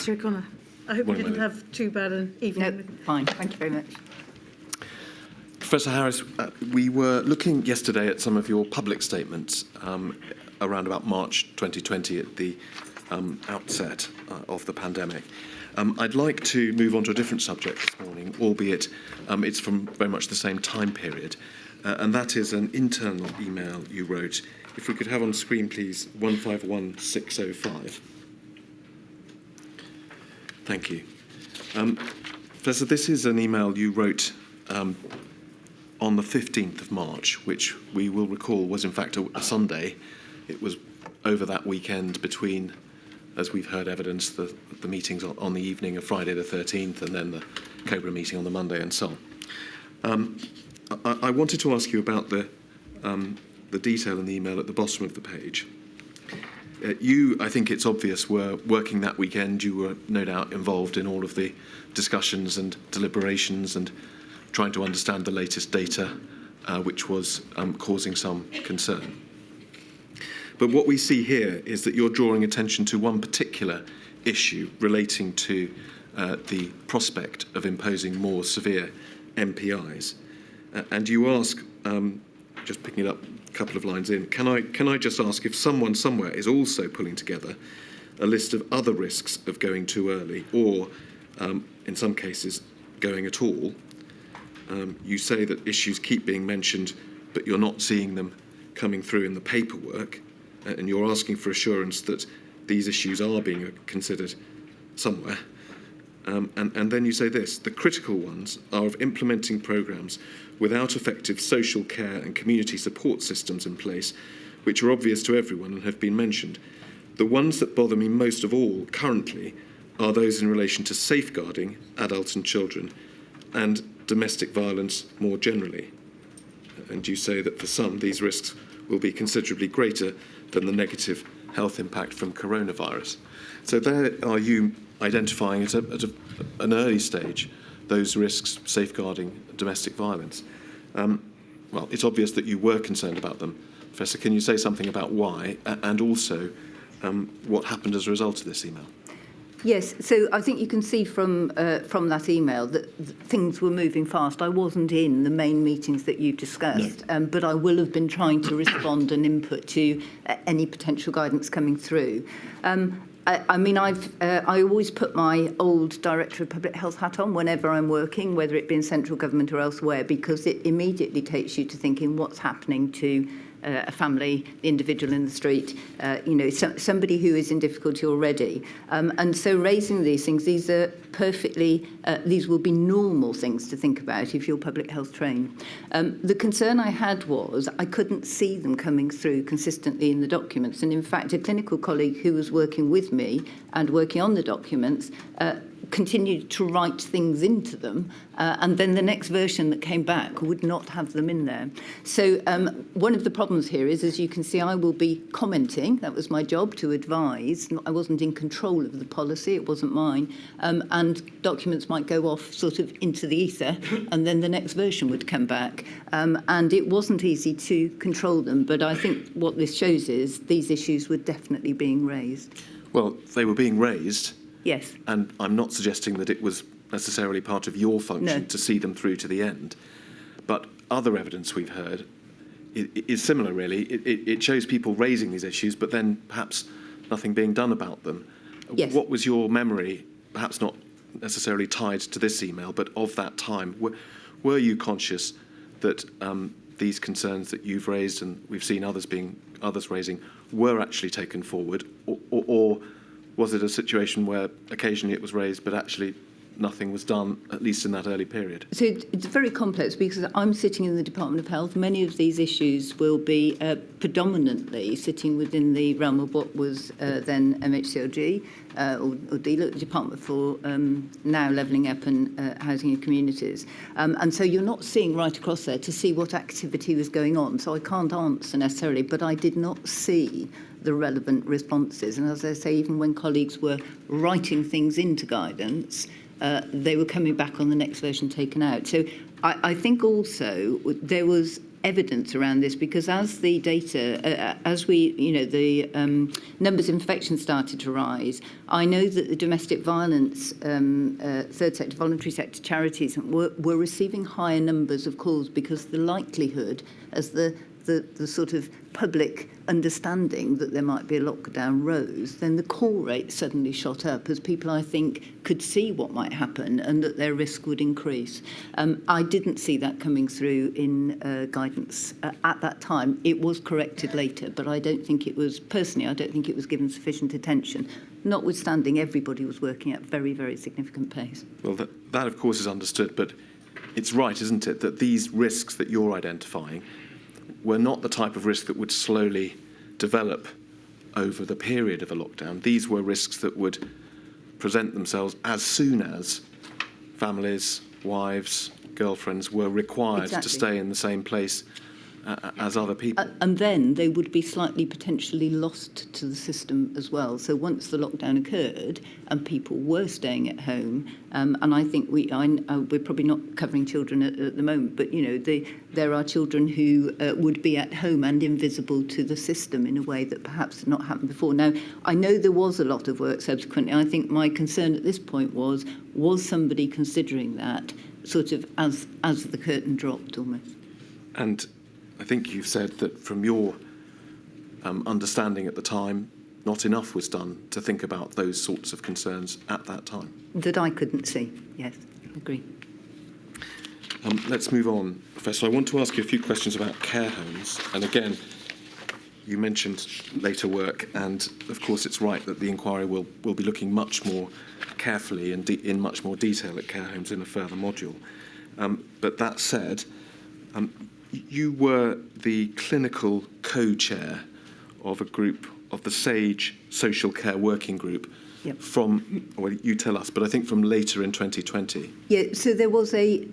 Secretary O'Connor. I hope you didn't have too bad an evening. No, fine. Thank you very much. Professor Harris, we were looking yesterday at some of your public statements around about March 2020 at the outset of the pandemic. I'd like to move on to a different subject this morning, albeit it's from very much the same time period, and that is an internal email you wrote. If we could have on screen, please, 151605. Thank you. Professor, this is an email you wrote on the 15th of March, which we will recall was in fact a Sunday. It was over that weekend between, as we've heard evidence, the meetings on the evening of Friday the 13th and then the COBR meeting on the Monday and so on. I wanted to ask you about the detail in the email at the bottom of the page. You, I think it's obvious, were working that weekend. You were no doubt involved in all of the discussions and deliberations and trying to understand the latest data, which was causing some concern. But what we see here is that you're drawing attention to one particular issue relating to the prospect of imposing more severe MPIs. And you ask, just picking it up a couple of lines in, can I just ask if someone somewhere is also pulling together a list of other risks of going too early or, in some cases, going at all? You say that issues keep being mentioned, but you're not seeing them coming through in the paperwork, and you're asking for assurance that these issues are being considered somewhere. And then you say this: the critical ones are of implementing programmes without effective social care and community support systems in place, which are obvious to everyone and have been mentioned. The ones that bother me most of all currently are those in relation to safeguarding adults and children and domestic violence more generally. And you say that for some, these risks will be considerably greater than the negative health impact from coronavirus. So there are you identifying at an early stage those risks, safeguarding domestic violence. Well, it's obvious that you were concerned about them. Professor, can you say something about why and also what happened as a result of this email? Yes, so I think you can see from that email that things were moving fast. I wasn't in the main meetings that you've discussed, no. But I will have been trying to respond and input to any potential guidance coming through. I mean, I always put my old Director of Public Health hat on whenever I'm working, whether it be in central government or elsewhere, because it immediately takes you to thinking what's happening to a family, the individual in the street, somebody who is in difficulty already. And so raising these things, these are perfectly, these will be normal things to think about if you're public health trained. The concern I had was I couldn't see them coming through consistently in the documents. And in fact, a clinical colleague who was working with me and working on the documents continued to write things into them, and then the next version that came back would not have them in there. So one of the problems here is, as you can see, I will be commenting. That was my job, to advise. I wasn't in control of the policy, it wasn't mine, and documents might go off sort of into the ether, and then the next version would come back. And it wasn't easy to control them, but I think what this shows is these issues were definitely being raised. Well, they were being raised. Yes. And I'm not suggesting that it was necessarily part of your function to see them through to the end. But other evidence we've heard is similar, really. It shows people raising these issues, but then perhaps nothing being done about them. Yes. What was your memory, perhaps not necessarily tied to this email, but of that time? Were you conscious that these concerns that you've raised and we've seen others raising were actually taken forward, or was it a situation where occasionally it was raised, but actually nothing was done, at least in that early period? So it's very complex because I'm sitting in the Department of Health. Many of these issues will be predominantly sitting within the realm of what was then MHCLG or DLUC, Department for now Levelling Up and Housing and Communities. And so you're not seeing right across there to see what activity was going on. So I can't answer necessarily, but I did not see the relevant responses. And as I say, even when colleagues were writing things into guidance, they were coming back on the next version taken out. So I think also there was evidence around this, because as the data, as we, the numbers of infections started to rise, I know that the domestic violence third sector, voluntary sector charities were receiving higher numbers of calls, because the likelihood, as the sort of public understanding that there might be a lockdown rose, then the call rate suddenly shot up as people, I think, could see what might happen and that their risk would increase. I didn't see that coming through in guidance at that time. It was corrected later, but I don't think it was given sufficient attention, notwithstanding everybody was working at very, very significant pace. Well, that of course is understood, but it's right, isn't it, that these risks that you're identifying were not the type of risk that would slowly develop over the period of a lockdown. These were risks that would present themselves as soon as families, wives, girlfriends were required to stay in the same place as other people. And then they would be slightly potentially lost to the system as well. So once the lockdown occurred and people were staying at home, and I think we're probably not covering children at the moment, but there are children who would be at home and invisible to the system in a way that perhaps had not happened before. Now, I know there was a lot of work subsequently. I think my concern at this point was somebody considering that sort of as the curtain dropped almost? And I think you've said that from your understanding at the time, not enough was done to think about those sorts of concerns at that time. That I couldn't see, yes, agree. Let's move on, Professor. I want to ask you a few questions about care homes. And again, you mentioned later work, and of course it's right that the inquiry will be looking much more carefully and in much more detail at care homes in a further module. But that said, you were the clinical co-chair of a group of the SAGE Social Care Working Group. Yep. From, well, you tell us, but I think from later in 2020. Yeah, so there was I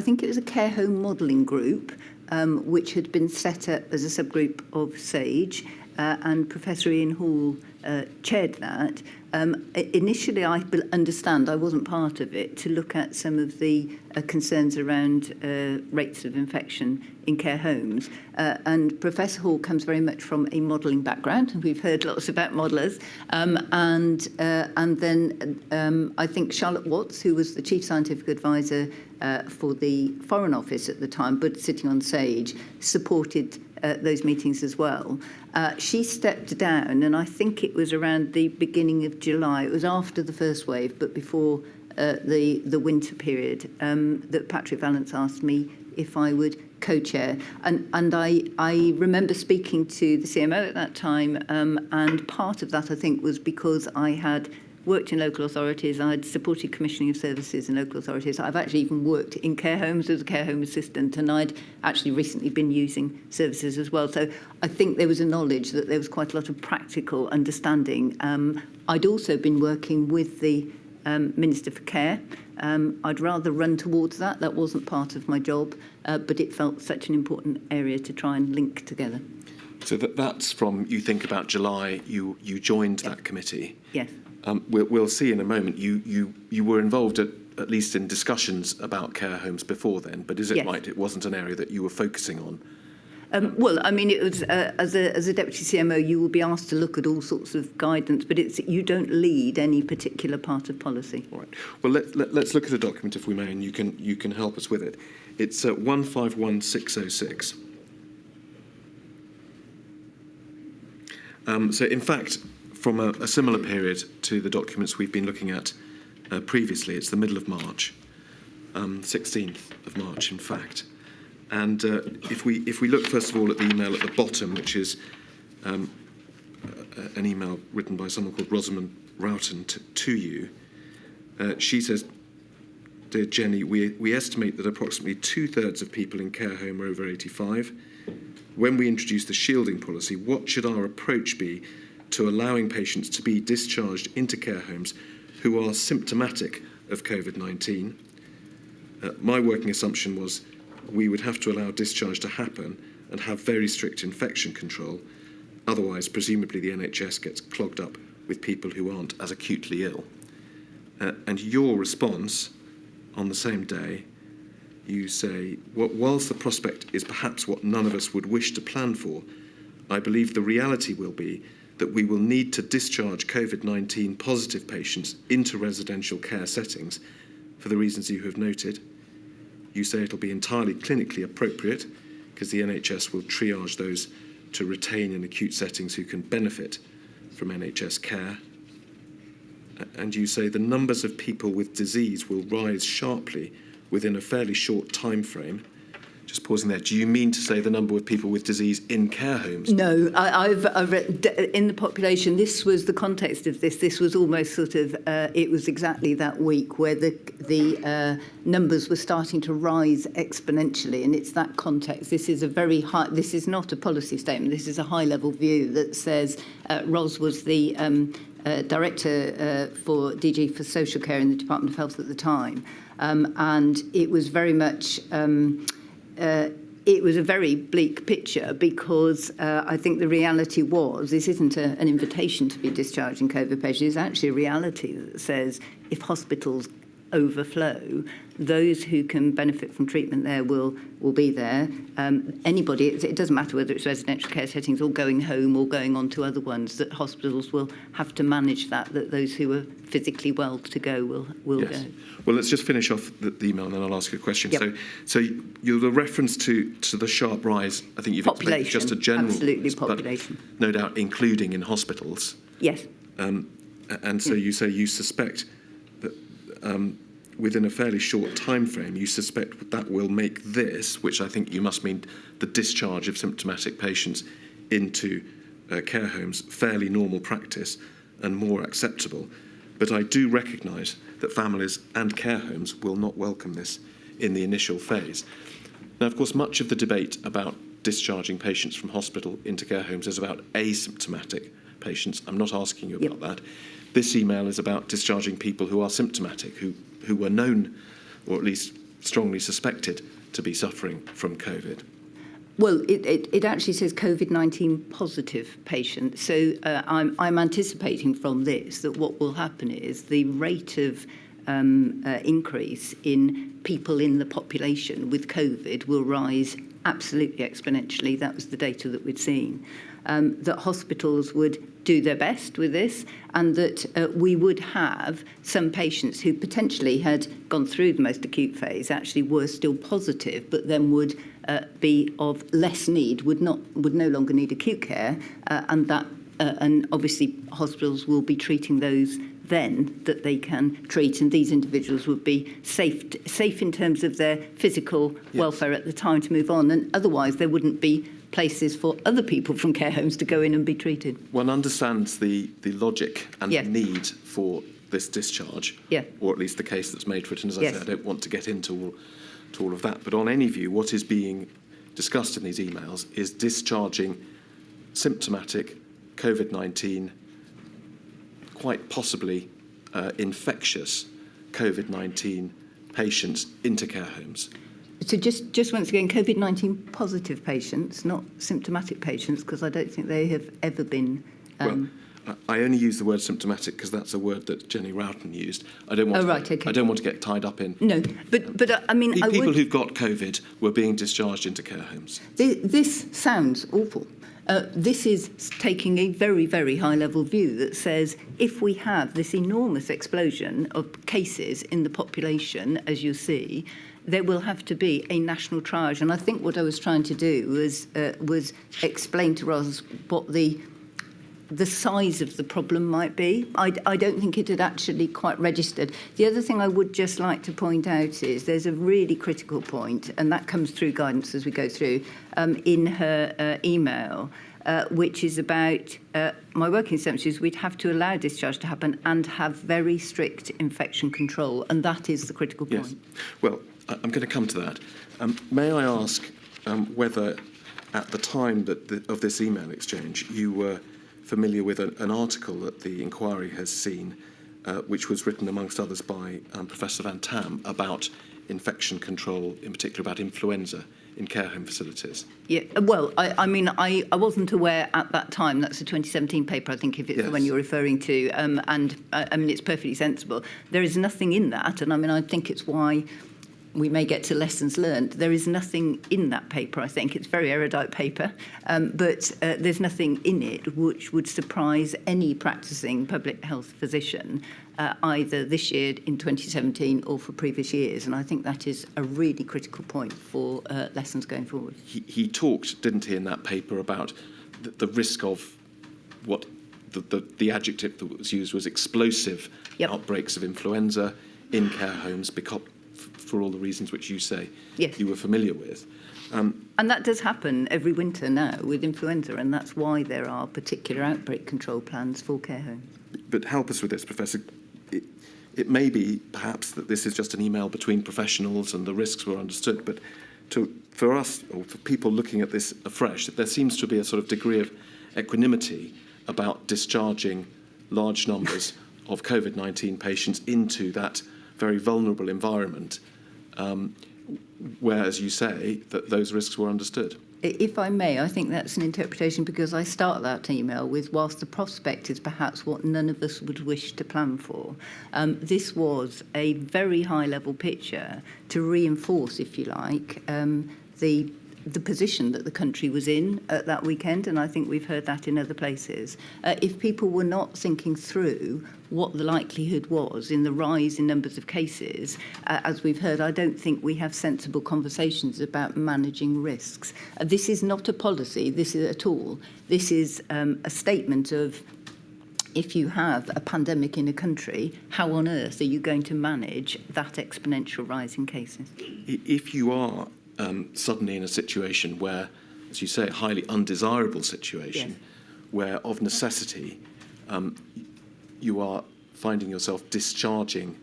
think it was a care home modelling group, which had been set up as a subgroup of SAGE, and Professor Ian Hall chaired that. Initially, I understand, I wasn't part of it, to look at some of the concerns around rates of infection in care homes. And Professor Hall comes very much from a modelling background, and we've heard lots about modellers. And then I think Charlotte Watts, who was the Chief Scientific Advisor for the Foreign Office at the time, but sitting on SAGE, supported those meetings as well. She stepped down, and I think it was around the beginning of July. It was after the first wave, but before the winter period, that Patrick Vallance asked me if I would co-chair. And I remember speaking to the CMO at that time, and part of that, I think, was because I had worked in local authorities. I'd supported commissioning of services in local authorities. I've actually even worked in care homes as a care home assistant, and I'd actually recently been using services as well. So I think there was a knowledge that there was quite a lot of practical understanding. I'd also been working with the Minister for Care. I'd rather run towards that. That wasn't part of my job, but it felt such an important area to try and link together. So that's from, you think about July, you joined that committee. Yes. We'll see in a moment. You were involved at least in discussions about care homes before then, but is it right? It wasn't an area that you were focusing on. Well, I mean, it was as a deputy CMO, you will be asked to look at all sorts of guidance, but you don't lead any particular part of policy. All right. Well, let's look at the document if we may, and you can help us with it. It's 151606. So, in fact, from a similar period to the documents we've been looking at previously, it's the middle of March, 16th of March, in fact. And if we look first of all at the email at the bottom, which is an email written by someone called Rosamond Roughton to you, she says, "Dear Jenny, we estimate that approximately 2/3 of people in care home are over 85. When we introduce the shielding policy, what should our approach be to allowing patients to be discharged into care homes who are symptomatic of COVID-19? My working assumption was we would have to allow discharge to happen and have very strict infection control. Otherwise, presumably the NHS gets clogged up with people who aren't as acutely ill." And your response on the same day you say, whilst the prospect is perhaps what none of us would wish to plan for, I believe the reality will be that we will need to discharge COVID-19 positive patients into residential care settings for the reasons you have noted. You say it'll be entirely clinically appropriate because the NHS will triage those to retain in acute settings who can benefit from NHS care. And you say the numbers of people with disease will rise sharply within a fairly short time frame. Just pausing there, do you mean to say the number of people with disease in care homes? No, I've read in the population, this was the context of this. This was almost sort of, it was exactly that week where the numbers were starting to rise exponentially, and it's that context. This is a very high, this is not a policy statement, this is a high-level view that says, Ros was the director for DG for social care in the Department of Health at the time, and it was very much... it was a very bleak picture because I think the reality was this isn't an invitation to be discharging COVID patients. It's actually a reality that says if hospitals overflow, those who can benefit from treatment there will be there. Anybody, it doesn't matter whether it's residential care settings or going home or going on to other ones, that hospitals will have to manage that those who are physically well to go will yes. go. Well, let's just finish off the email and then I'll ask you a question. Yep. So the reference to the sharp rise, I think you've explained just a general... Absolutely, population. No doubt including in hospitals. Yes. And so you say you suspect that within a fairly short time frame, you suspect that will make this, which I think you must mean the discharge of symptomatic patients into care homes, fairly normal practice and more acceptable. But I do recognise that families and care homes will not welcome this in the initial phase. Now, of course, much of the debate about discharging patients from hospital into care homes is about asymptomatic patients. I'm not asking you about that. This email is about discharging people who are symptomatic, who were known, or at least strongly suspected, to be suffering from COVID. Well, it actually says COVID-19 positive patients. So I'm anticipating from this that what will happen is the rate of increase in people in the population with COVID will rise absolutely exponentially. That was the data that we'd seen. That hospitals would do their best with this, and that we would have some patients who potentially had gone through the most acute phase, actually were still positive, but then would be of less need, would no longer need acute care, and obviously hospitals will be treating those then that they can treat, and these individuals would be safe in terms of their physical welfare at the time to move on, and otherwise there wouldn't be places for other people from care homes to go in and be treated. One understands the logic and the need for this discharge, or at least the case that's made for it, and as I said, I don't want to get into all of that, but on any view, what is being discussed in these emails is discharging symptomatic COVID-19, quite possibly infectious COVID-19 patients into care homes. So just once again, COVID-19 positive patients, not symptomatic patients, because I don't think they have ever been... Well, I only use the word symptomatic because that's a word that Jenny Rowton used. I don't want I don't want to get tied up in... No, but I mean... People who've got COVID were being discharged into care homes. This sounds awful. This is taking a very, very high-level view that says if we have this enormous explosion of cases in the population, as you see, there will have to be a national triage. And I think what I was trying to do was explain to Ros what the size of the problem might be. I don't think it had actually quite registered. The other thing I would just like to point out is there's a really critical point, and that comes through guidance as we go through, in her email, which is about my working assumption is we'd have to allow discharge to happen and have very strict infection control, and that is the critical point. Yes. Well, I'm going to come to that. May I ask whether at the time of this email exchange you were familiar with an article that the inquiry has seen, which was written amongst others by Professor Van Tam about infection control, in particular about influenza in care home facilities? Yeah, well, I mean, I wasn't aware at that time. That's a 2017 paper, I think, if it's the one you're referring to. And I mean, it's perfectly sensible. There is nothing in that. And I mean, I think it's why we may get to lessons learned. There is nothing in that paper, I think. It's a very erudite paper, but there's nothing in it which would surprise any practising public health physician, either this year in 2017 or for previous years. And I think that is a really critical point for lessons going forward. He talked, didn't he, in that paper about the risk of what the adjective that was used was explosive outbreaks of influenza in care homes because, for all the reasons which you say you were familiar with. And that does happen every winter now with influenza, and that's why there are particular outbreak control plans for care homes. But help us with this, Professor. It may be, perhaps, that this is just an email between professionals and the risks were understood, but for us, or for people looking at this afresh, there seems to be a sort of degree of equanimity about discharging large numbers of COVID-19 patients into that very vulnerable environment, where, as you say, that those risks were understood. If I may, I think that's an interpretation because I start that email with, whilst the prospect is perhaps what none of us would wish to plan for, this was a very high-level picture to reinforce, if you like, the position that the country was in at that weekend, and I think we've heard that in other places. If people were not thinking through what the likelihood was in the rise in numbers of cases, as we've heard, I don't think we have sensible conversations about managing risks. This is not a policy, this is at all. This is a statement of, if you have a pandemic in a country, how on earth are you going to manage that exponential rise in cases? If you are suddenly in a situation where, as you say, a highly undesirable situation, where of necessity you are finding yourself discharging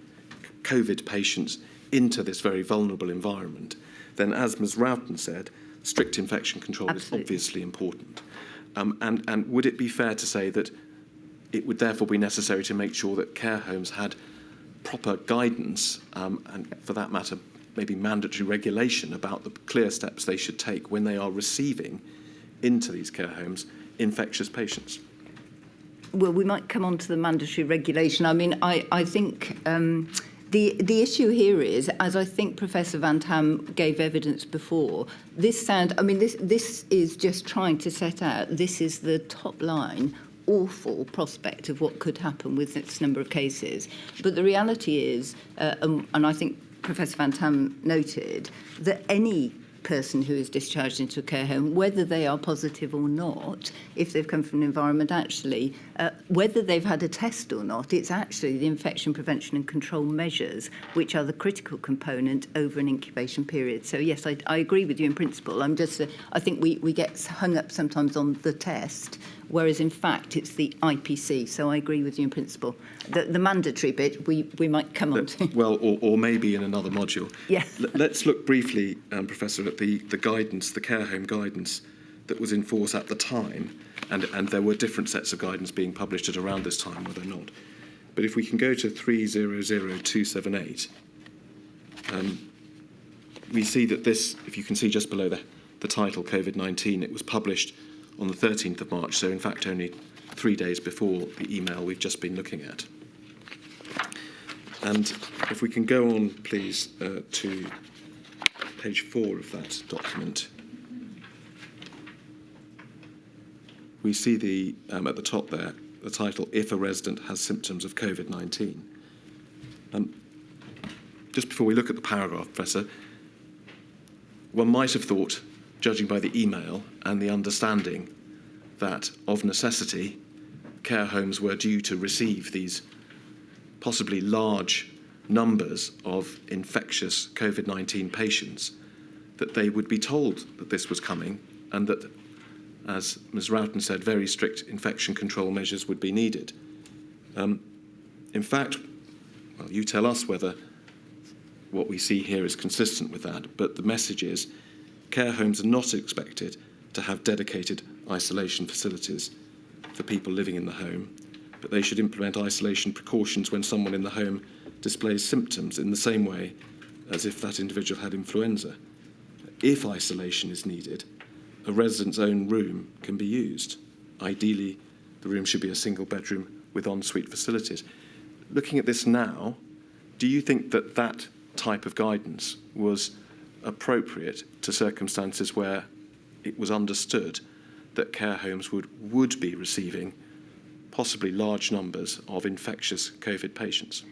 COVID patients into this very vulnerable environment, then, as Ms. Rowton said, strict infection control is obviously important. And would it be fair to say that it would therefore be necessary to make sure that care homes had proper guidance, and for that matter, maybe mandatory regulation about the clear steps they should take when they are receiving into these care homes infectious patients? Well, we might come on to the mandatory regulation. I mean, I think the issue here is, as I think Professor Van Tam gave evidence before, this is just trying to set out, this is the top line, awful prospect of what could happen with this number of cases. But the reality is, and I think Professor Van Tam noted, that any person who is discharged into a care home, whether they are positive or not, if they've come from an environment, actually, whether they've had a test or not, it's actually the infection prevention and control measures which are the critical component over an incubation period. So yes, I agree with you in principle. I think we get hung up sometimes on the test, whereas in fact it's the IPC. So I agree with you in principle. The mandatory bit we might come on to. Well, or maybe in another module. Yeah. Let's look briefly, Professor, at the guidance, the care home guidance that was in force at the time, and there were different sets of guidance being published at around this time, were there not? But if we can go to 300278, we see that this, if you can see just below the title COVID-19, it was published on the 13th of March, so in fact only 3 days before the email we've just been looking at. And if we can go on, please, to page 4 of that document, we see at the top there, the title, If a Resident Has Symptoms of COVID-19. Just before we look at the paragraph, Professor, one might have thought, judging by the email and the understanding that, of necessity, care homes were due to receive these possibly large numbers of infectious COVID-19 patients, that they would be told that this was coming and that, as Ms. Rowton said, very strict infection control measures would be needed. In fact, well, you tell us whether what we see here is consistent with that, but the message is care homes are not expected to have dedicated isolation facilities for people living in the home, but they should implement isolation precautions when someone in the home displays symptoms in the same way as if that individual had influenza. If isolation is needed, a resident's own room can be used. Ideally, the room should be a single bedroom with ensuite facilities. Looking at this now, do you think that type of guidance was appropriate to circumstances where it was understood that care homes would be receiving possibly large numbers of infectious COVID patients.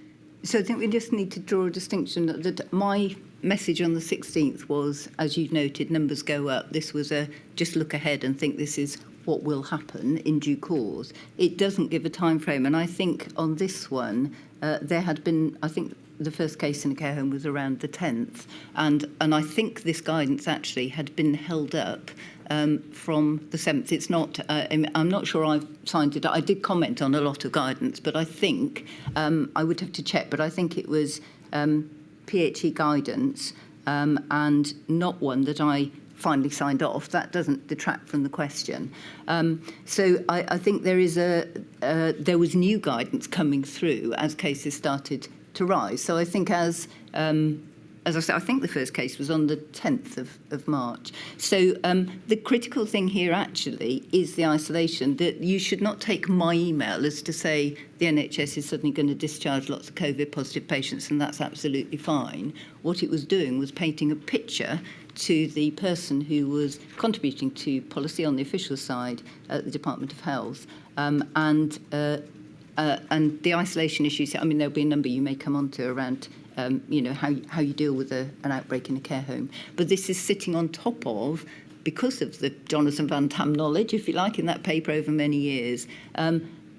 So I think we just need to draw a distinction that my message on the 16th was, as you've noted, numbers go up. This was a just look ahead and think this is what will happen in due course. It doesn't give a time frame. And I think on this one, there had been, I think the first case in a care home was around the 10th. And I think this guidance actually had been held up from the 7th. It's not, I'm not sure I've signed it. I did comment on a lot of guidance, but I think, I would have to check, but I think it was PHE guidance and not one that I finally signed off. That doesn't detract from the question. So I think there was new guidance coming through as cases started to rise. So I think as I said, I think the first case was on the 10th of March. So the critical thing here actually is the isolation, that you should not take my email as to say the NHS is suddenly going to discharge lots of COVID positive patients and that's absolutely fine. What it was doing was painting a picture to the person who was contributing to policy on the official side at the Department of Health. And the isolation issues, I mean, there'll be a number you may come on to around how you deal with an outbreak in a care home. But this is sitting on top of, because of the Jonathan Van Tam knowledge, if you like, in that paper over many years,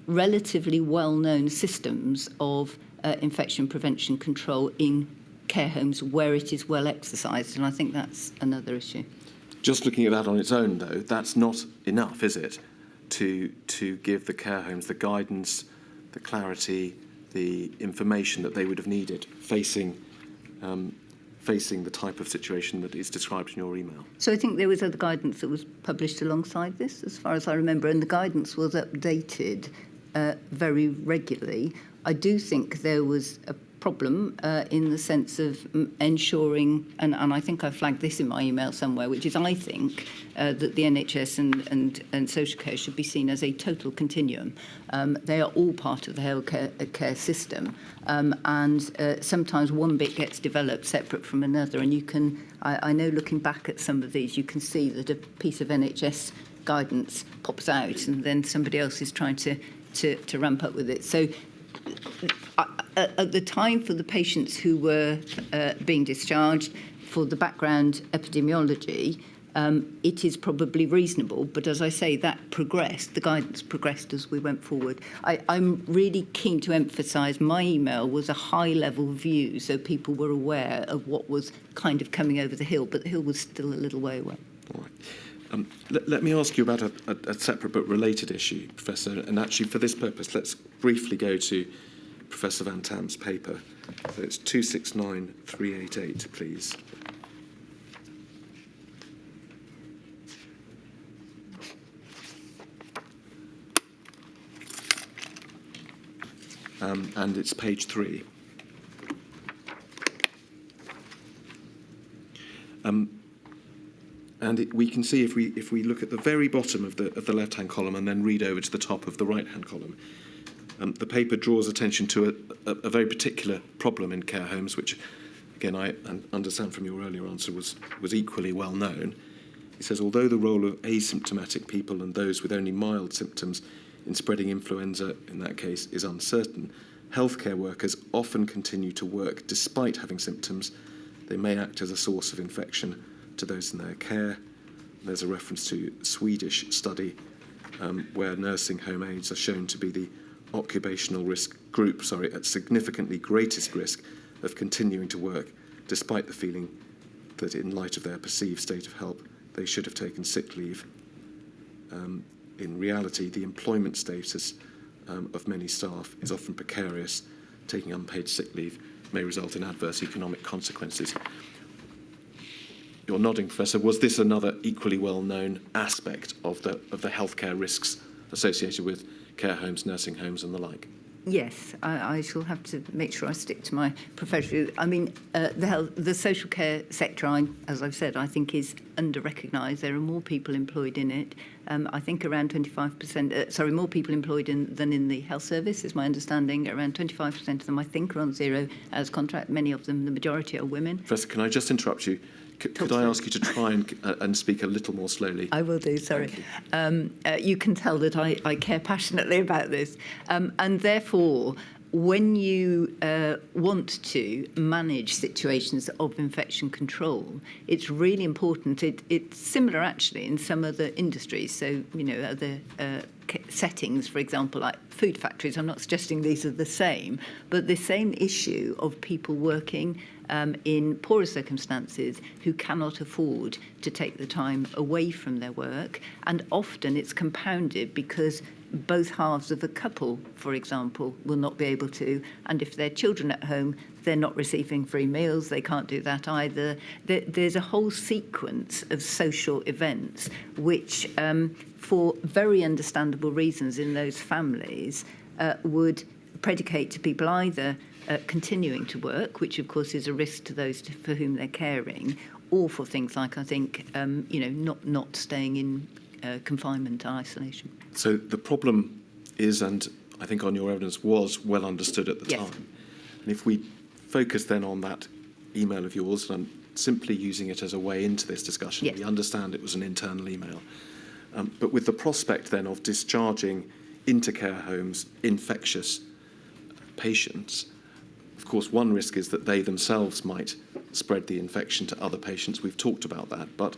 relatively well-known systems of infection prevention control in care homes where it is well exercised. And I think that's another issue. Just looking at that on its own, though, that's not enough, is it, to give the care homes the guidance, the clarity, the information that they would have needed facing the type of situation that is described in your email? So I think there was other guidance that was published alongside this, as far as I remember, and the guidance was updated very regularly. I do think there was a problem in the sense of ensuring, and I think I flagged this in my email somewhere, which is I think that the NHS and social care should be seen as a total continuum. They are all part of the health care system, and sometimes one bit gets developed separate from another, and you can, I know looking back at some of these, you can see that a piece of NHS guidance pops out and then somebody else is trying to ramp up with it. So at the time, for the patients who were being discharged, for the background epidemiology, it is probably reasonable. But as I say, that progressed, the guidance progressed as we went forward. I'm really keen to emphasise my email was a high-level view, so people were aware of what was kind of coming over the hill, but the hill was still a little way away. All right. Let me ask you about a separate but related issue, Professor, and actually for this purpose, let's briefly go to Professor Van Tam's paper. So it's 269388, please. And it's page 3. And we can see if we look at the very bottom of the left-hand column and then read over to the top of the right-hand column, the paper draws attention to a very particular problem in care homes, which, again, I understand from your earlier answer was equally well known. It says, although the role of asymptomatic people and those with only mild symptoms in spreading influenza, in that case, is uncertain, healthcare workers often continue to work despite having symptoms. They may act as a source of infection to those in their care. There's a reference to a Swedish study where nursing home aides are shown to be the occupational risk group, at significantly greatest risk of continuing to work, despite the feeling that in light of their perceived state of health, they should have taken sick leave. In reality, the employment status of many staff is often precarious. Taking unpaid sick leave may result in adverse economic consequences. You're nodding, Professor. Was this another equally well-known aspect of the healthcare risks associated with care homes, nursing homes and the like? Yes, I shall have to make sure I stick to my profession. I mean, the social care sector, as I've said, I think is under-recognised. There are more people employed in it. I think around 25%, more people employed than in the health service, is my understanding. Around 25% of them, I think, are on 0 hours contract. Many of them, the majority, are women. Professor, can I just interrupt you? Could I ask you to try and speak a little more slowly? I will do, sorry. You can tell that I care passionately about this. And therefore, when you want to manage situations of infection control, it's really important. It's similar, actually, in some other industries. So, other settings, for example, like food factories. I'm not suggesting these are the same, but the same issue of people working in poorer circumstances who cannot afford to take the time away from their work. And often it's compounded because both halves of a couple, for example, will not be able to. And if there are children at home, they're not receiving free meals. They can't do that either. There's a whole sequence of social events which, for very understandable reasons in those families, would predicate to people either continuing to work, which of course is a risk to those for whom they're caring, or for things like, I think, not staying in confinement and isolation. So the problem is, and I think on your evidence was well understood at the Yes. time. And if we focus then on that email of yours, and I'm simply using it as a way into this discussion, Yes. we understand it was an internal email. But with the prospect then of discharging into care homes infectious patients, of course, one risk is that they themselves might spread the infection to other patients. We've talked about that. But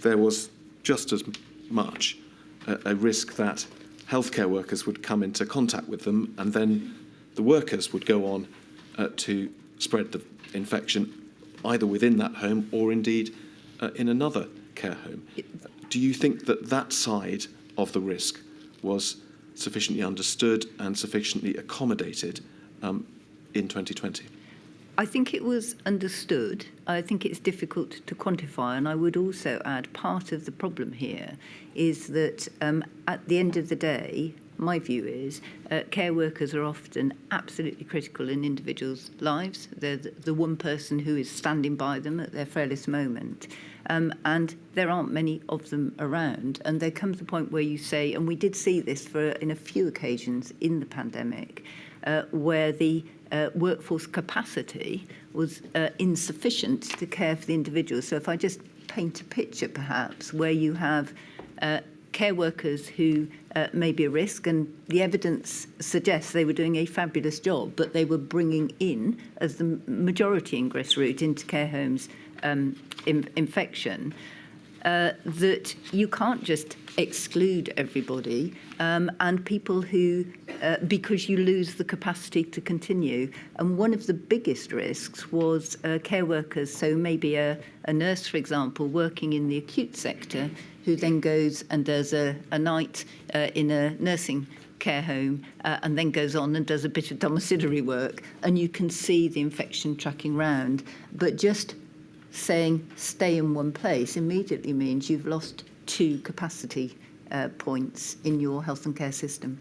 there was just as much a risk that healthcare workers would come into contact with them, and then the workers would go on to spread the infection either within that home or indeed in another care home. Do you think that that side of the risk was sufficiently understood and sufficiently accommodated in 2020? I think it was understood. I think it's difficult to quantify. And I would also add part of the problem here is that at the end of the day, my view is care workers are often absolutely critical in individuals' lives. They're the one person who is standing by them at their frailest moment. And there aren't many of them around. And there comes a point where you say, and we did see this in a few occasions in the pandemic, where the workforce capacity was insufficient to care for the individual. So if I just paint a picture, perhaps, where you have care workers who may be a risk, and the evidence suggests they were doing a fabulous job, but they were bringing in, as the majority ingress route into care homes, infection, that you can't just exclude everybody and people who, because you lose the capacity to continue. And one of the biggest risks was care workers, so maybe a nurse, for example, working in the acute sector, who then goes and does a night in a nursing care home and then goes on and does a bit of domiciliary work, and you can see the infection tracking round. But just saying stay in one place immediately means you've lost 2 capacity points in your health and care system.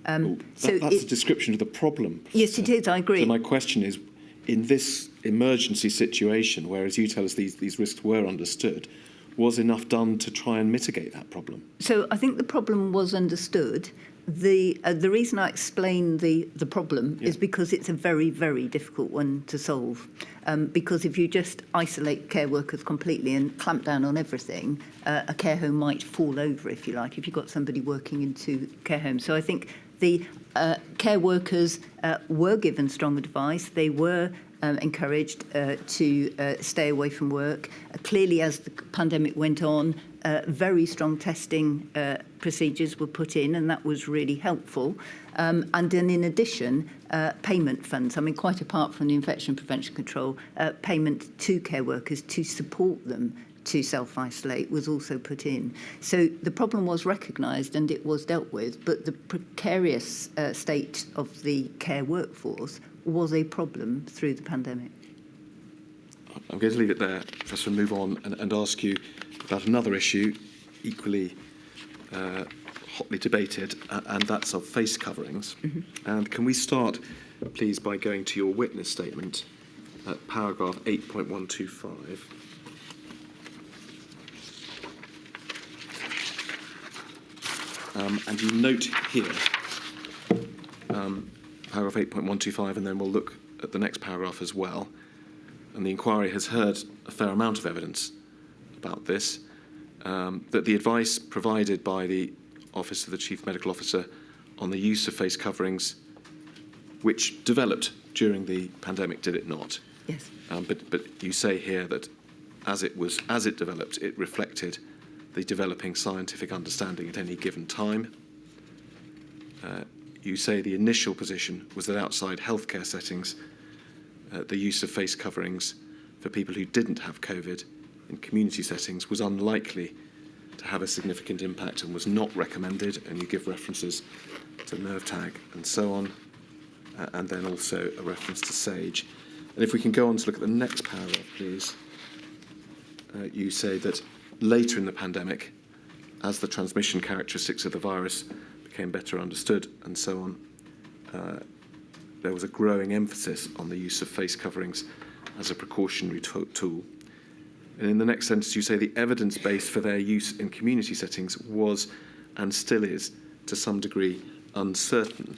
That's a description of the problem. Yes, it is, I agree. So my question is, in this emergency situation, where, as you tell us, these risks were understood, was enough done to try and mitigate that problem? So I think the problem was understood. The reason I explain the problem is because it's a very, very difficult one to solve. Because if you just isolate care workers completely and clamp down on everything, a care home might fall over, if you like, if you've got somebody working in 2 care homes. So I think the care workers were given strong advice. They were encouraged to stay away from work. Clearly, as the pandemic went on, very strong testing procedures were put in, and that was really helpful. And then in addition, payment funds, I mean, quite apart from the infection prevention control, payment to care workers to support them to self-isolate was also put in. So the problem was recognised and it was dealt with, but the precarious state of the care workforce was a problem through the pandemic. I'm going to leave it there, Professor, and move on and ask you about another issue, equally hotly debated, and that's of face coverings. And can we start, please, by going to your witness statement at paragraph 8.125. And you note here, paragraph 8.125, and then we'll look at the next paragraph as well. And the inquiry has heard a fair amount of evidence about this, that the advice provided by the Office of the Chief Medical Officer on the use of face coverings, which developed during the pandemic, did it not? Yes. But you say here that as it developed, it reflected the developing scientific understanding at any given time. You say the initial position was that outside healthcare settings, the use of face coverings for people who didn't have COVID in community settings was unlikely to have a significant impact and was not recommended, and you give references to nerve tag and so on, and then also a reference to SAGE. And if we can go on to look at the next paragraph, please. You say that later in the pandemic, as the transmission characteristics of the virus became better understood and so on, there was a growing emphasis on the use of face coverings as a precautionary tool. And in the next sentence, you say the evidence base for their use in community settings was and still is, to some degree, uncertain.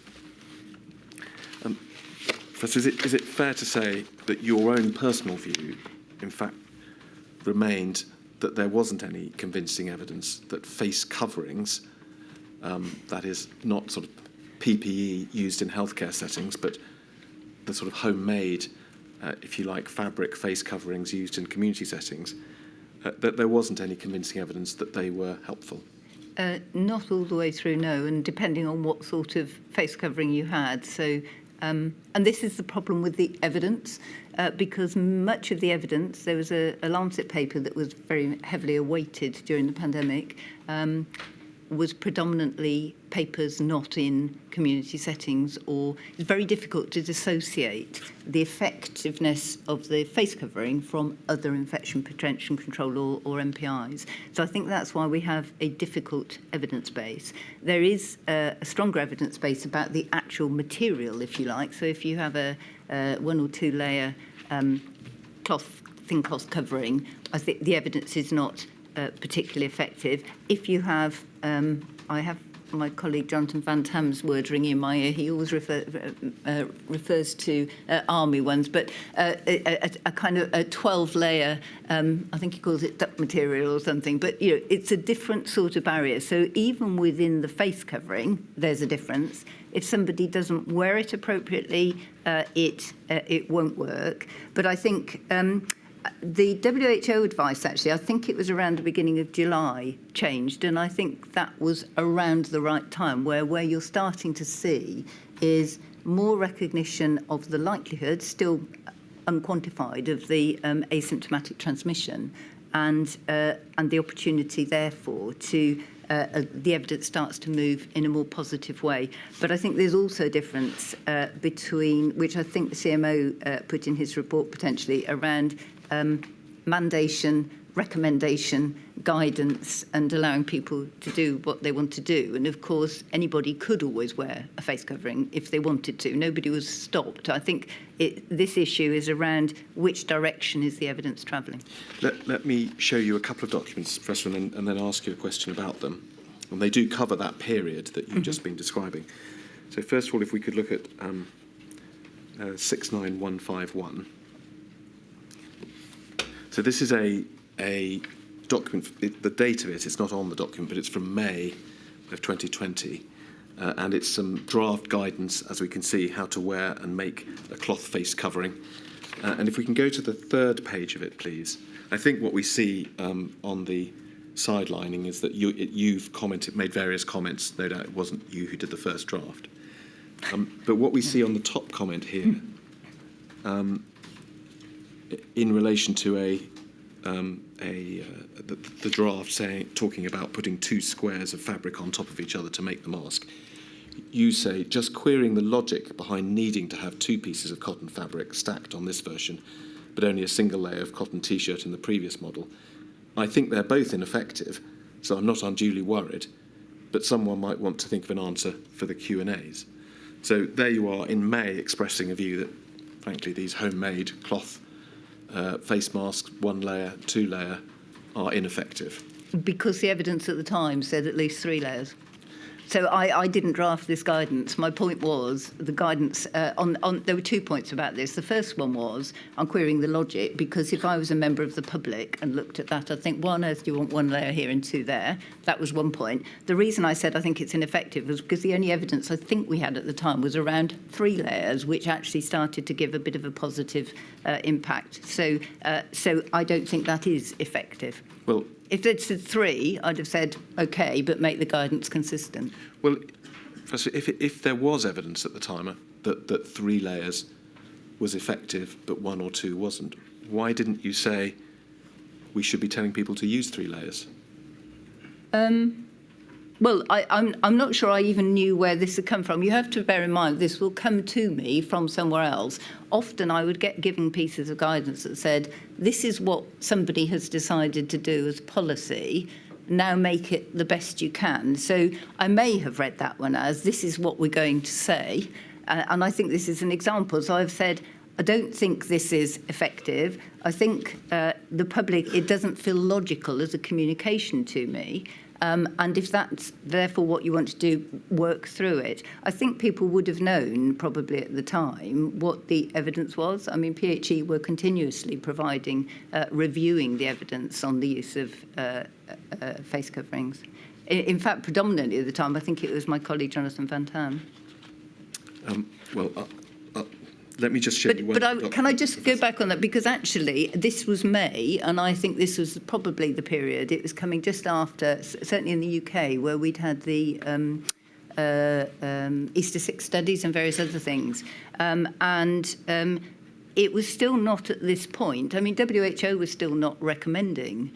Professor, is it fair to say that your own personal view, in fact, remained that there wasn't any convincing evidence that face coverings, that is not sort of PPE used in healthcare settings, but the sort of homemade, if you like, fabric face coverings used in community settings, that there wasn't any convincing evidence that they were helpful? Not all the way through, no, and depending on what sort of face covering you had. So, and this is the problem with the evidence, because much of the evidence, there was a Lancet paper that was very heavily awaited during the pandemic, was predominantly papers not in community settings, or it's very difficult to dissociate the effectiveness of the face covering from other infection prevention control or MPIs. So I think that's why we have a difficult evidence base. There is a stronger evidence base about the actual material, if you like. So if you have a 1 or 2 layer thin cloth covering, I think the evidence is not particularly effective. If you have, I have my colleague Jonathan Van Tam's word ringing in my ear. He always refers to army ones, but a kind of a 12-layer, I think he calls it duct material or something. But you know, it's a different sort of barrier. So even within the face covering, there's a difference. If somebody doesn't wear it appropriately, it won't work. But I think the WHO advice, actually, I think it was around the beginning of July, changed, and I think that was around the right time, where you're starting to see is more recognition of the likelihood, still unquantified, of the asymptomatic transmission, and the opportunity, therefore, to the evidence starts to move in a more positive way. But I think there's also a difference between, which I think the CMO put in his report potentially, around mandation, recommendation, guidance, and allowing people to do what they want to do. And of course, anybody could always wear a face covering if they wanted to. Nobody was stopped. I think this issue is around which direction is the evidence travelling. Let me show you a couple of documents, Professor, and then ask you a question about them. And they do cover that period that you've just been describing. So first of all, if we could look at 69151. So this is a document, the date of it is not on the document, but it's from May of 2020. And it's some draft guidance, as we can see, how to wear and make a cloth face covering. And if we can go to the third page of it, please. I think what we see on the sidelining is that you've commented, made various comments. No doubt it wasn't you who did the first draft. But what we see on the top comment here, in relation to the draft talking about putting 2 squares of fabric on top of each other to make the mask, you say, just querying the logic behind needing to have 2 pieces of cotton fabric stacked on this version, but only a single layer of cotton T-shirt in the previous model. I think they're both ineffective, so I'm not unduly worried. but someone might want to think of an answer for the Q&As. So there you are in May expressing a view that, frankly, these homemade cloth face masks, 1 layer, 2 layer, are ineffective. Because the evidence at the time said at least 3 layers. So I didn't draft this guidance. My point was the guidance there were 2 points about this. The first one was I'm querying the logic, because if I was a member of the public and looked at that, I'd think, why on earth do you want 1 layer here and 2 there? That was one point. The reason I said I think it's ineffective was because the only evidence I think we had at the time was around 3 layers, which actually started to give a bit of a positive impact. So I don't think that is effective. Well, if they'd said 3, I'd have said, OK, but make the guidance consistent. Well, if there was evidence at the time that 3 layers was effective, but 1 or 2 wasn't, why didn't you say we should be telling people to use 3 layers? Well, I'm not sure I even knew where this had come from. You have to bear in mind this will come to me from somewhere else. Often I would get given pieces of guidance that said, this is what somebody has decided to do as policy, now make it the best you can. So I may have read that one as, this is what we're going to say. And I think this is an example. So I've said, I don't think this is effective. I think the public, it doesn't feel logical as a communication to me. And if that's therefore what you want to do, work through it. I think people would have known probably at the time what the evidence was. I mean, PHE were continuously reviewing the evidence on the use of face coverings. In fact, predominantly at the time, I think it was my colleague Jonathan Van Tam. Let me just show you one. But can I just go back on that? Because actually, this was May, and I think this was probably the period. It was coming just after, certainly in the UK, where we'd had the Easter 6 studies and various other things. It was still not at this point. I mean, WHO was still not recommending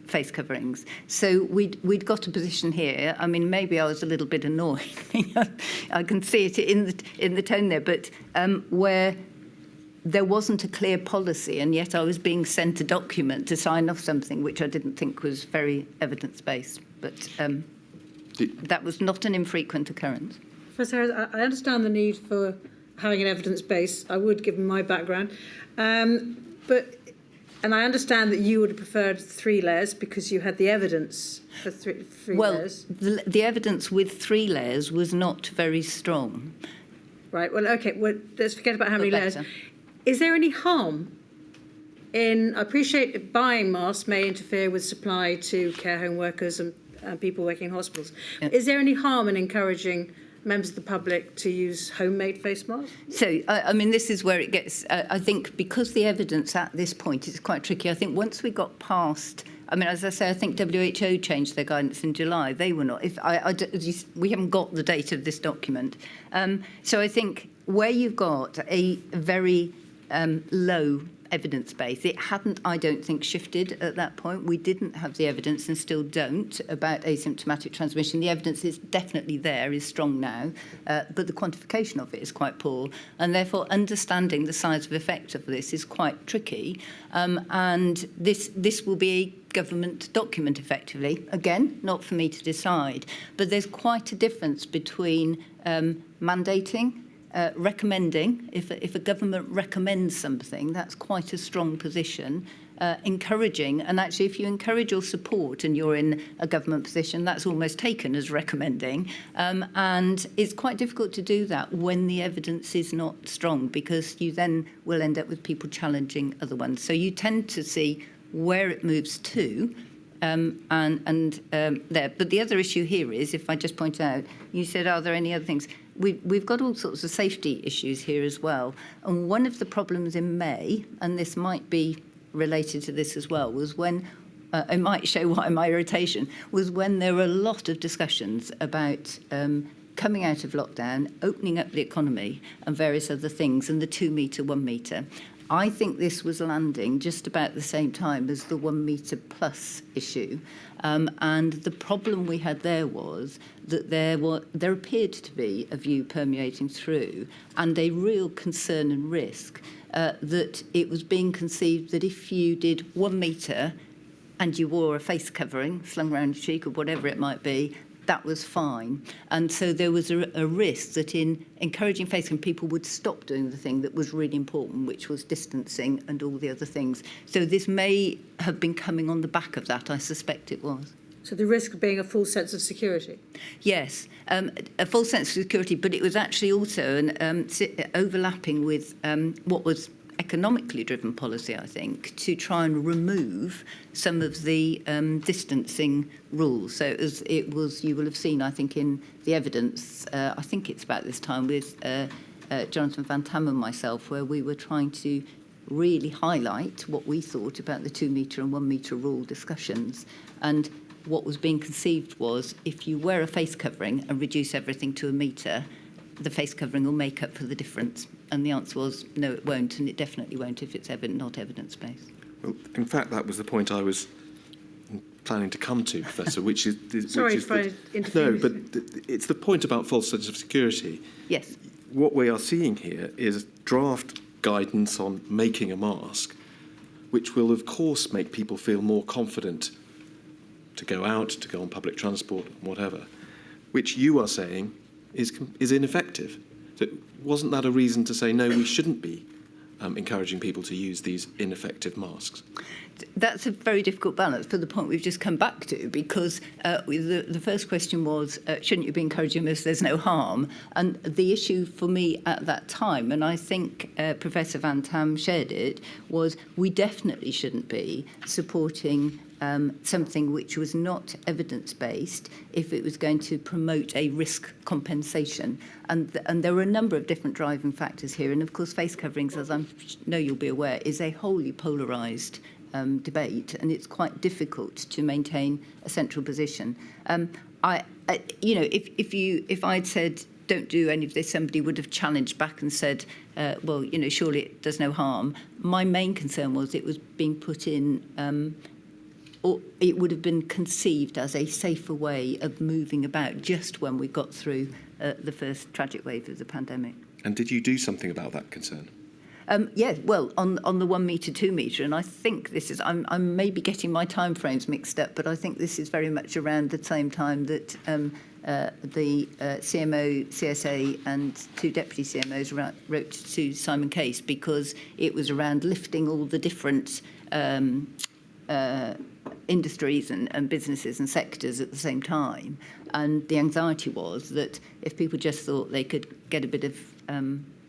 face coverings. So we'd got a position here. I mean, maybe I was a little bit annoyed. I can see it in the tone there, but where there wasn't a clear policy, and yet I was being sent a document to sign off something which I didn't think was very evidence-based. But that was not an infrequent occurrence. Professor Harris, I understand the need for having an evidence base. I would, given my background. And I understand that you would have preferred 3 layers because you had the evidence for three layers. Well, the evidence with 3 layers was not very strong. Right, well, OK, let's forget about how many layers. Is there any harm in, I appreciate that buying masks may interfere with supply to care home workers and people working in hospitals. Yeah. Is there any harm in encouraging members of the public to use homemade face masks? So, I mean, this is where it gets, I think, because the evidence at this point is quite tricky. I think once we got past, I mean, as I say, I think WHO changed their guidance in July. They were not. We haven't got the date of this document. So I think where you've got a very low evidence base, it hadn't, I don't think, shifted at that point. We didn't have the evidence and still don't about asymptomatic transmission. The evidence is definitely there, is strong now, but the quantification of it is quite poor, and therefore understanding the size of effect of this is quite tricky. And this will be a government document, effectively. Again, not for me to decide, but there's quite a difference between mandating, recommending. If a government recommends something, that's quite a strong position. Encouraging, and actually if you encourage or support and you're in a government position, that's almost taken as recommending. And it's quite difficult to do that when the evidence is not strong, because you then will end up with people challenging other ones. So you tend to see where it moves to, there. But the other issue here is, if I just point out, you said, are there any other things? We've got all sorts of safety issues here as well. And one of the problems in May, and this might be related to this as well, was when, it might show why my irritation, was when there were a lot of discussions about coming out of lockdown, opening up the economy and various other things, and the 2 metre, 1 metre. I think this was landing just about the same time as the 1 metre plus issue. And the problem we had there was that there appeared to be a view permeating through, and a real concern and risk that it was being conceived that if you did 1 metre and you wore a face covering slung around your cheek or whatever it might be, that was fine. And so there was a risk that in encouraging face covering, people would stop doing the thing that was really important, which was distancing and all the other things. So this may have been coming on the back of that. I suspect it was. So the risk being a false sense of security? Yes, a false sense of security, but it was actually also overlapping with what was economically driven policy, I think, to try and remove some of the distancing rules. So it was, you will have seen, I think, in the evidence, I think it's about this time with Jonathan Van Tam and myself, where we were trying to really highlight what we thought about the 2 metre and 1 metre rule discussions. And what was being conceived was, if you wear a face covering and reduce everything to 1 metre, the face covering will make up for the difference. And the answer was, no, it won't, and it definitely won't if it's not evidence-based. Well, in fact, that was the point I was planning to come to, Professor, which is... Sorry which is if I interfered. No, but it's the point about false sense of security. Yes. What we are seeing here is draft guidance on making a mask, which will, of course, make people feel more confident to go out, to go on public transport, whatever, which you are saying is ineffective. So wasn't that a reason to say, no, we shouldn't be encouraging people to use these ineffective masks? That's a very difficult balance for the point we've just come back to, because the first question was, shouldn't you be encouraging them if there's no harm? And the issue for me at that time, and I think Professor Van Tam shared it, was we definitely shouldn't be supporting something which was not evidence-based if it was going to promote a risk compensation. And there were a number of different driving factors here. And, of course, face coverings, as I know you'll be aware, is a wholly polarised debate, and it's quite difficult to maintain a central position. If I'd said, don't do any of this, somebody would have challenged back and said, well, surely it does no harm. My main concern was it was being put in... or it would have been conceived as a safer way of moving about just when we got through the first tragic wave of the pandemic. And did you do something about that concern? Yeah, well, on the 1 metre, 2 metre, and I think this is, I'm maybe getting my time frames mixed up, but I think this is very much around the same time that the CMO, CSA and 2 deputy CMOs wrote to Simon Case, because it was around lifting all the different industries and businesses and sectors at the same time. And the anxiety was that if people just thought they could get a bit of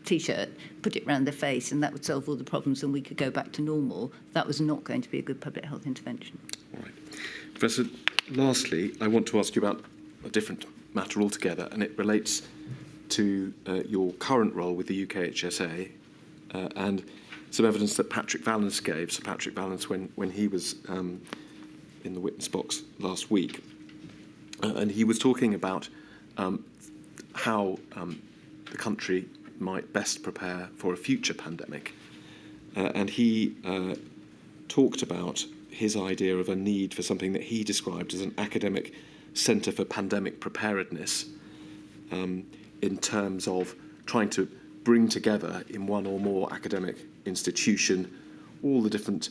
T-shirt, put it around their face, and that would solve all the problems and we could go back to normal, that was not going to be a good public health intervention. All right. Professor, lastly, I want to ask you about a different matter altogether, and it relates to your current role with the UKHSA and some evidence that Patrick Vallance gave. So Patrick Vallance, when he was in the witness box last week, and he was talking about how the country might best prepare for a future pandemic. And he talked about his idea of a need for something that he described as an academic centre for pandemic preparedness, in terms of trying to bring together in one or more academic institution all the different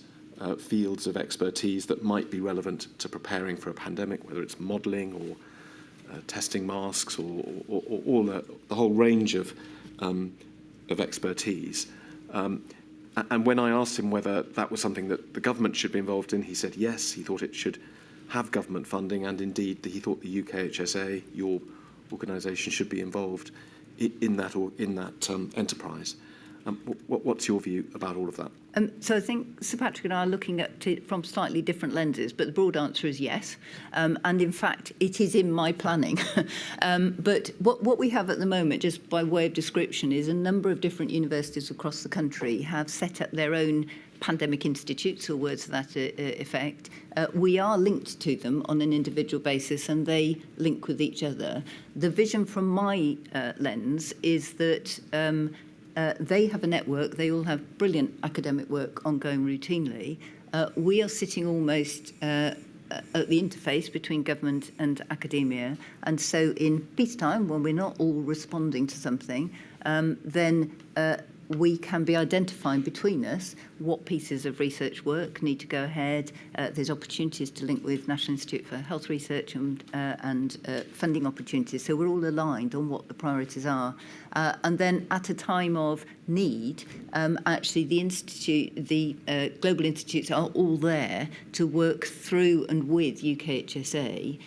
fields of expertise that might be relevant to preparing for a pandemic, whether it's modelling or testing masks or all the whole range of expertise. And when I asked him whether that was something that the government should be involved in, he said yes, he thought it should have government funding, and indeed he thought the UKHSA, your organisation, should be involved in that enterprise. What's your view about all of that? So I think Sir Patrick and I are looking at it from slightly different lenses, but the broad answer is yes. And in fact, it is in my planning. But what we have at the moment, just by way of description, is a number of different universities across the country have set up their own pandemic institutes, or words to that effect. We are linked to them on an individual basis, and they link with each other. The vision from my lens is that they have a network. They all have brilliant academic work ongoing routinely. We are sitting almost at the interface between government and academia. And so in peacetime, when we're not all responding to something, then we can be identifying between us what pieces of research work need to go ahead. There's opportunities to link with National Institute for Health Research and funding opportunities. So we're all aligned on what the priorities are. And then at a time of need, actually the global institutes are all there to work through and with UKHSA,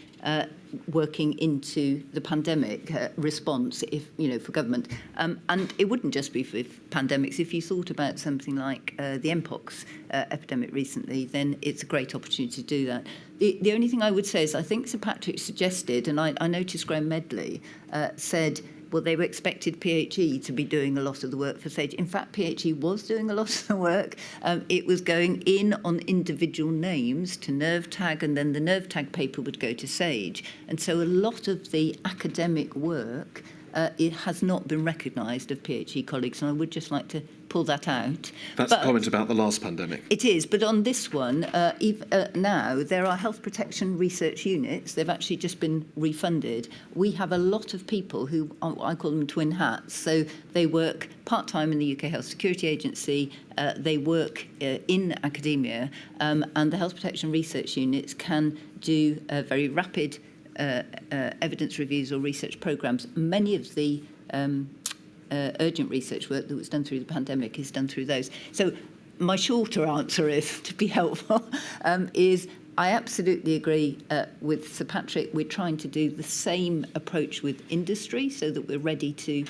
working into the pandemic response, if for government, and it wouldn't just be for pandemics. If you thought about something like the Mpox epidemic recently, then it's a great opportunity to do that. The only thing I would say is I think Sir Patrick suggested, and I noticed Graham Medley said, well, they were expected PHE to be doing a lot of the work for SAGE. In fact, PHE was doing a lot of the work. It was going in on individual names to nerve tag, and then the nerve tag paper would go to SAGE. And so a lot of the academic work, it has not been recognised of PHE colleagues, and I would just like to pull that out. That's a comment about the last pandemic. It is, but on this one, now there are health protection research units. They've actually just been refunded. We have a lot of people who, I call them twin hats, so they work part-time in the UK Health Security Agency, they work in academia, and the health protection research units can do very rapid evidence reviews or research programmes. Many of the urgent research work that was done through the pandemic is done through those. So my shorter answer is, to be helpful, is I absolutely agree with Sir Patrick. We're trying to do the same approach with industry so that we're ready to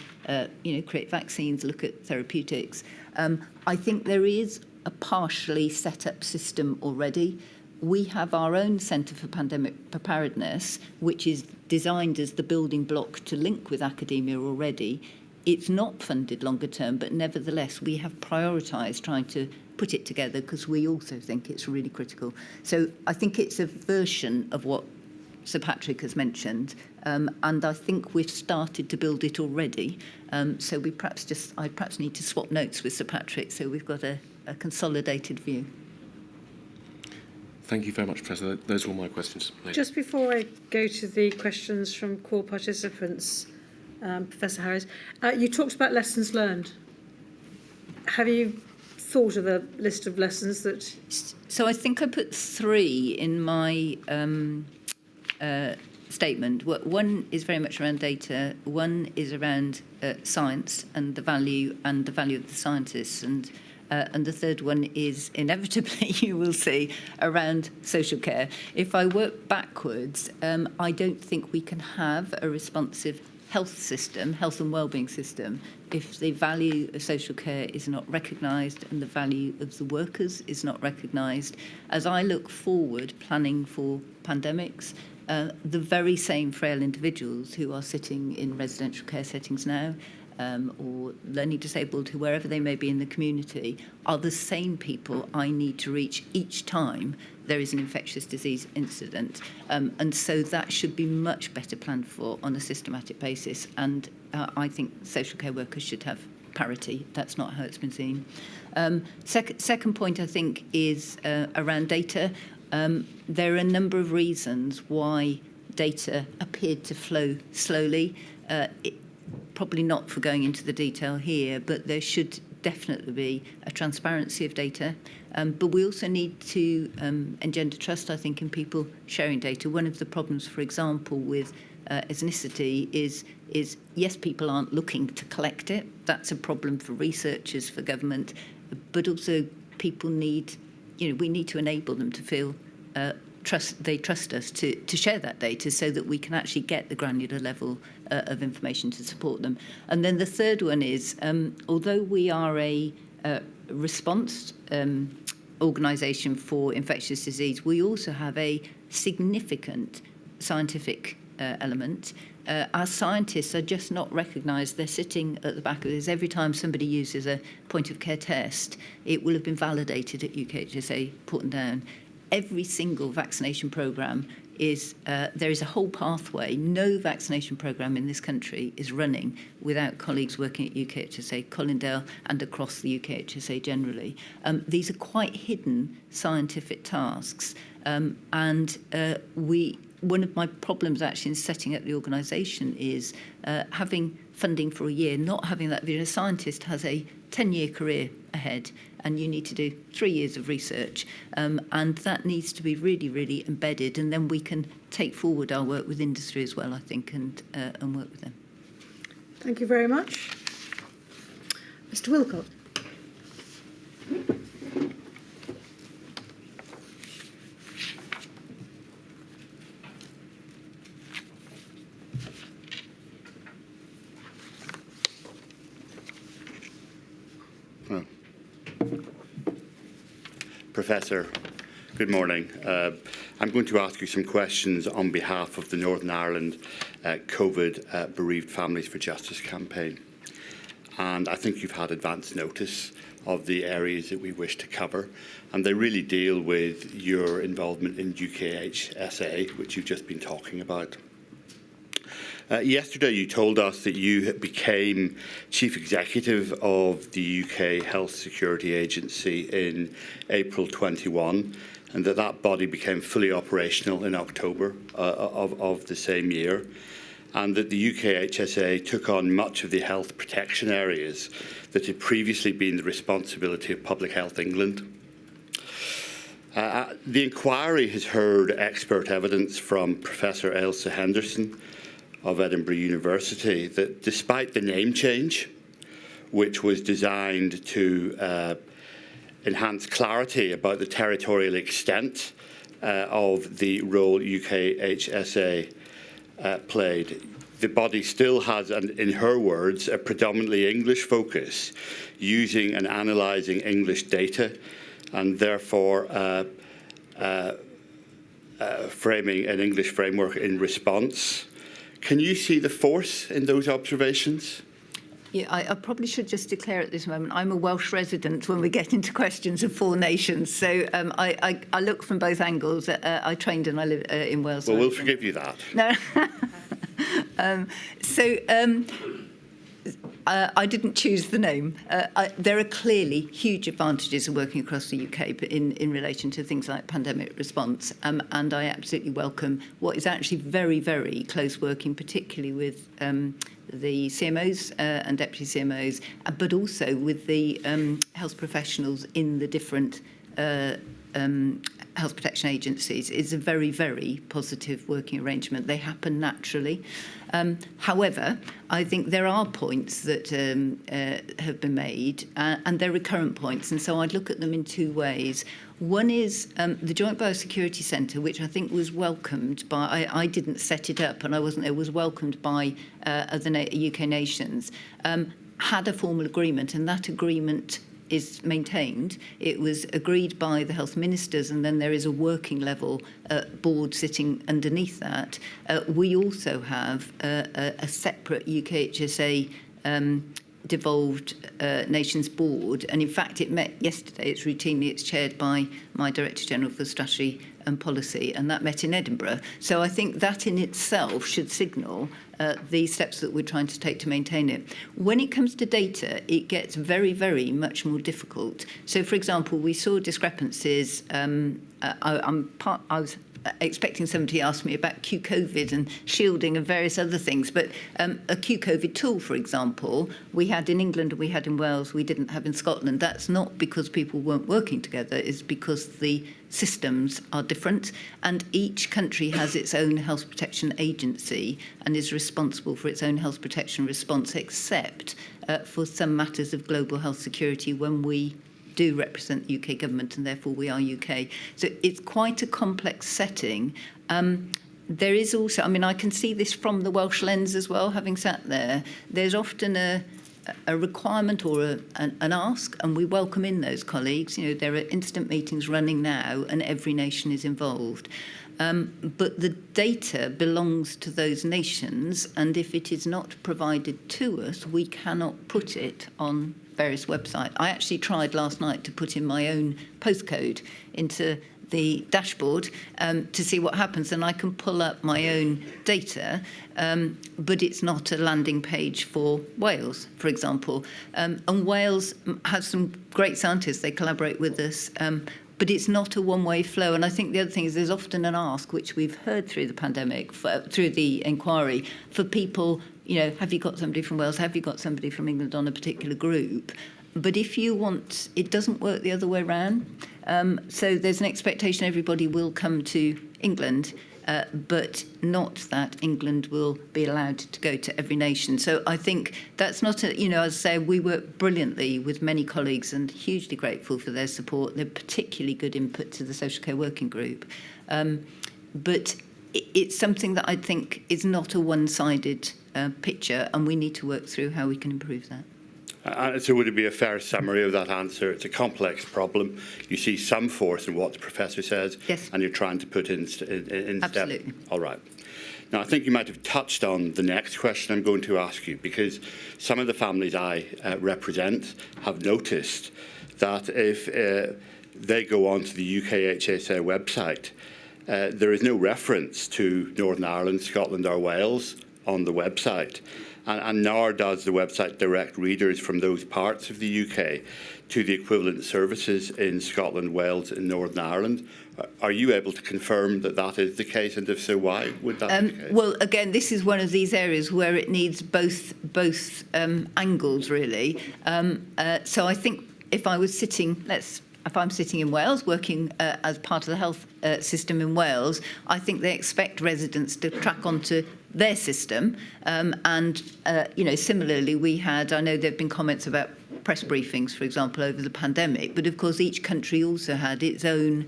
create vaccines, look at therapeutics. I think there is a partially set up system already. We have our own Centre for Pandemic Preparedness, which is designed as the building block to link with academia already. It's not funded longer term, but nevertheless, we have prioritised trying to put it together because we also think it's really critical. So I think it's a version of what Sir Patrick has mentioned, and I think we've started to build it already. So I perhaps need to swap notes with Sir Patrick so we've got a consolidated view. Thank you very much, Professor. Those were all my questions. Just before I go to the questions from core participants, Professor Harris, you talked about lessons learned. Have you thought of a list of lessons that... So I think I put 3 in my statement. One is very much around data. One is around science and the value of the scientists. And the third one is inevitably, you will see, around social care. If I work backwards, I don't think we can have a responsive health system, health and wellbeing system, if the value of social care is not recognised and the value of the workers is not recognised. As I look forward, planning for pandemics, the very same frail individuals who are sitting in residential care settings now, or learning disabled, wherever they may be in the community, are the same people I need to reach each time there is an infectious disease incident. And so that should be much better planned for on a systematic basis. And I think social care workers should have parity. That's not how it's been seen. Second point, I think, is around data. There are a number of reasons why data appeared to flow slowly. Probably not for going into the detail here, but there should definitely be a transparency of data. But we also need to engender trust, I think, in people sharing data. One of the problems, for example, with ethnicity is yes, people aren't looking to collect it. That's a problem for researchers, for government, but also people need, we need to enable them to feel they trust us to share that data so that we can actually get the granular level of information to support them. And then the third one is, although we are a response organisation for infectious disease, we also have a significant scientific element. Our scientists are just not recognised. They're sitting at the back of this. Every time somebody uses a point of care test, it will have been validated at UKHSA, put them down. Every single vaccination programme is, there is a whole pathway. No vaccination programme in this country is running without colleagues working at UKHSA, Colindale and across the UKHSA generally. These are quite hidden scientific tasks. One of my problems actually in setting up the organisation is having funding for a year, not having that vision. A scientist has a 10-year career ahead, and you need to do 3 years of research, and that needs to be really, really embedded, and then we can take forward our work with industry as well, I think, and work with them. Thank you very much. Mr. Wilcott. Professor, good morning. I'm going to ask you some questions on behalf of the Northern Ireland COVID Bereaved Families for Justice campaign. And I think you've had advance notice of the areas that we wish to cover, and they really deal with your involvement in UKHSA, which you've just been talking about. Yesterday you told us that you became Chief Executive of the UK Health Security Agency in April 21, and that body became fully operational in October of the same year, and that the UKHSA took on much of the health protection areas that had previously been the responsibility of Public Health England. The inquiry has heard expert evidence from Professor Ailsa Henderson of Edinburgh University that despite the name change, which was designed to enhance clarity about the territorial extent of the role UKHSA played, the body still has, in her words, a predominantly English focus, using and analysing English data, and therefore framing an English framework in response. Can you see the force in those observations? Yeah, I probably should just declare at this moment, I'm a Welsh resident when we get into questions of 4 nations. So I look from both angles. I trained and I live in Wales. Well, we'll forgive you that. No. I didn't choose the name. There are clearly huge advantages of working across the UK in relation to things like pandemic response, and I absolutely welcome what is actually very, very close working, particularly with the CMOs and deputy CMOs, but also with the health professionals in the different health protection agencies. Is a very, very positive working arrangement. They happen naturally. However, I think there are points that have been made, and they're recurrent points, and so I'd look at them in 2 ways. One is the Joint Biosecurity Centre, which I think was welcomed by, I didn't set it up and I wasn't there, was welcomed by other UK nations, had a formal agreement, and that agreement is maintained. It was agreed by the health ministers, and then there is a working level board sitting underneath that. We also have a separate UKHSA devolved nations board, and in fact it met yesterday. It's chaired by my Director General for Strategy and Policy, and that met in Edinburgh. So I think that in itself should signal the steps that we're trying to take to maintain it. When it comes to data, it gets very, very much more difficult. So, for example, we saw discrepancies. I was expecting somebody to ask me about Q-COVID and shielding and various other things, but a Q-COVID tool, for example, we had in England and we had in Wales, we didn't have in Scotland. That's not because people weren't working together, it's because the systems are different, and each country has its own health protection agency and is responsible for its own health protection response, except for some matters of global health security when we do represent the UK government, and therefore we are UK. So it's quite a complex setting. There is also, I mean, I can see this from the Welsh lens as well, having sat there. There's often a requirement or an ask, and we welcome in those colleagues. You know, there are instant meetings running now, and every nation is involved. But the data belongs to those nations, and if it is not provided to us, we cannot put it on various websites. I actually tried last night to put in my own postcode into the dashboard to see what happens, and I can pull up my own data, but it's not a landing page for Wales, for example. And Wales has some great scientists, they collaborate with us, but it's not a one-way flow. And I think the other thing is there's often an ask, which we've heard through the pandemic, through the inquiry, for people, you know, have you got somebody from Wales? Have you got somebody from England on a particular group? But if you want, it doesn't work the other way around. So there's an expectation everybody will come to England, but not that England will be allowed to go to every nation. So I think that's not, as I say, we work brilliantly with many colleagues and hugely grateful for their support. They're particularly good input to the social care working group. But it's something that I think is not a one-sided picture, and we need to work through how we can improve that. So would it be a fair summary of that answer? It's a complex problem. You see some force in what the professor says, yes, and you're trying to put in absolutely. step. All right. Now, I think you might have touched on the next question I'm going to ask you, because some of the families I represent have noticed that if they go onto the UKHSA website, there is no reference to Northern Ireland, Scotland or Wales on the website. And nor does the website direct readers from those parts of the UK to the equivalent services in Scotland, Wales and Northern Ireland. Are you able to confirm that that is the case, and if so, why would that be the case? Well, again, this is one of these areas where it needs both angles, really. So I think if I was sitting, if I'm sitting in Wales, working as part of the health system in Wales, I think they expect residents to track onto their system. Similarly, I know there have been comments about press briefings, for example, over the pandemic, but of course each country also had its own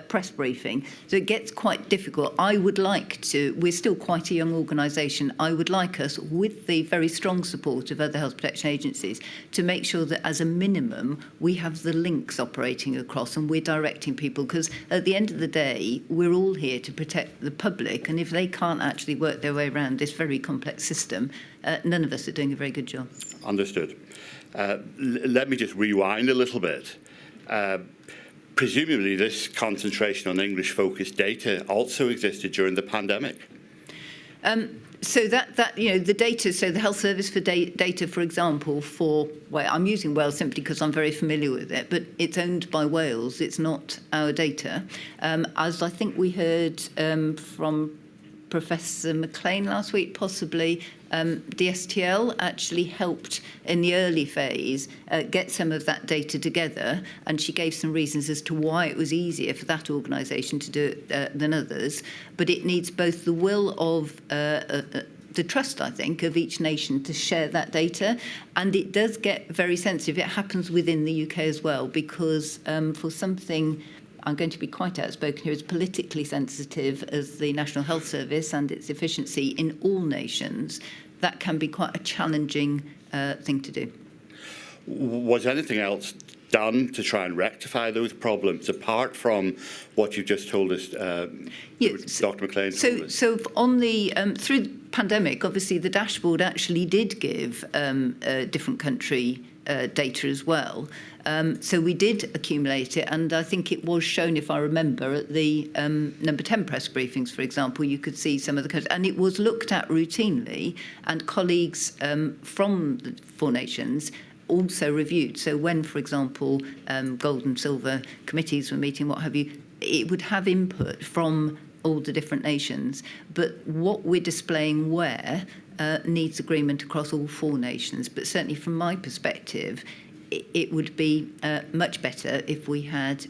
press briefing. So it gets quite difficult. We're still quite a young organisation, I would like us, with the very strong support of other health protection agencies, to make sure that as a minimum we have the links operating across and we're directing people, because at the end of the day we're all here to protect the public, and if they can't actually work their way around this very complex system, none of us are doing a very good job. Understood. Let me just rewind a little bit. Presumably this concentration on English-focused data also existed during the pandemic. So the data, so the Health Service for data, for example, I'm using Wales simply because I'm very familiar with it, but it's owned by Wales, it's not our data. As I think we heard from Professor McLean last week, possibly, DSTL actually helped in the early phase get some of that data together, and she gave some reasons as to why it was easier for that organisation to do it than others. But it needs both the will of the trust, I think, of each nation to share that data, and it does get very sensitive. It happens within the UK as well, because for something, I'm going to be quite outspoken here, as politically sensitive as the National Health Service and its efficiency in all nations, that can be quite a challenging thing to do. Was anything else done to try and rectify those problems, apart from what you just told us, Dr. McLean? So on the through the pandemic, obviously the dashboard actually did give different country data as well. So we did accumulate it, and I think it was shown, if I remember, at the number 10 press briefings, for example, you could see some of the countries, and it was looked at routinely, and colleagues from the four nations also reviewed. So when, for example, gold and silver committees were meeting, what have you, it would have input from all the different nations. But what we're displaying where needs agreement across all four nations. But certainly from my perspective, it would be much better if we had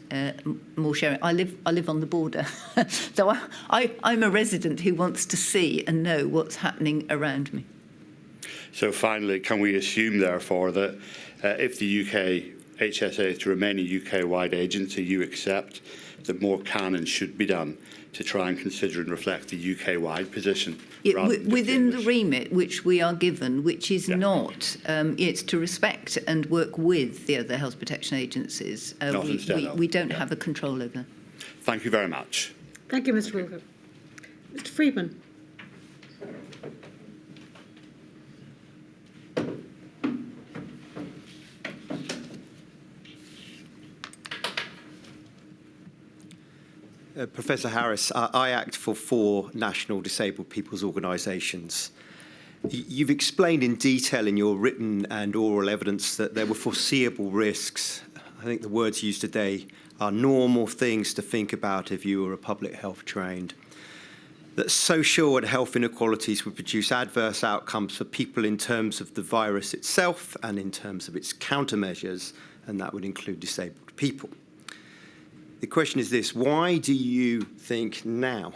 more sharing. I live on the border, so I'm a resident who wants to see and know what's happening around me. So finally, can we assume, therefore, that if the UKHSA is to remain a UK-wide agency, you accept that more can and should be done to try and consider and reflect the UK-wide position? Within the remit which we are given, which is not, it's to respect and work with the other health protection agencies. We don't have a control over that. Thank you very much. Thank you, Mr. Wilcock. Mr. Freedman. Professor Harris, I act for 4 national disabled people's organisations. You've explained in detail in your written and oral evidence that there were foreseeable risks. I think the words used today are normal things to think about if you were a public health trained. that social and health inequalities would produce adverse outcomes for people in terms of the virus itself and in terms of its countermeasures, and that would include disabled people. The question is this: why do you think now,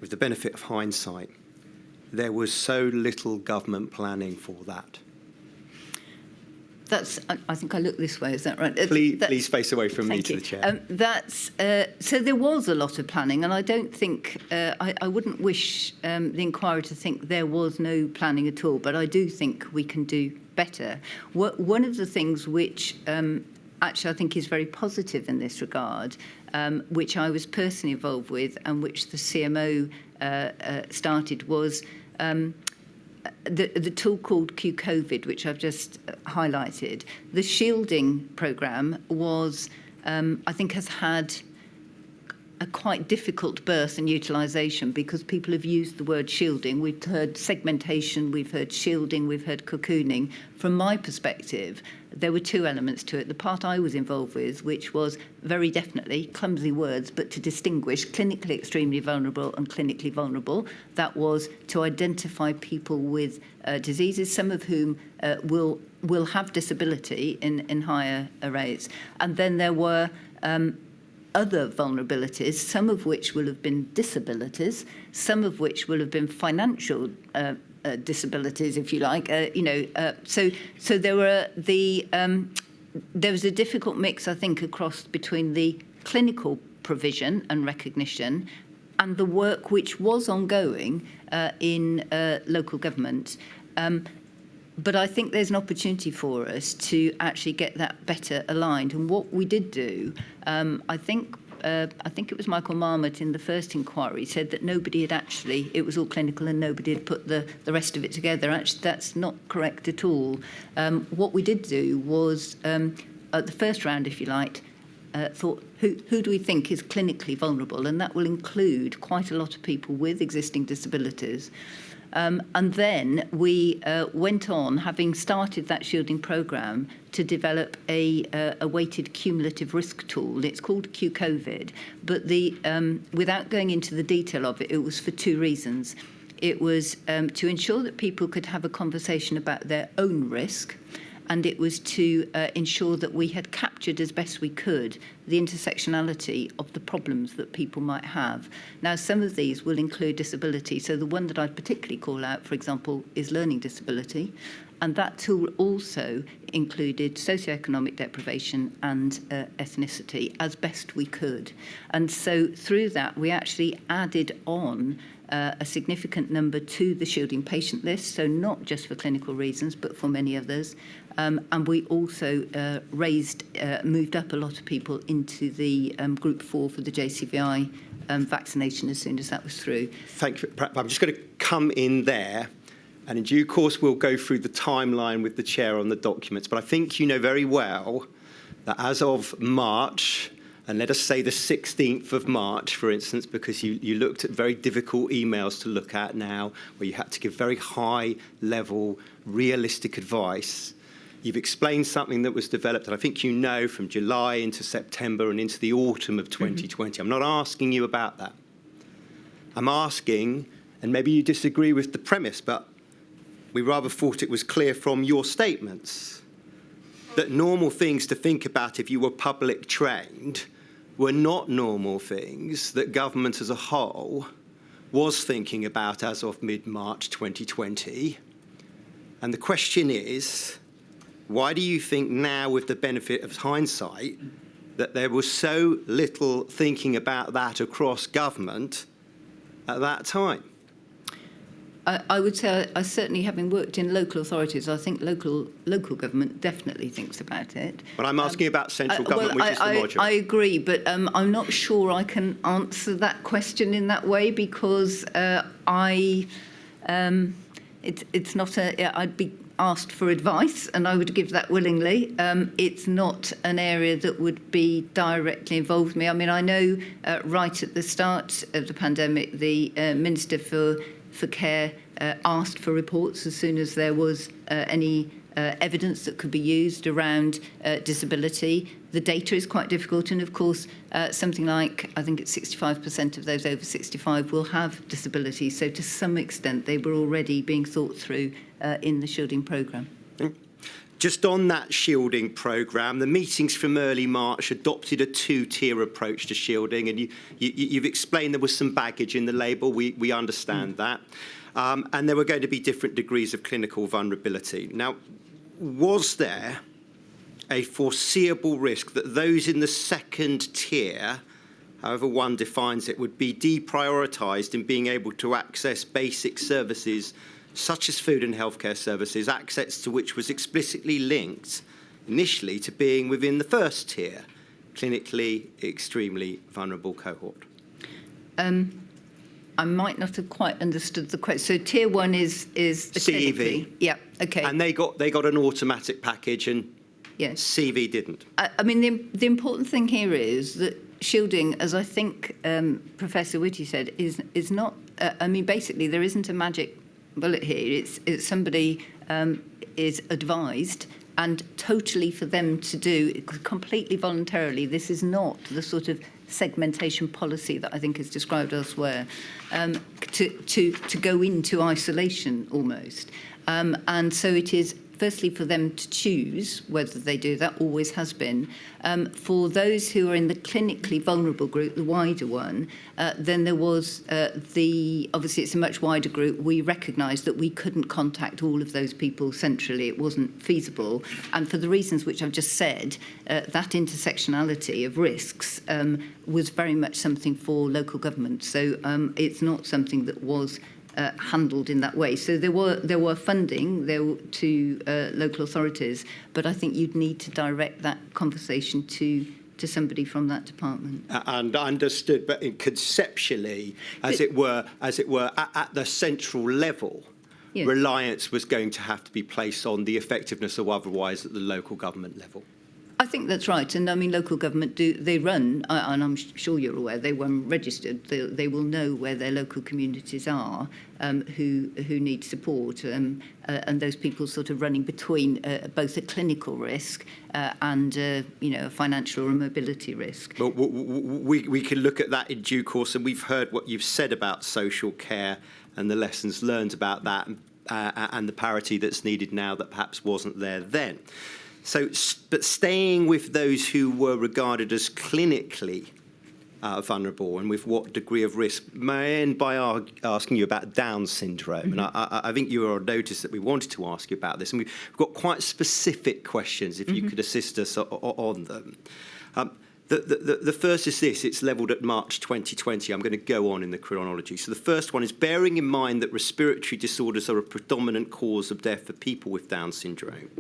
with the benefit of hindsight, there was so little government planning for that? I think I look this way, is that right? Please face away from me to the chair. So there was a lot of planning, and I don't think, I wouldn't wish the inquiry to think there was no planning at all, but I do think we can do better. One of the things which actually I think is very positive in this regard, which I was personally involved with and which the CMO started, was the tool called COVID, which I've just highlighted. The shielding programme was, I think, has had a quite difficult birth and utilisation because people have used the word shielding. We've heard segmentation, we've heard shielding, we've heard cocooning. From my perspective, there were two elements to it. The part I was involved with, which was very definitely, clumsy words, but to distinguish clinically extremely vulnerable and clinically vulnerable. That was to identify people with diseases, some of whom will have disability in higher rates. And then there were other vulnerabilities, some of which will have been disabilities, some of which will have been financial disabilities, if you like. So there were there was a difficult mix, I think, across between the clinical provision and recognition and the work which was ongoing in local government. But I think there's an opportunity for us to actually get that better aligned. And what we did do, I think it was Michael Marmot in the first inquiry said that nobody had actually, it was all clinical and nobody had put the rest of it together. Actually, that's not correct at all. What we did do was, at the first round, if you like, thought, who do we think is clinically vulnerable? And that will include quite a lot of people with existing disabilities. And then we went on, having started that shielding programme, to develop a weighted cumulative risk tool. It's called Q-COVID, but without going into the detail of it, it was for two reasons. It was to ensure that people could have a conversation about their own risk, and it was to ensure that we had captured as best we could the intersectionality of the problems that people might have. Now, some of these will include disability. So the one that I'd particularly call out, for example, is learning disability. And that tool also included socioeconomic deprivation and ethnicity as best we could. And so through that, we actually added on a significant number to the shielding patient list, so not just for clinical reasons, but for many others. And we also moved up a lot of people into the group 4 for the JCVI vaccination as soon as that was through. Thank you. I'm just going to come in there, and in due course we'll go through the timeline with the chair on the documents. But I think you know very well that as of March, and let us say the 16th of March, for instance, because you looked at very difficult emails to look at now, where you had to give very high-level, realistic advice. You've explained something that was developed, and I think you know, from July into September and into the autumn of 2020. I'm not asking you about that. I'm asking, and maybe you disagree with the premise, but we rather thought it was clear from your statements that normal things to think about if you were public trained were not normal things that government as a whole was thinking about as of mid-March 2020. And the question is, why do you think now, with the benefit of hindsight, that there was so little thinking about that across government at that time? I would say, I certainly, having worked in local authorities, I think local government definitely thinks about it. But I'm asking about central government, which is the module. I agree, but I'm not sure I can answer that question in that way, because it's not I'd be asked for advice, and I would give that willingly. It's not an area that would be directly involved with me. I mean, I know right at the start of the pandemic, the Minister for Care asked for reports as soon as there was any evidence that could be used around disability. The data is quite difficult, and of course, something like, I think it's 65% of those over 65 will have disability. So to some extent, they were already being thought through in the shielding programme. Just on that shielding programme, the meetings from early March adopted a two-tier approach to shielding, and you've explained there was some baggage in the label. We understand that. And there were going to be different degrees of clinical vulnerability. Now, was there a foreseeable risk that those in the second tier, however one defines it, would be deprioritised in being able to access basic services such as food and healthcare services, access to which was explicitly linked initially to being within the first tier, clinically extremely vulnerable cohort? I might not have quite understood the question. So tier 1 is the CEV. clinically. Yeah, okay. And they got an automatic package, and Yes. CV didn't. I mean, the important thing here is that shielding, as I think Professor Whitty said, is not. I mean, basically, there isn't a magic bullet here. It's somebody is advised, and totally for them to do completely voluntarily. This is not the sort of segmentation policy that I think is described elsewhere, to go into isolation almost. And so it is firstly for them to choose whether they do that, always has been. For those who are in the clinically vulnerable group, the wider one, then there was obviously it's a much wider group. We recognised that we couldn't contact all of those people centrally. It wasn't feasible. And for the reasons which I've just said, that intersectionality of risks was very much something for local government. So it's not something that was handled in that way. So there were funding to local authorities, but I think you'd need to direct that conversation to somebody from that department. And understood, but conceptually, as it were, at the central level, Yes. reliance was going to have to be placed on the effectiveness of otherwise at the local government level. I think that's right. And I mean, local government they run, and I'm sure you're aware, they run registered. They will know where their local communities are, who need support, and those people sort of running between both a clinical risk and a financial or mobility risk. But we can look at that in due course, and we've heard what you've said about social care and the lessons learned about that, and the parity that's needed now that perhaps wasn't there then. So, but staying with those who were regarded as clinically vulnerable and with what degree of risk, may I end by asking you about Down syndrome? Mm-hmm. And I think you were on notice that we wanted to ask you about this, and we've got quite specific questions, if you could assist us on them. The first is this, it's levelled at March 2020. I'm going to go on in the chronology. So the first one is, bearing in mind that respiratory disorders are a predominant cause of death for people with Down syndrome,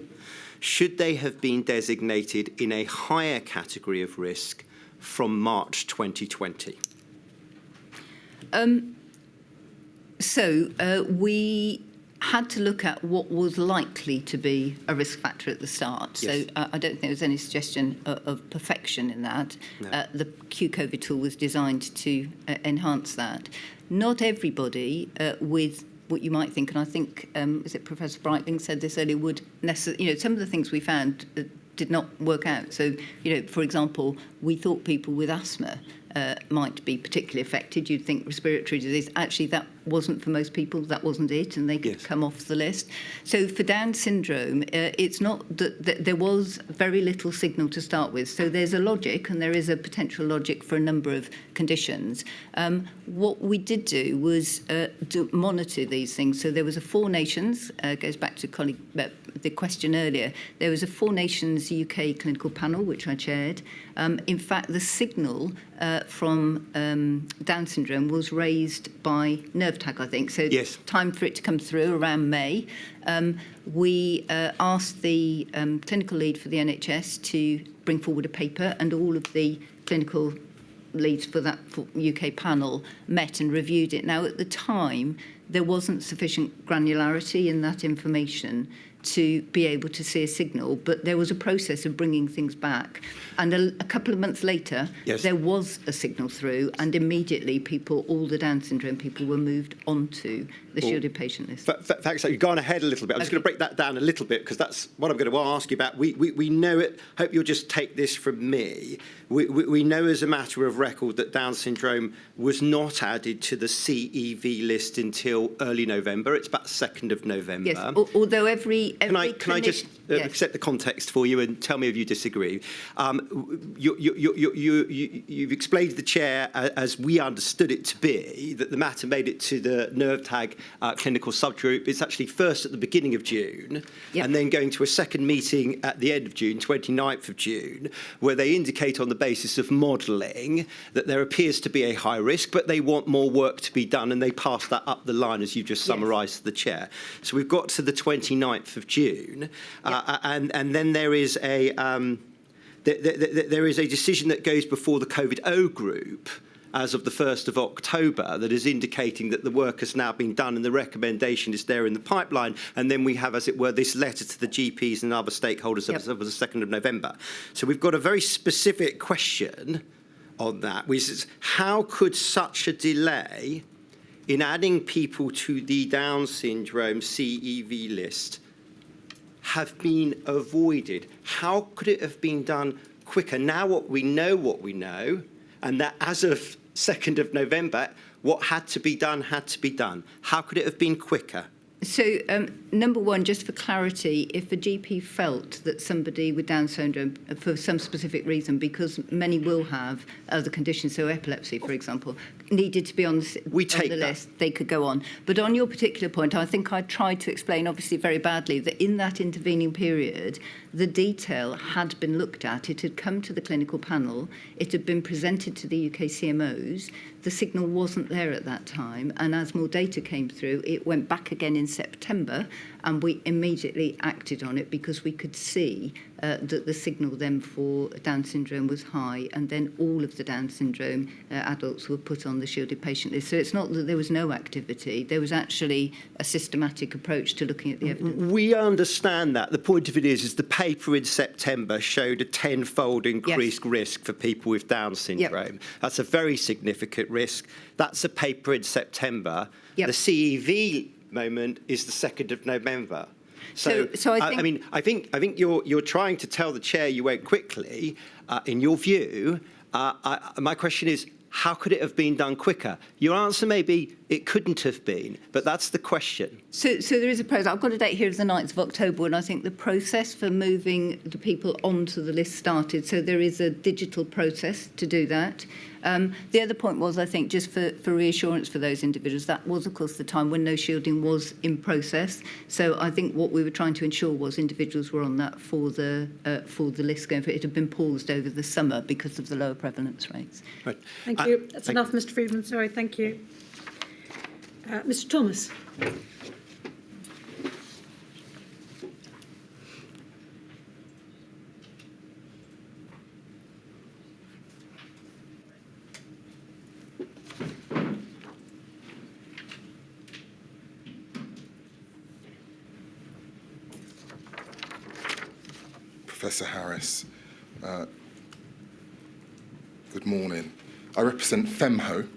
should they have been designated in a higher category of risk from March 2020? We had to look at what was likely to be a risk factor at the start. Yes. So I don't think there was any suggestion of perfection in that. No. The Q-COVID tool was designed to enhance that. Not everybody with what you might think, and I think, is it Professor Breitling said this earlier, would necessarily, some of the things we found did not work out. So, for example, we thought people with asthma might be particularly affected. You'd think respiratory disease. Actually, that wasn't for most people. That wasn't it, and they could come off the list. So for Down syndrome, it's not that there was very little signal to start with. So there's a logic, and there is a potential logic for a number of conditions. What we did do was to monitor these things. So there was a 4 nations, goes back to the question earlier, there was a 4 nations UK clinical panel, which I chaired. In fact, the signal from Down syndrome was raised by nerve tag, I think. So time for it to come through around May. We asked the clinical lead for the NHS to bring forward a paper, and all of the clinical leads for that UK panel met and reviewed it. Now, at the time, there wasn't sufficient granularity in that information to be able to see a signal, but there was a process of bringing things back. And a couple of months later, Yes. there was a signal through, and immediately all the Down syndrome people were moved onto the shielded patient list. Thanks. You've gone ahead a little bit. I'm just going to break that down a little bit because that's what I'm going to ask you about. We know it. Hope you'll just take this from me. We know as a matter of record that Down syndrome was not added to the CEV list until early November. It's about 2nd of November. Yes, although every Can I just yes. set the context for you and tell me if you disagree? You've explained to the chair, as we understood it to be, that the matter made it to the nerve tag clinical subgroup. It's actually first at the beginning of June, Yep. and then going to a second meeting at the end of June, 29th of June, where they indicate on the basis of modelling that there appears to be a high risk, but they want more work to be done, and they pass that up the line, as you've just summarised to the chair. So we've got to the 29th of June, and then there is a there is a decision that goes before the COVID-O group as of the 1st of October that is indicating that the work has now been done and the recommendation is there in the pipeline. And then we have, as it were, this letter to the GPs and other stakeholders as of the 2nd of November. So we've got a very specific question on that, which is how could such a delay in adding people to the Down syndrome CEV list have been avoided? How could it have been done quicker? Now we know, and that as of 2nd of November, what had to be done had to be done. How could it have been quicker? So, number one, just for clarity, if a GP felt that somebody with Down syndrome, for some specific reason, because many will have other conditions, so epilepsy, for example, needed to be on the list, they could go on. But on your particular point, I think I tried to explain, obviously very badly, that in that intervening period, the detail had been looked at. It had come to the clinical panel. It had been presented to the UK CMOs. The signal wasn't there at that time. And as more data came through, it went back again in September, and we immediately acted on it because we could see that the signal then for Down syndrome was high, and then all of the Down syndrome adults were put on the shielded patient list. So it's not that there was no activity. There was actually a systematic approach to looking at the evidence. We understand that. The point of it is the paper in September showed a 10-fold increased risk for people with Down syndrome. Yep. That's a very significant risk. That's a paper in September. Yep. The CEV moment is the 2nd of November. So I think you're trying to tell the chair you went quickly. In your view, my question is, how could it have been done quicker? Your answer may be it couldn't have been, but that's the question. So there is a process. I've got a date here of the 9th of October, and I think the process for moving the people onto the list started. So there is a digital process to do that. The other point was, I think, just for reassurance for those individuals, that was, of course, the time when no shielding was in process. So I think what we were trying to ensure was individuals were on that for the list going for it. It had been paused over the summer because of the lower prevalence rates. Right. Thank you. That's enough, Mr. Friedman. Sorry, thank you. Mr. Thomas. Professor Harris, good morning. I represent FEMHO,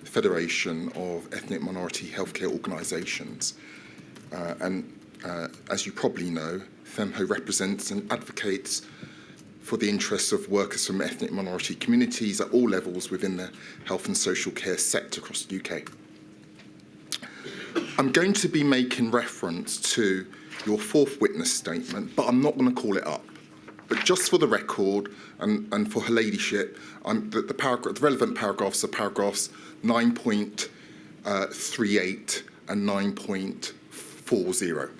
Federation of Ethnic Minority Healthcare Organisations. As you probably know, FEMHO represents and advocates for the interests of workers from ethnic minority communities at all levels within the health and social care sector across the UK. I'm going to be making reference to your fourth witness statement, but I'm not going to call it up. But just for the record and for her ladyship, the relevant paragraphs are paragraphs 9.38 and 9.40.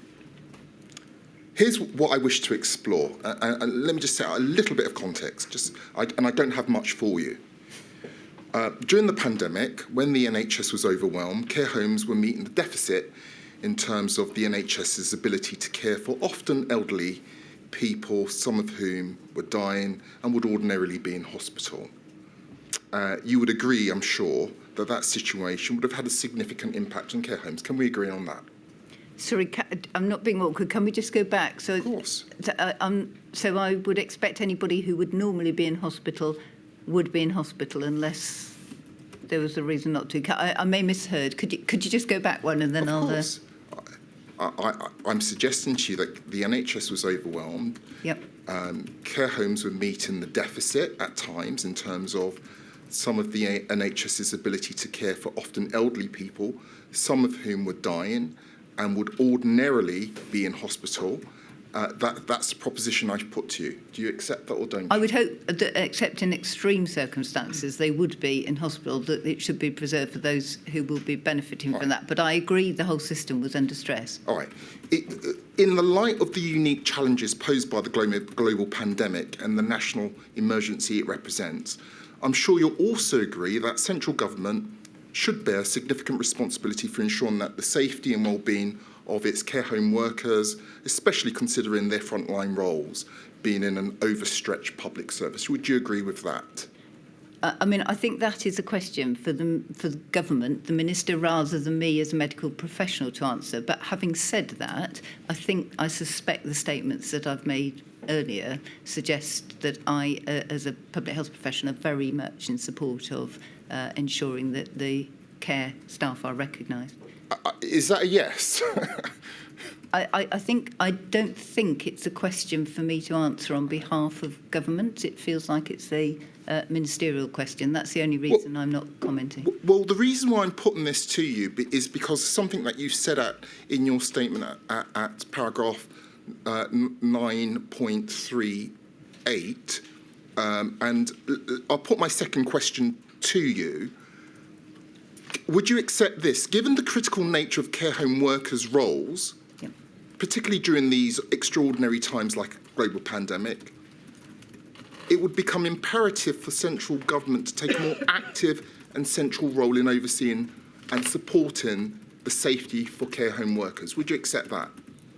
Here's what I wish to explore, and let me just set out a little bit of context, and I don't have much for you. During the pandemic, when the NHS was overwhelmed, care homes were meeting the deficit in terms of the NHS's ability to care for often elderly people, some of whom were dying and would ordinarily be in hospital. You would agree, I'm sure, that situation would have had a significant impact on care homes. Can we agree on that? Sorry, I'm not being awkward. Can we just go back? So, Of course. So I would expect anybody who would normally be in hospital would be in hospital unless there was a reason not to. I may misheard. Could you just go back one and then Of course. I'm suggesting to you that the NHS was overwhelmed. Yep. Care homes were meeting the deficit at times in terms of some of the NHS's ability to care for often elderly people, some of whom were dying and would ordinarily be in hospital. That's the proposition I've put to you. Do you accept that or don't you? I would hope that, except in extreme circumstances, they would be in hospital, that it should be preserved for those who will be benefiting from that. But I agree the whole system was under stress. All right. In the light of the unique challenges posed by the global pandemic and the national emergency it represents, I'm sure you'll also agree that central government should bear significant responsibility for ensuring that the safety and well-being of its care home workers, especially considering their frontline roles, being in an overstretched public service. Would you agree with that? I mean, I think that is a question for the government, the minister, rather than me as a medical professional to answer. But having said that, I suspect the statements that I've made earlier suggest that I, as a public health professional, are very much in support of ensuring that the care staff are recognised. Is that a yes? I don't think it's a question for me to answer on behalf of government. It feels like it's a ministerial question. That's the only reason I'm not commenting. Well, the reason why I'm putting this to you is because something that you said in your statement at paragraph 9.38, and I'll put my second question to you. Would you accept this? Given the critical nature of care home workers' roles, Yep. particularly during these extraordinary times like a global pandemic, it would become imperative for central government to take a more active and central role in overseeing and supporting the safety for care home workers. Would you accept that?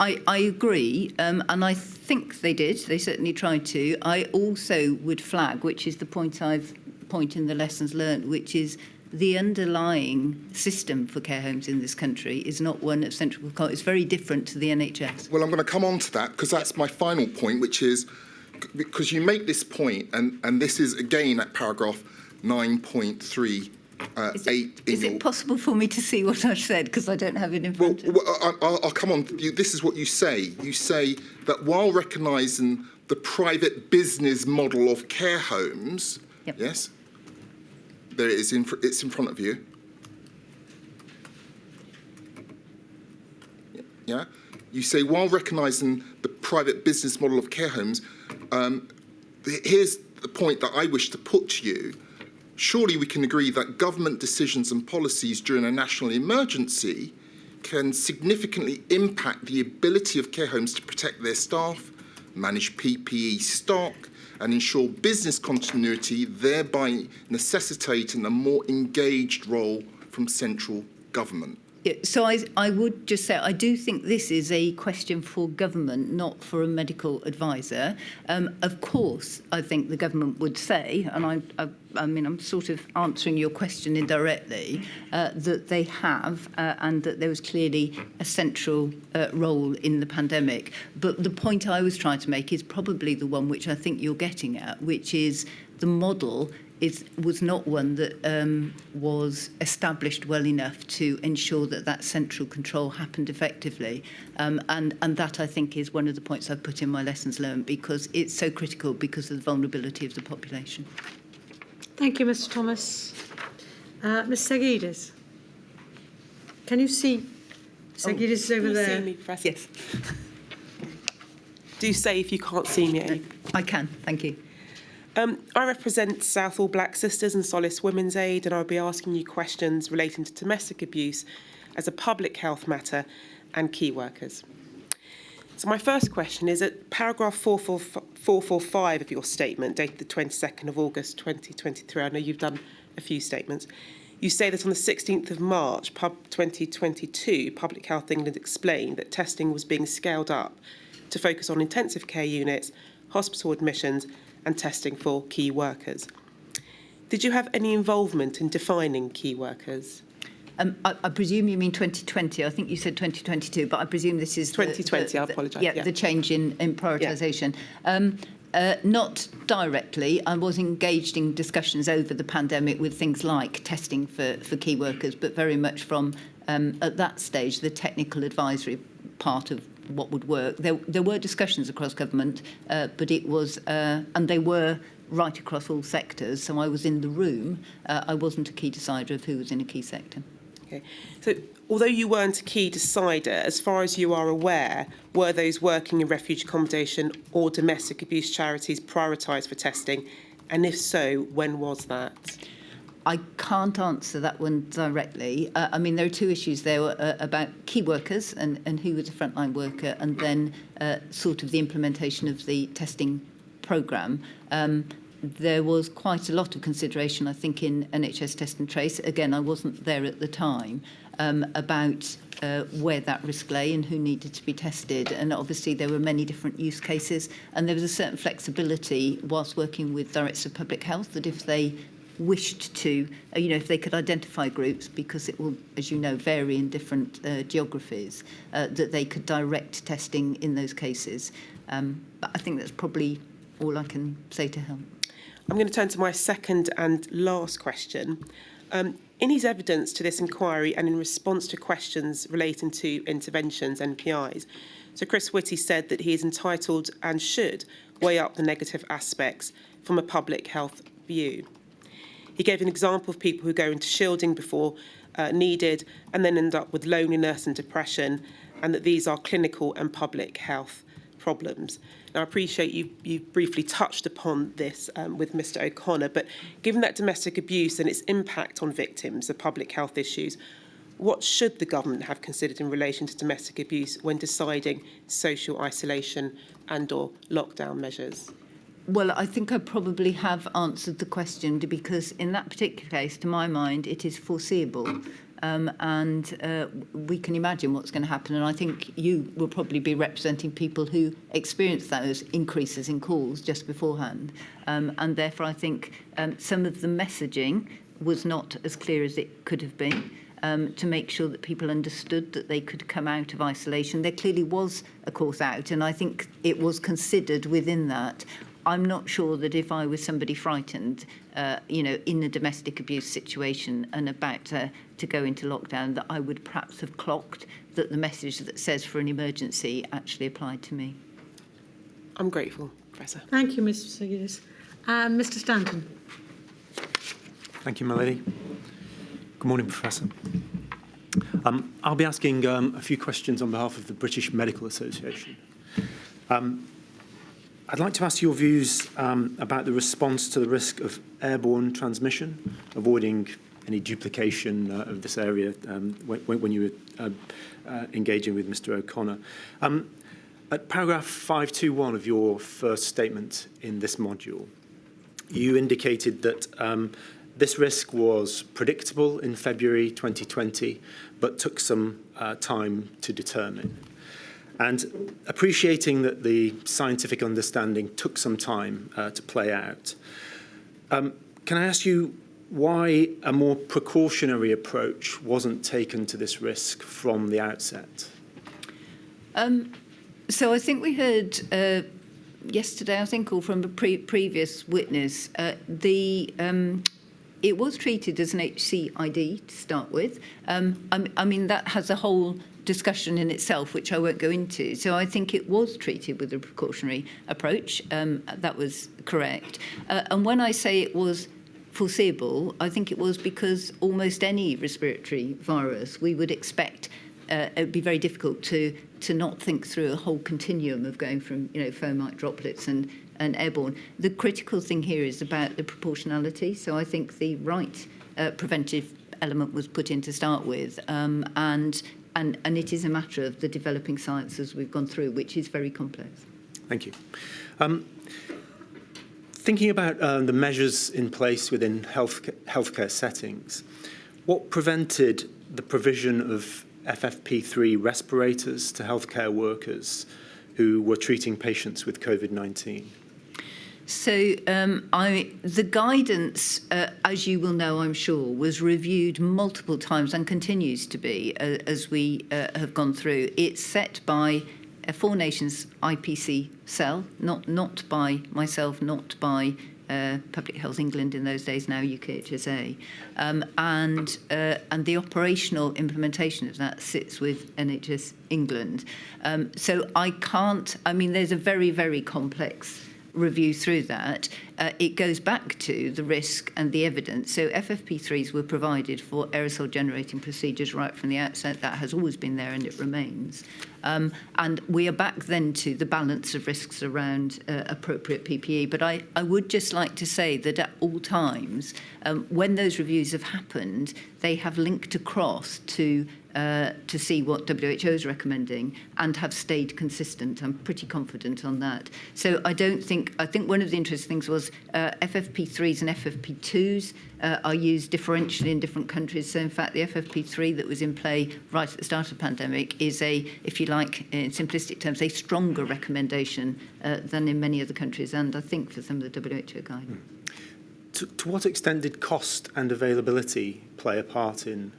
I agree, and I think they did. They certainly tried to. I also would flag, which is the point in the lessons learned, which is the underlying system for care homes in this country is not one of central control. It's very different to the NHS. Well, I'm going to come on to that because that's my final point, which is because you make this point, and this is again at paragraph 9.38. Is it possible for me to see what I've said because I don't have it in front of me? I'll come on. This is what you say. You say that while recognising the private business model of care homes, Yep. yes, there it is. It's in front of you. Yeah. You say while recognising the private business model of care homes, here's the point that I wish to put to you. Surely we can agree that government decisions and policies during a national emergency can significantly impact the ability of care homes to protect their staff, manage PPE stock, and ensure business continuity, thereby necessitating a more engaged role from central government. Yeah, so I would just say I do think this is a question for government, not for a medical advisor. Of course, I think the government would say, and I mean, I'm sort of answering your question indirectly, that they have and that there was clearly a central role in the pandemic. But the point I was trying to make is probably the one which I think you're getting at, which is the model was not one that was established well enough to ensure that central control happened effectively. And that, I think, is one of the points I've put in my lessons learned because it's so critical because of the vulnerability of the population. Thank you, Mr. Thomas. Ms. Sagidis. Can you see? Sagidis is over there. Can you see me, Professor? Yes, Do say if you can't see me. I can. Thank you. I represent South All Black Sisters and Solace Women's Aid, and I'll be asking you questions relating to domestic abuse as a public health matter and key workers. So my first question is at paragraph 445 of your statement, dated the 22nd of August 2023. I know you've done a few statements. You say that on the 16th of March 2022, Public Health England explained that testing was being scaled up to focus on intensive care units, hospital admissions, and testing for key workers. Did you have any involvement in defining key workers? I presume you mean 2020. I think you said 2022, but I presume this is 2020, I apologise. Yeah, the change in prioritisation. Not directly. I was engaged in discussions over the pandemic with things like testing for key workers, but very much from, at that stage, the technical advisory part of what would work. There were discussions across government, but it was, and they were right across all sectors. So I was in the room. I wasn't a key decider of who was in a key sector. Okay. So although you weren't a key decider, as far as you are aware, were those working in refuge accommodation or domestic abuse charities prioritised for testing? And if so, when was that? I can't answer that one directly. I mean, there are two issues there about key workers and who was a frontline worker, and then sort of the implementation of the testing programme. There was quite a lot of consideration, I think, in NHS Test and Trace. Again, I wasn't there at the time, about where that risk lay and who needed to be tested. And obviously there were many different use cases, and there was a certain flexibility whilst working with Directors of Public Health that if they wished to, if they could identify groups, because it will, as you know, vary in different geographies, that they could direct testing in those cases. But I think that's probably all I can say to help. I'm going to turn to my second and last question. In his evidence to this inquiry and in response to questions relating to interventions, NPIs, so Chris Whitty said that he is entitled and should weigh up the negative aspects from a public health view. He gave an example of people who go into shielding before needed and then end up with loneliness and depression, and that these are clinical and public health problems. Now, I appreciate you briefly touched upon this with Mr. O'Connor, but given that domestic abuse and its impact on victims are public health issues, what should the government have considered in relation to domestic abuse when deciding social isolation and or lockdown measures? Well, I think I probably have answered the question, because in that particular case, to my mind, it is foreseeable. And we can imagine what's going to happen. And I think you will probably be representing people who experienced those increases in calls just beforehand. And therefore, I think some of the messaging was not as clear as it could have been. To make sure that people understood that they could come out of isolation. There clearly was a course out, and I think it was considered within that. I'm not sure that if I was somebody frightened, in a domestic abuse situation and about to go into lockdown, that I would perhaps have clocked that the message that says for an emergency actually applied to me. I'm grateful, Professor. Thank you, Mr. Seguidis. Mr. Stanton. Thank you, my lady. Good morning, Professor. I'll be asking a few questions on behalf of the British Medical Association. I'd like to ask your views about the response to the risk of airborne transmission, avoiding any duplication of this area when you were engaging with Mr. O'Connor. At paragraph 521 of your first statement in this module, you indicated that this risk was predictable in February 2020, but took some time to determine. And appreciating that the scientific understanding took some time to play out, can I ask you why a more precautionary approach wasn't taken to this risk from the outset? So I think we heard yesterday, I think, or from a previous witness, it was treated as an HCID to start with. I mean, that has a whole discussion in itself, which I won't go into. So I think it was treated with a precautionary approach. That was correct. And when I say it was foreseeable, I think it was because almost any respiratory virus, we would expect it would be very difficult to not think through a whole continuum of going from, fomite droplets and airborne. The critical thing here is about the proportionality. So I think the right preventive element was put in to start with, and it is a matter of the developing science as we've gone through, which is very complex. Thank you. Thinking about the measures in place within healthcare settings, what prevented the provision of FFP3 respirators to healthcare workers who were treating patients with COVID-19? So the guidance, as you will know, I'm sure, was reviewed multiple times and continues to be as we have gone through. It's set by a Four Nations IPC cell, not by myself, not by Public Health England in those days, now UKHSA, and the operational implementation of that sits with NHS England. So there's a very, very complex review through that. It goes back to the risk and the evidence. So FFP3s were provided for aerosol generating procedures right from the outset. That has always been there and it remains. And we are back then to the balance of risks around appropriate PPE. But I would just like to say that at all times, when those reviews have happened, they have linked across to see what WHO is recommending and have stayed consistent. I'm pretty confident on that. So I think one of the interesting things was FFP3s and FFP2s are used differentially in different countries. So in fact, the FFP3 that was in play right at the start of the pandemic is if you like, in simplistic terms, a stronger recommendation than in many other countries, and I think for some of the WHO guidance. To what extent did cost and availability play a part in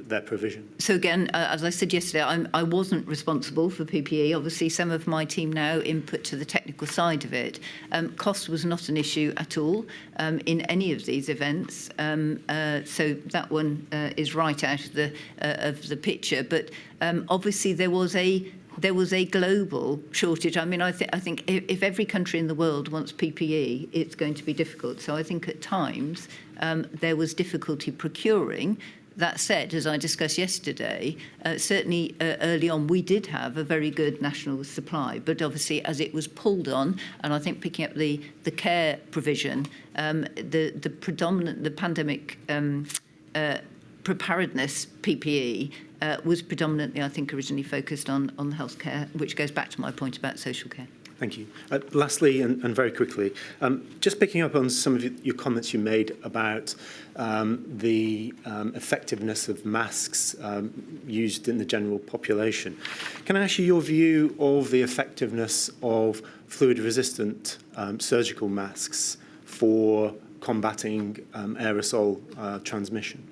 their provision? So again, as I said yesterday, I wasn't responsible for PPE. Obviously, some of my team now input to the technical side of it. Cost was not an issue at all in any of these events. So that one is right out of the picture. But obviously, there was a global shortage. I mean, I think if every country in the world wants PPE, it's going to be difficult. So I think at times there was difficulty procuring. That said, as I discussed yesterday, certainly early on we did have a very good national supply, but obviously as it was pulled on, and I think picking up the care provision, the pandemic preparedness PPE was predominantly, I think, originally focused on healthcare, which goes back to my point about social care. Thank you. Lastly, and very quickly, just picking up on some of your comments you made about the effectiveness of masks used in the general population. Can I ask you your view of the effectiveness of fluid-resistant surgical masks for combating aerosol transmission?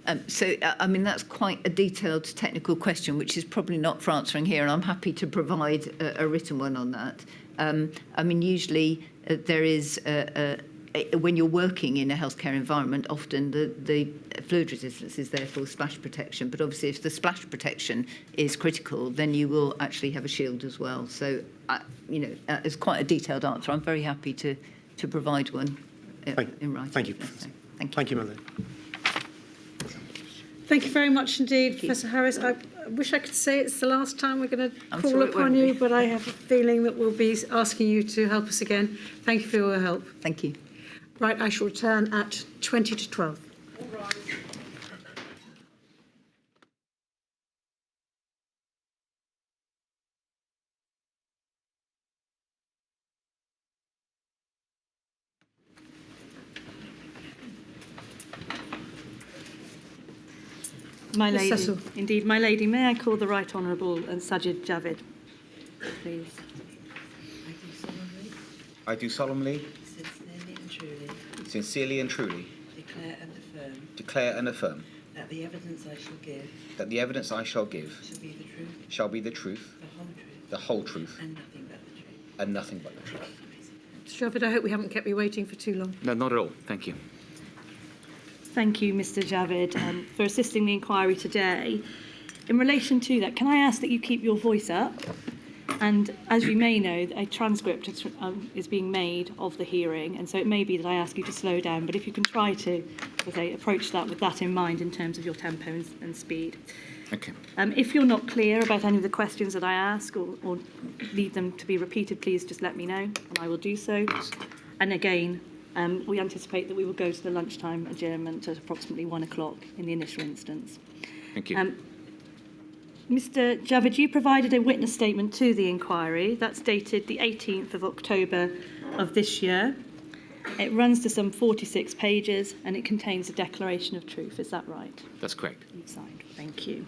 I mean, that's quite a detailed technical question, which is probably not for answering here, and I'm happy to provide a written one on that. I mean, usually there is, when you're working in a healthcare environment, often the fluid resistance is there for splash protection, but obviously if the splash protection is critical, then you will actually have a shield as well. So, it's quite a detailed answer. I'm very happy to provide one in writing. Thank you. Thank you, Melanie. Thank you very much indeed, Professor Harris. I wish I could say it's the last time we're going to call upon you, but I have a feeling that we'll be asking you to help us again. Thank you for your help. Thank you. Right, I shall return at 20 to 12. All right. My lady, Cecil. indeed, my lady, may I call the Right Honourable Sajid Javid, please? I do solemnly, sincerely and truly, declare and affirm that the evidence I shall give shall be the truth, the whole truth, and nothing but the truth. Mr. Javid, I hope we haven't kept you waiting for too long. No, not at all. Thank you. Thank you, Mr. Javid, for assisting the inquiry today. In relation to that, can I ask that you keep your voice up? And as you may know, a transcript is being made of the hearing, and so it may be that I ask you to slow down, but if you can try to approach that with that in mind in terms of your tempo and speed. Okay. If you're not clear about any of the questions that I ask or need them to be repeated, please just let me know, and I will do so. And again, we anticipate that we will go to the lunchtime adjournment at approximately 1 o'clock in the initial instance. Thank you. Mr. Javid, you provided a witness statement to the inquiry. That's dated the 18th of October of this year. It runs to some 46 pages and it contains a declaration of truth. Is that right? That's correct. You've signed. Thank you.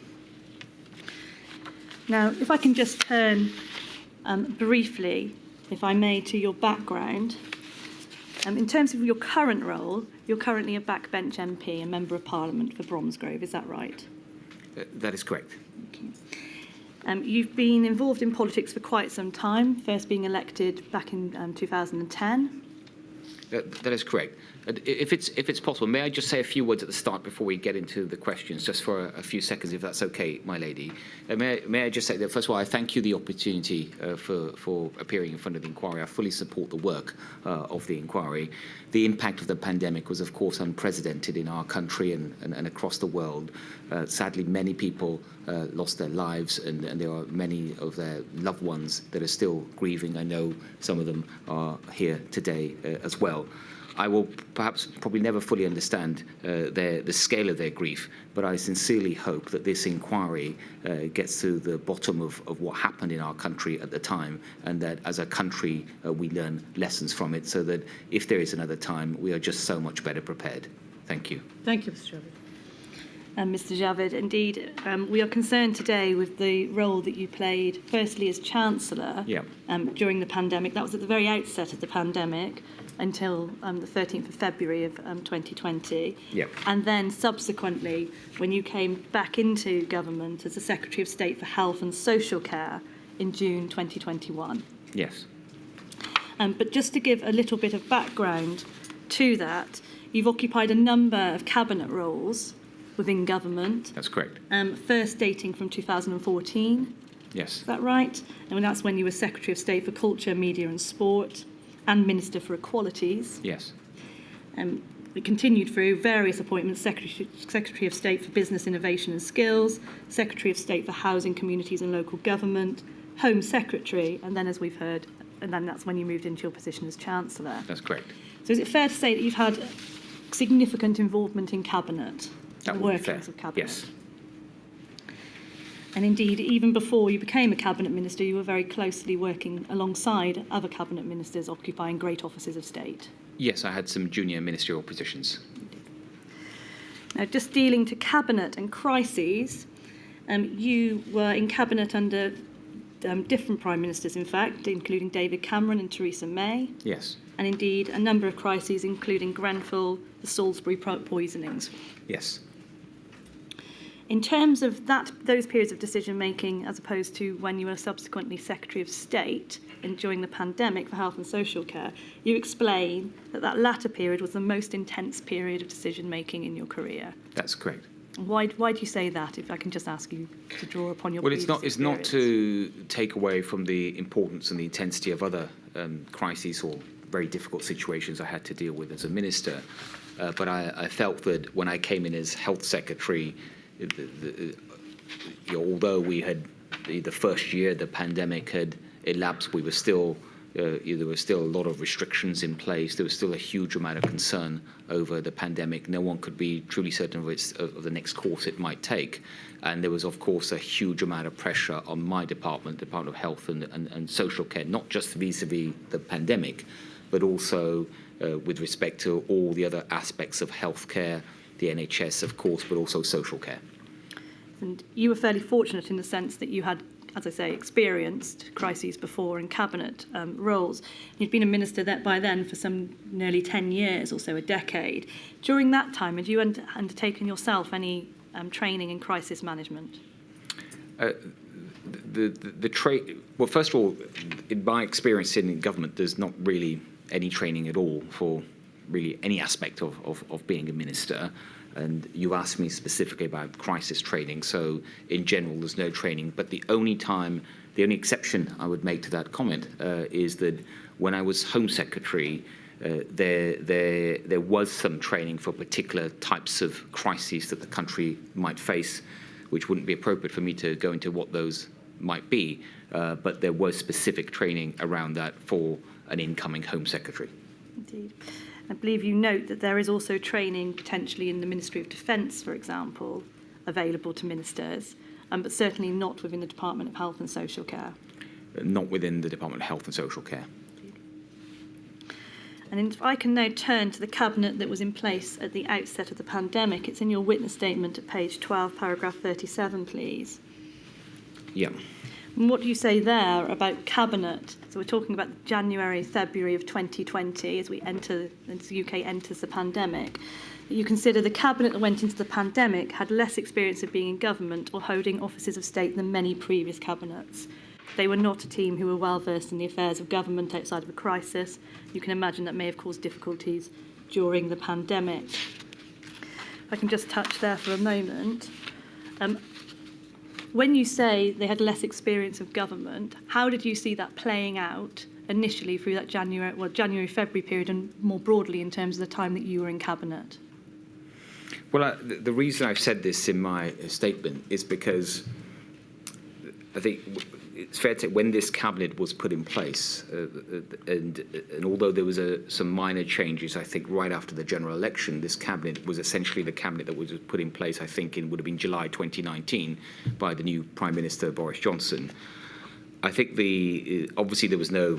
Now, if I can just turn briefly, if I may, to your background. In terms of your current role, you're currently a backbench MP, a Member of Parliament for Bromsgrove, is that right? That is correct. You've been involved in politics for quite some time, first being elected back in 2010. That is correct. If it's possible, may I just say a few words at the start before we get into the questions, just for a few seconds, if that's okay, my lady. May I just say that, first of all, I thank you the opportunity for appearing in front of the inquiry. I fully support the work of the inquiry. The impact of the pandemic was, of course, unprecedented in our country and across the world. Sadly, many people lost their lives, and there are many of their loved ones that are still grieving. I know some of them are here today as well. I will probably never fully understand the scale of their grief, but I sincerely hope that this inquiry gets to the bottom of what happened in our country at the time, and that as a country we learn lessons from it, so that if there is another time, we are just so much better prepared. Thank you. Thank you, Mr. Javid. Mr. Javid, indeed, we are concerned today with the role that you played, firstly as Chancellor during the pandemic. That was at the very outset of the pandemic, until the 13th of February of 2020. And then subsequently, when you came back into government as the Secretary of State for Health and Social Care in June 2021. Yes. But just to give a little bit of background to that, you've occupied a number of cabinet roles within government. That's correct. First dating from 2014. Yes. Is that right? And that's when you were Secretary of State for Culture, Media and Sport, and Minister for Equalities. Yes. We continued through various appointments: Secretary of State for Business, Innovation and Skills, Secretary of State for Housing, Communities and Local Government, Home Secretary, and then, as we've heard, and then that's when you moved into your position as Chancellor. That's correct. So is it fair to say that you've had significant involvement in Cabinet, that the workings of Cabinet? Yes. And indeed, even before you became a Cabinet Minister, you were very closely working alongside other Cabinet Ministers occupying great offices of state. Yes, I had some junior ministerial positions. Now, just dealing to Cabinet and crises, you were in Cabinet under different Prime Ministers, in fact, including David Cameron and Theresa May. Yes. And indeed, a number of crises, including Grenfell, the Salisbury poisonings. Yes. In terms of those periods of decision-making, as opposed to when you were subsequently Secretary of State during the pandemic for health and social care, you explain that latter period was the most intense period of decision-making in your career. That's correct. Why do you say that, if I can just ask you to draw upon your previous it's not to take away from the importance and the intensity of other crises or very difficult situations I had to deal with as a minister, but I felt that when I came in as Health Secretary, although we had the first year the pandemic had elapsed, we were still there were still a lot of restrictions in place. There was still a huge amount of concern over the pandemic. No one could be truly certain of the next course it might take. And there was, of course, a huge amount of pressure on my Department of Health and Social Care, not just vis-a-vis the pandemic, but also with respect to all the other aspects of healthcare, the NHS, of course, but also social care. And you were fairly fortunate in the sense that you had, as I say, experienced crises before in cabinet roles. You'd been a minister by then for some nearly 10 years or so, a decade. During that time, had you undertaken yourself any training in crisis management? Well, first of all, in my experience in government, there's not really any training at all for really any aspect of being a minister. And you asked me specifically about crisis training. So in general, there's no training. But the only exception I would make to that comment is that when I was Home Secretary, there was some training for particular types of crises that the country might face, which wouldn't be appropriate for me to go into what those might be. But there was specific training around that for an incoming Home Secretary. Indeed. I believe you note that there is also training potentially in the Ministry of Defence, for example, available to ministers, but certainly not within the Department of Health and Social Care. Not within the Department of Health and Social Care. And if I can now turn to the cabinet that was in place at the outset of the pandemic, it's in your witness statement at page 12, paragraph 37, please. Yeah. And what do you say there about cabinet? So we're talking about January, February of 2020 as the UK enters the pandemic. You consider the cabinet that went into the pandemic had less experience of being in government or holding offices of state than many previous cabinets. They were not a team who were well versed in the affairs of government outside of a crisis. You can imagine that may have caused difficulties during the pandemic. If I can just touch there for a moment. When you say they had less experience of government, how did you see that playing out initially through that January-February period and more broadly in terms of the time that you were in cabinet? Well, the reason I've said this in my statement is because I think it's fair to say when this cabinet was put in place, and although there was some minor changes, I think right after the general election, this cabinet was essentially the cabinet that was put in place, I think, would have been July 2019 by the new Prime Minister, Boris Johnson. I think obviously there was no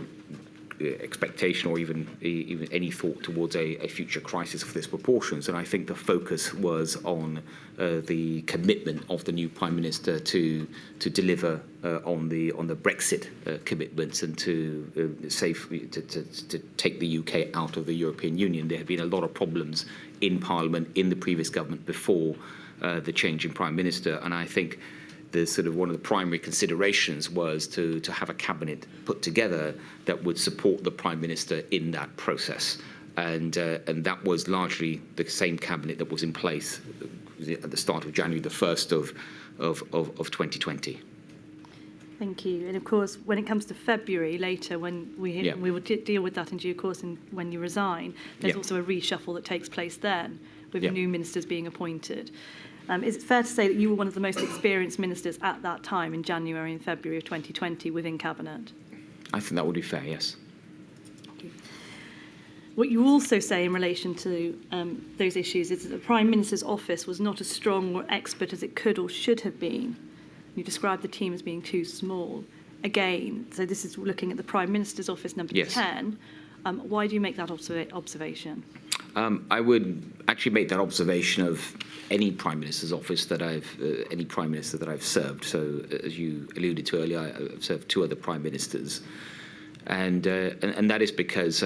expectation or even any thought towards a future crisis of this proportions, and I think the focus was on the commitment of the new Prime Minister to deliver on the Brexit commitments and to take the UK out of the European Union. There had been a lot of problems in Parliament in the previous government before the change in Prime Minister, and I think one of the primary considerations was to have a cabinet put together that would support the Prime Minister in that process. And that was largely the same cabinet that was in place at the start of January the 1st of 2020. Thank you. And of course, when it comes to February later, when we will deal with that in due course and when you resign, there's also a reshuffle that takes place then with new ministers being appointed. Is it fair to say that you were one of the most experienced ministers at that time in January and February of 2020 within Cabinet? I think that would be fair, yes. Thank you. What you also say in relation to those issues is that the Prime Minister's office was not as strong or expert as it could or should have been. You described the team as being too small. Again, so this is looking at the Prime Minister's office number 10. Why do you make that observation? I would actually make that observation of any Prime Minister's office that any Prime Minister that I've served. So, as you alluded to earlier, I've served 2 other Prime Ministers, and that is because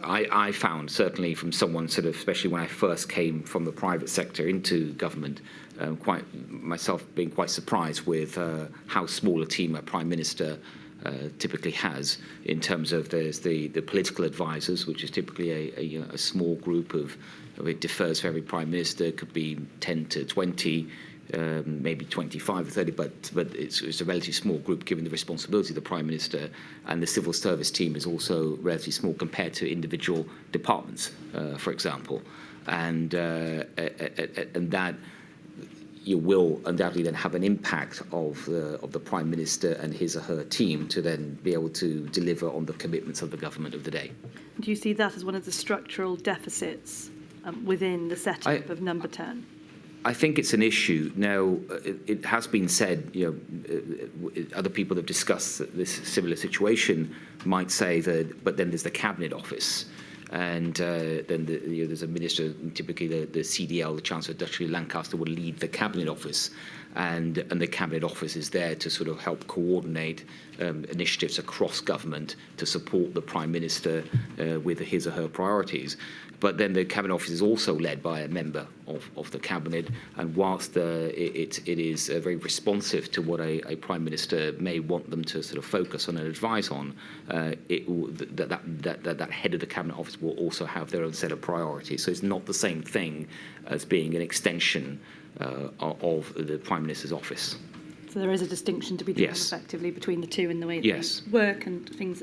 I found, certainly from someone especially when I first came from the private sector into government, being quite surprised with how small a team a Prime Minister typically has, in terms of there's the political advisors, which is typically a small group of it differs for every Prime Minister, could be 10 to 20, maybe 25 or 30, but it's a relatively small group given the responsibility of the Prime Minister, and the civil service team is also relatively small compared to individual departments, for example, and that you will undoubtedly then have an impact of the Prime Minister and his or her team to then be able to deliver on the commitments of the government of the day. Do you see that as one of the structural deficits within the setup of number 10? I think it's an issue. Now, it has been said, other people have discussed this similar situation, might say that, but then there's the Cabinet Office. And then there's a minister, typically the CDL, the Chancellor of Treasury Lancaster, would lead the Cabinet Office. And the Cabinet Office is there to help coordinate initiatives across government to support the Prime Minister with his or her priorities. But then the Cabinet Office is also led by a member of the Cabinet, and whilst it is very responsive to what a Prime Minister may want them to focus on and advise on, that head of the Cabinet Office will also have their own set of priorities. So it's not the same thing as being an extension of the Prime Minister's office. So there is a distinction to be drawn effectively between the two in the way that they work and things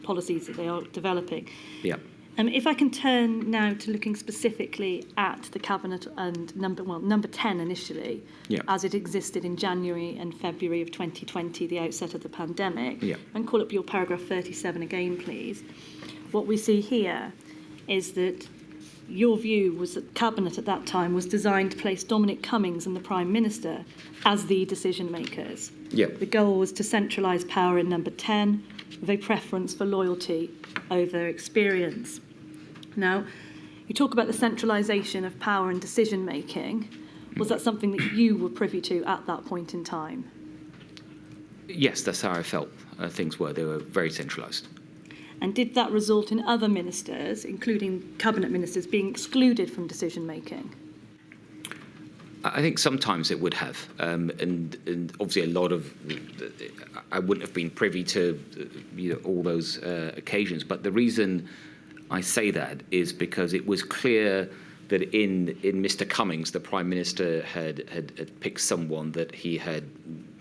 policies that they are developing. Yeah. If I can turn now to looking specifically at the Cabinet and number 10 initially, as it existed in January and February of 2020, the outset of the pandemic, and call up your paragraph 37 again, please. What we see here is that your view was that Cabinet at that time was designed to place Dominic Cummings and the Prime Minister as the decision makers. The goal was to centralise power in number 10 with a preference for loyalty over experience. Now, you talk about the centralisation of power and decision making. Was that something that you were privy to at that point in time? Yes, that's how I felt things were. They were very centralised. And did that result in other ministers, including cabinet ministers, being excluded from decision making? I think sometimes it would have, and obviously a lot of, I wouldn't have been privy to all those occasions. But the reason I say that is because it was clear that in Mr. Cummings, the Prime Minister had picked someone that he had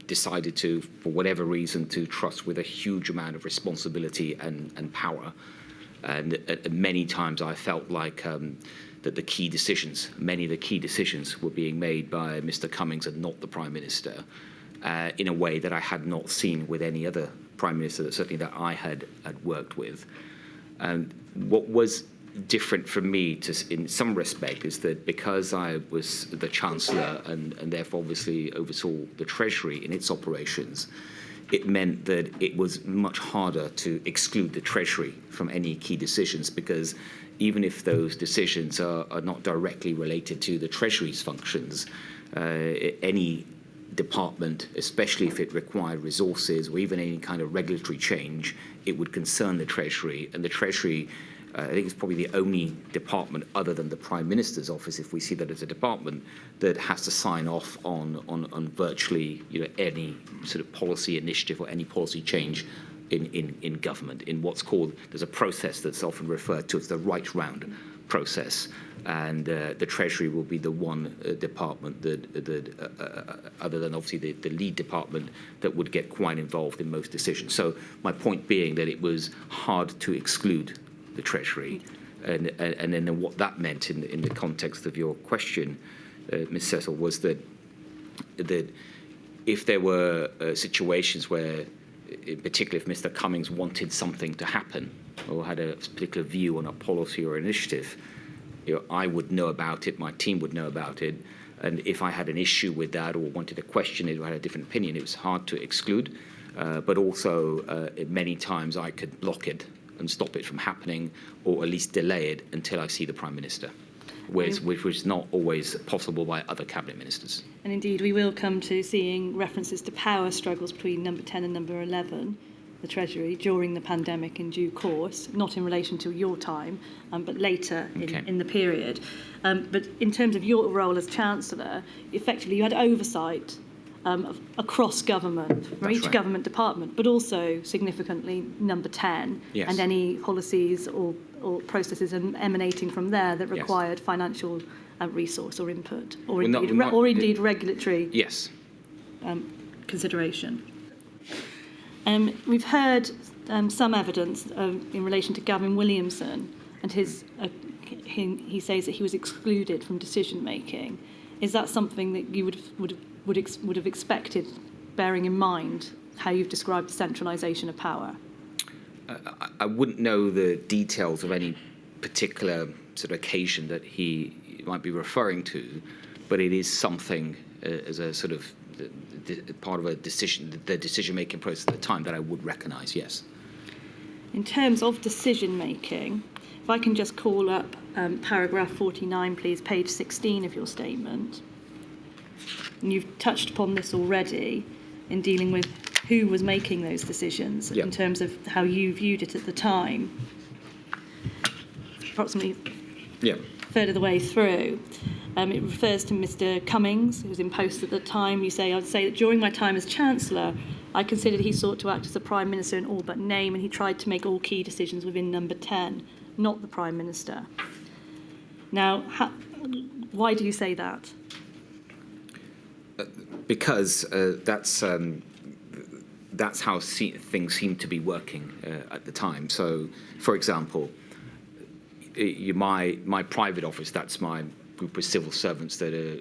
decided to, for whatever reason, to trust with a huge amount of responsibility and power. And many times I felt like that many of the key decisions were being made by Mr. Cummings and not the Prime Minister, in a way that I had not seen with any other Prime Minister, certainly that I had worked with. And what was different for me, in some respect, is that because I was the Chancellor and therefore obviously oversaw the Treasury in its operations, it meant that it was much harder to exclude the Treasury from any key decisions, because even if those decisions are not directly related to the Treasury's functions, any department, especially if it required resources or even any kind of regulatory change, it would concern the Treasury. And the Treasury, I think, is probably the only department other than the Prime Minister's office, if we see that as a department, that has to sign off on virtually any sort of policy initiative or any policy change in government, in what's called, there's a process that's often referred to as the right round process, and the Treasury will be the one department that other than obviously the lead department, that would get quite involved in most decisions. So my point being that it was hard to exclude the Treasury, and then what that meant in the context of your question, Ms. Cecil, was that if there were situations where, in particular, if Mr. Cummings wanted something to happen or had a particular view on a policy or initiative, I would know about it, my team would know about it, and if I had an issue with that or wanted to question it or had a different opinion, it was hard to exclude, but also many times I could block it and stop it from happening, or at least delay it until I see the Prime Minister, which was not always possible by other cabinet ministers. And indeed, we will come to seeing references to power struggles between number 10 and number 11, the Treasury, during the pandemic in due course, not in relation to your time, but later in the period. But in terms of your role as Chancellor, effectively you had oversight across government, from each government department, but also significantly number 10, and any policies or processes emanating from there that required financial resource or input, or indeed regulatory consideration. We've heard some evidence in relation to Gavin Williamson and his. He says that he was excluded from decision making. Is that something that you would have expected, bearing in mind how you've described the centralisation of power? I wouldn't know the details of any particular sort of occasion that he might be referring to, but it is something as a sort of part of the decision-making process at the time that I would recognise, yes. In terms of decision-making, if I can just call up paragraph 49, please, page 16 of your statement. And you've touched upon this already in dealing with who was making those decisions in terms of how you viewed it at the time. Approximately a third of the way through. It refers to Mr. Cummings, who was in post at the time. You say, I'd say that during my time as Chancellor, I considered he sought to act as the Prime Minister in all but name, and he tried to make all key decisions within number 10, not the Prime Minister. Now, why do you say that? Because that's how things seem to be working at the time. So, for example, my private office, that's my group of civil servants that are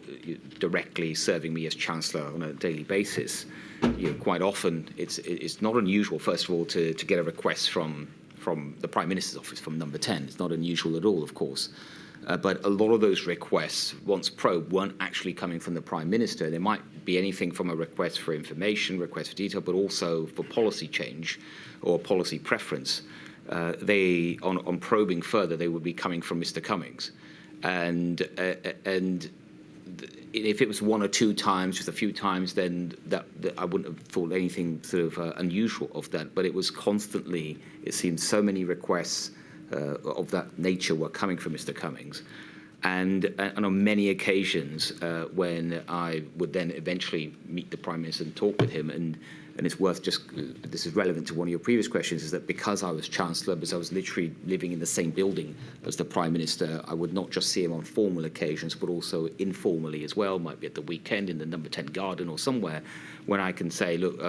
directly serving me as Chancellor on a daily basis. Quite often, it's not unusual, first of all, to get a request from the Prime Minister's office, from number 10. It's not unusual at all, of course. But a lot of those requests, once probed, weren't actually coming from the Prime Minister. There might be anything from a request for information, request for detail, but also for policy change or policy preference. On probing further, they would be coming from Mr. Cummings. And if it was one or two times, just a few times, then that I wouldn't have thought anything sort of unusual of that. But it was constantly, it seemed so many requests of that nature were coming from Mr. Cummings. And on many occasions, when I would then eventually meet the Prime Minister and talk with him, and it's worth just, this is relevant to one of your previous questions, is that because I was Chancellor, because I was literally living in the same building as the Prime Minister, I would not just see him on formal occasions, but also informally as well, might be at the weekend in the number 10 garden or somewhere, when I can say, look,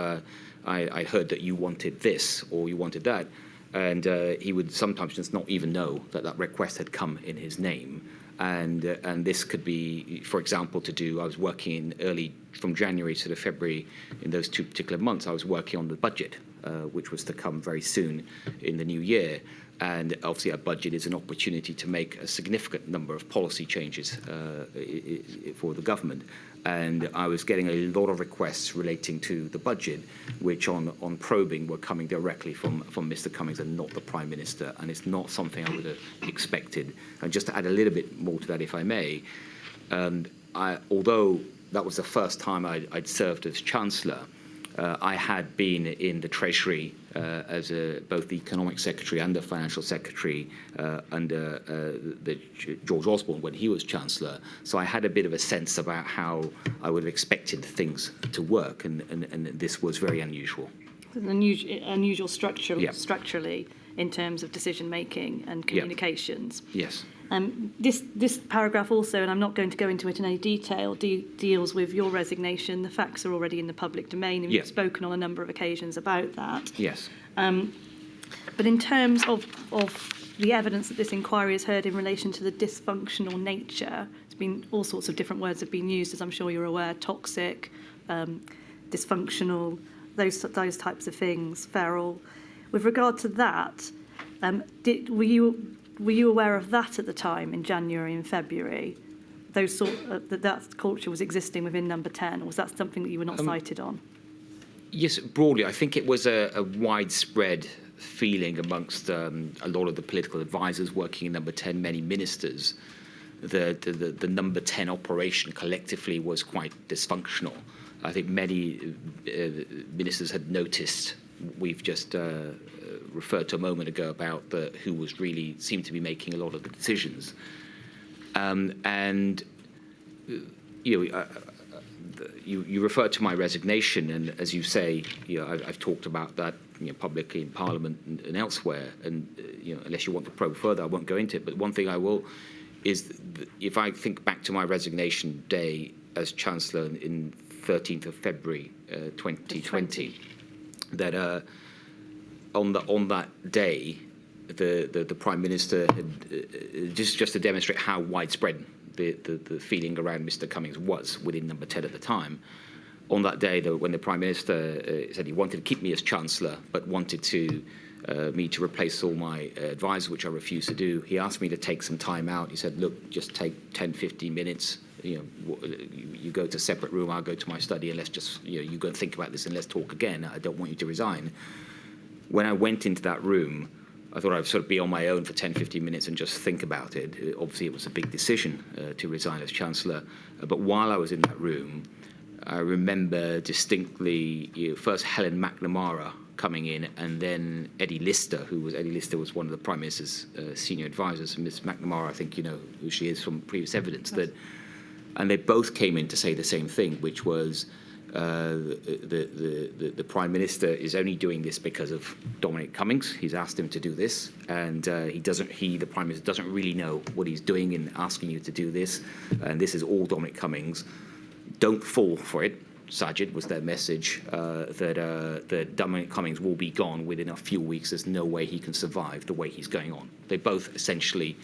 I heard that you wanted this or you wanted that. And he would sometimes just not even know that that request had come in his name. And this could be, for example, I was working in early, from January to the February, in those two particular months, I was working on the budget, which was to come very soon in the new year. And obviously a budget is an opportunity to make a significant number of policy changes for the government. And I was getting a lot of requests relating to the budget, which on probing were coming directly from Mr. Cummings and not the Prime Minister. And it's not something I would have expected. And just to add a little bit more to that, if I may, although that was the first time I'd served as Chancellor, I had been in the Treasury as both the Economic Secretary and the Financial Secretary under George Osborne when he was Chancellor. So I had a bit of a sense about how I would have expected things to work, and this was very unusual. An unusual structurally in terms of decision making and communications. Yes. This paragraph also, and I'm not going to go into it in any detail, deals with your resignation. The facts are already in the public domain, and you've spoken on a number of occasions about that. Yes. But in terms of the evidence that this inquiry has heard in relation to the dysfunctional nature, it's been all sorts of different words have been used, as I'm sure you're aware: toxic, dysfunctional, those types of things, feral. With regard to that, were you aware of that at the time in January and February? That culture was existing within number 10, or was that something that you were not cited on? Yes, broadly, I think it was a widespread feeling amongst a lot of the political advisors working in number 10, many ministers. The number 10 operation collectively was quite dysfunctional. I think many ministers had noticed. We've just referred to a moment ago about who was really seemed to be making a lot of the decisions, and you referred to my resignation, and as you say, I've talked about that publicly in Parliament and elsewhere, and unless you want to probe further, I won't go into it. But one thing I will is, if I think back to my resignation day as Chancellor in 13th of February 2020. That on that day, the Prime Minister had, just to demonstrate how widespread the feeling around Mr. Cummings was within number 10 at the time. On that day, when the Prime Minister said he wanted to keep me as Chancellor, but wanted me to replace all my advisors, which I refused to do, he asked me to take some time out. He said, look, just take 10, 15 minutes. You go to a separate room, I'll go to my study, and let's just, you go and think about this and let's talk again. I don't want you to resign. When I went into that room, I thought I'd sort of be on my own for 10, 15 minutes and just think about it. Obviously, it was a big decision to resign as Chancellor. But while I was in that room, I remember distinctly first Helen McNamara coming in, and then Eddie Lister was one of the Prime Minister's senior advisors. Ms. McNamara, I think you know who she is from previous evidence. And they both came in to say the same thing, which was the Prime Minister is only doing this because of Dominic Cummings. He's asked him to do this, and the Prime Minister doesn't really know what he's doing in asking you to do this. And this is all Dominic Cummings. Don't fall for it. Sajid was their message, that Dominic Cummings will be gone within a few weeks. There's no way he can survive the way he's going on. They both essentially,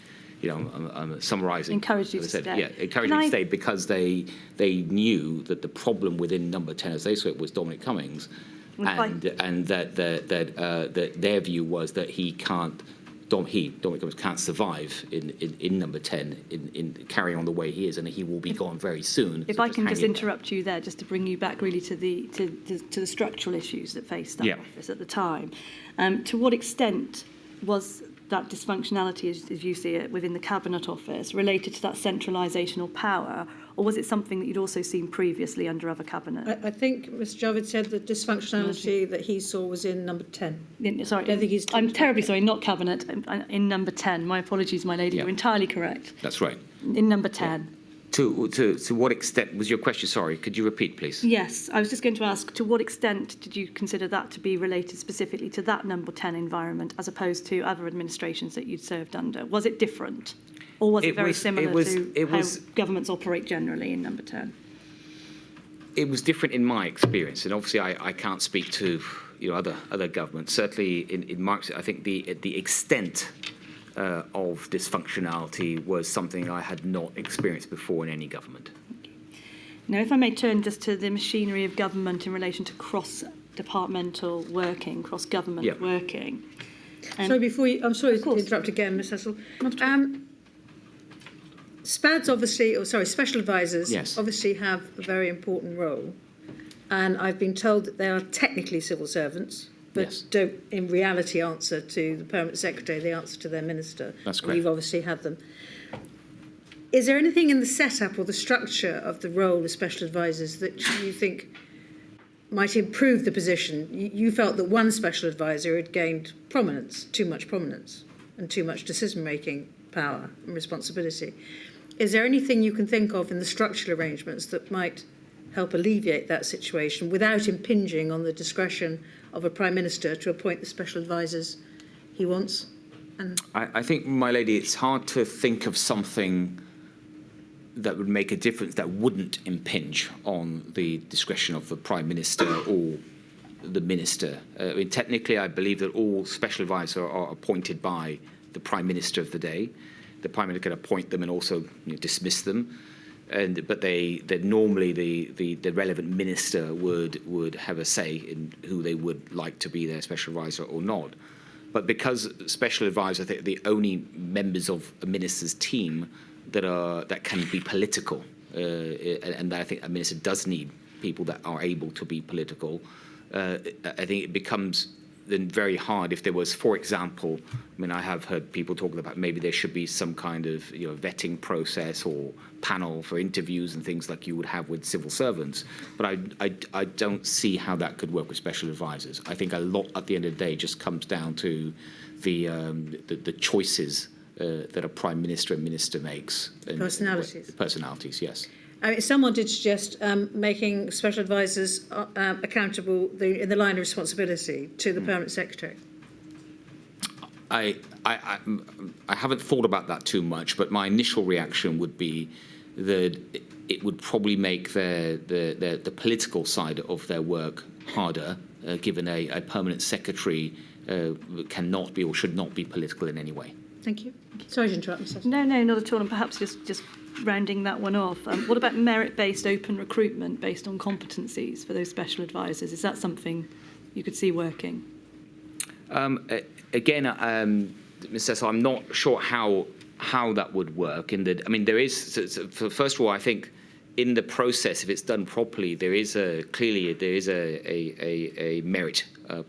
I'm summarising. Encouraged you to stay. Yeah, encouraged me to stay because they knew that the problem within number 10, as they saw it, was Dominic Cummings, and that their view was that Dominic Cummings can't survive in number 10 in carrying on the way he is, and he will be gone very soon. If I can just interrupt you there, just to bring you back really to the structural issues that faced that office at the time. To what extent was that dysfunctionality, as you see it, within the Cabinet Office related to that centralisation or power, or was it something that you'd also seen previously under other Cabinet? I think Mr Javid said the dysfunctionality that he saw was in number 10. Sorry, I don't think he's I'm terribly sorry, not Cabinet, in number 10. My apologies, my lady, Yeah. you're entirely correct. That's right. In number 10. To what extent was your question? Sorry, could you repeat, please? Yes, I was just going to ask, to what extent did you consider that to be related specifically to that number 10 environment as opposed to other administrations that you'd served under? Was it different? Or was it very similar to how governments operate generally in number 10? It was different in my experience, and obviously I can't speak to other governments. Certainly in my, I think the extent of dysfunctionality was something I had not experienced before in any government. Now, if I may turn just to the machinery of government in relation to cross-departmental working, cross-government working. Sorry, I'm sorry to interrupt again, Ms Hessel. SPADs special advisors obviously have a very important role, and I've been told that they are technically civil servants, but don't in reality answer to the Permanent Secretary, they answer to their minister. That's correct. You've obviously had them. Is there anything in the setup or the structure of the role of special advisors that you think might improve the position? You felt that one special advisor had gained prominence, too much prominence, and too much decision-making power and responsibility. Is there anything you can think of in the structural arrangements that might help alleviate that situation without impinging on the discretion of a Prime Minister to appoint the special advisors he wants? I think, my lady, it's hard to think of something that would make a difference that wouldn't impinge on the discretion of the Prime Minister or the Minister. I mean, technically, I believe that all special advisors are appointed by the Prime Minister of the day. The Prime Minister can appoint them and also dismiss them. But they normally the relevant minister would have a say in who they would like to be their special advisor or not. But because special advisors are the only members of a minister's team that can be political, and I think a minister does need people that are able to be political, I think it becomes then very hard if there was, for example, I mean, I have heard people talking about maybe there should be some kind of vetting process or panel for interviews and things like you would have with civil servants. But I don't see how that could work with special advisors. I think a lot at the end of the day just comes down to the choices that a Prime Minister and Minister makes. Personalities, yes. I mean, someone did suggest making special advisors accountable in the line of responsibility to the Permanent Secretary. I haven't thought about that too much, but my initial reaction would be that it would probably make the political side of their work harder, given a Permanent Secretary cannot be or should not be political in any way. Thank you. Sorry to interrupt, Ms. No, not at all. And perhaps just rounding that one off, what about merit-based open recruitment based on competencies for those special advisors? Is that something you could see working? Again, Ms. Cecil, I'm not sure how that would work. I mean, there is. So first of all, I think in the process, if it's done properly, there is a merit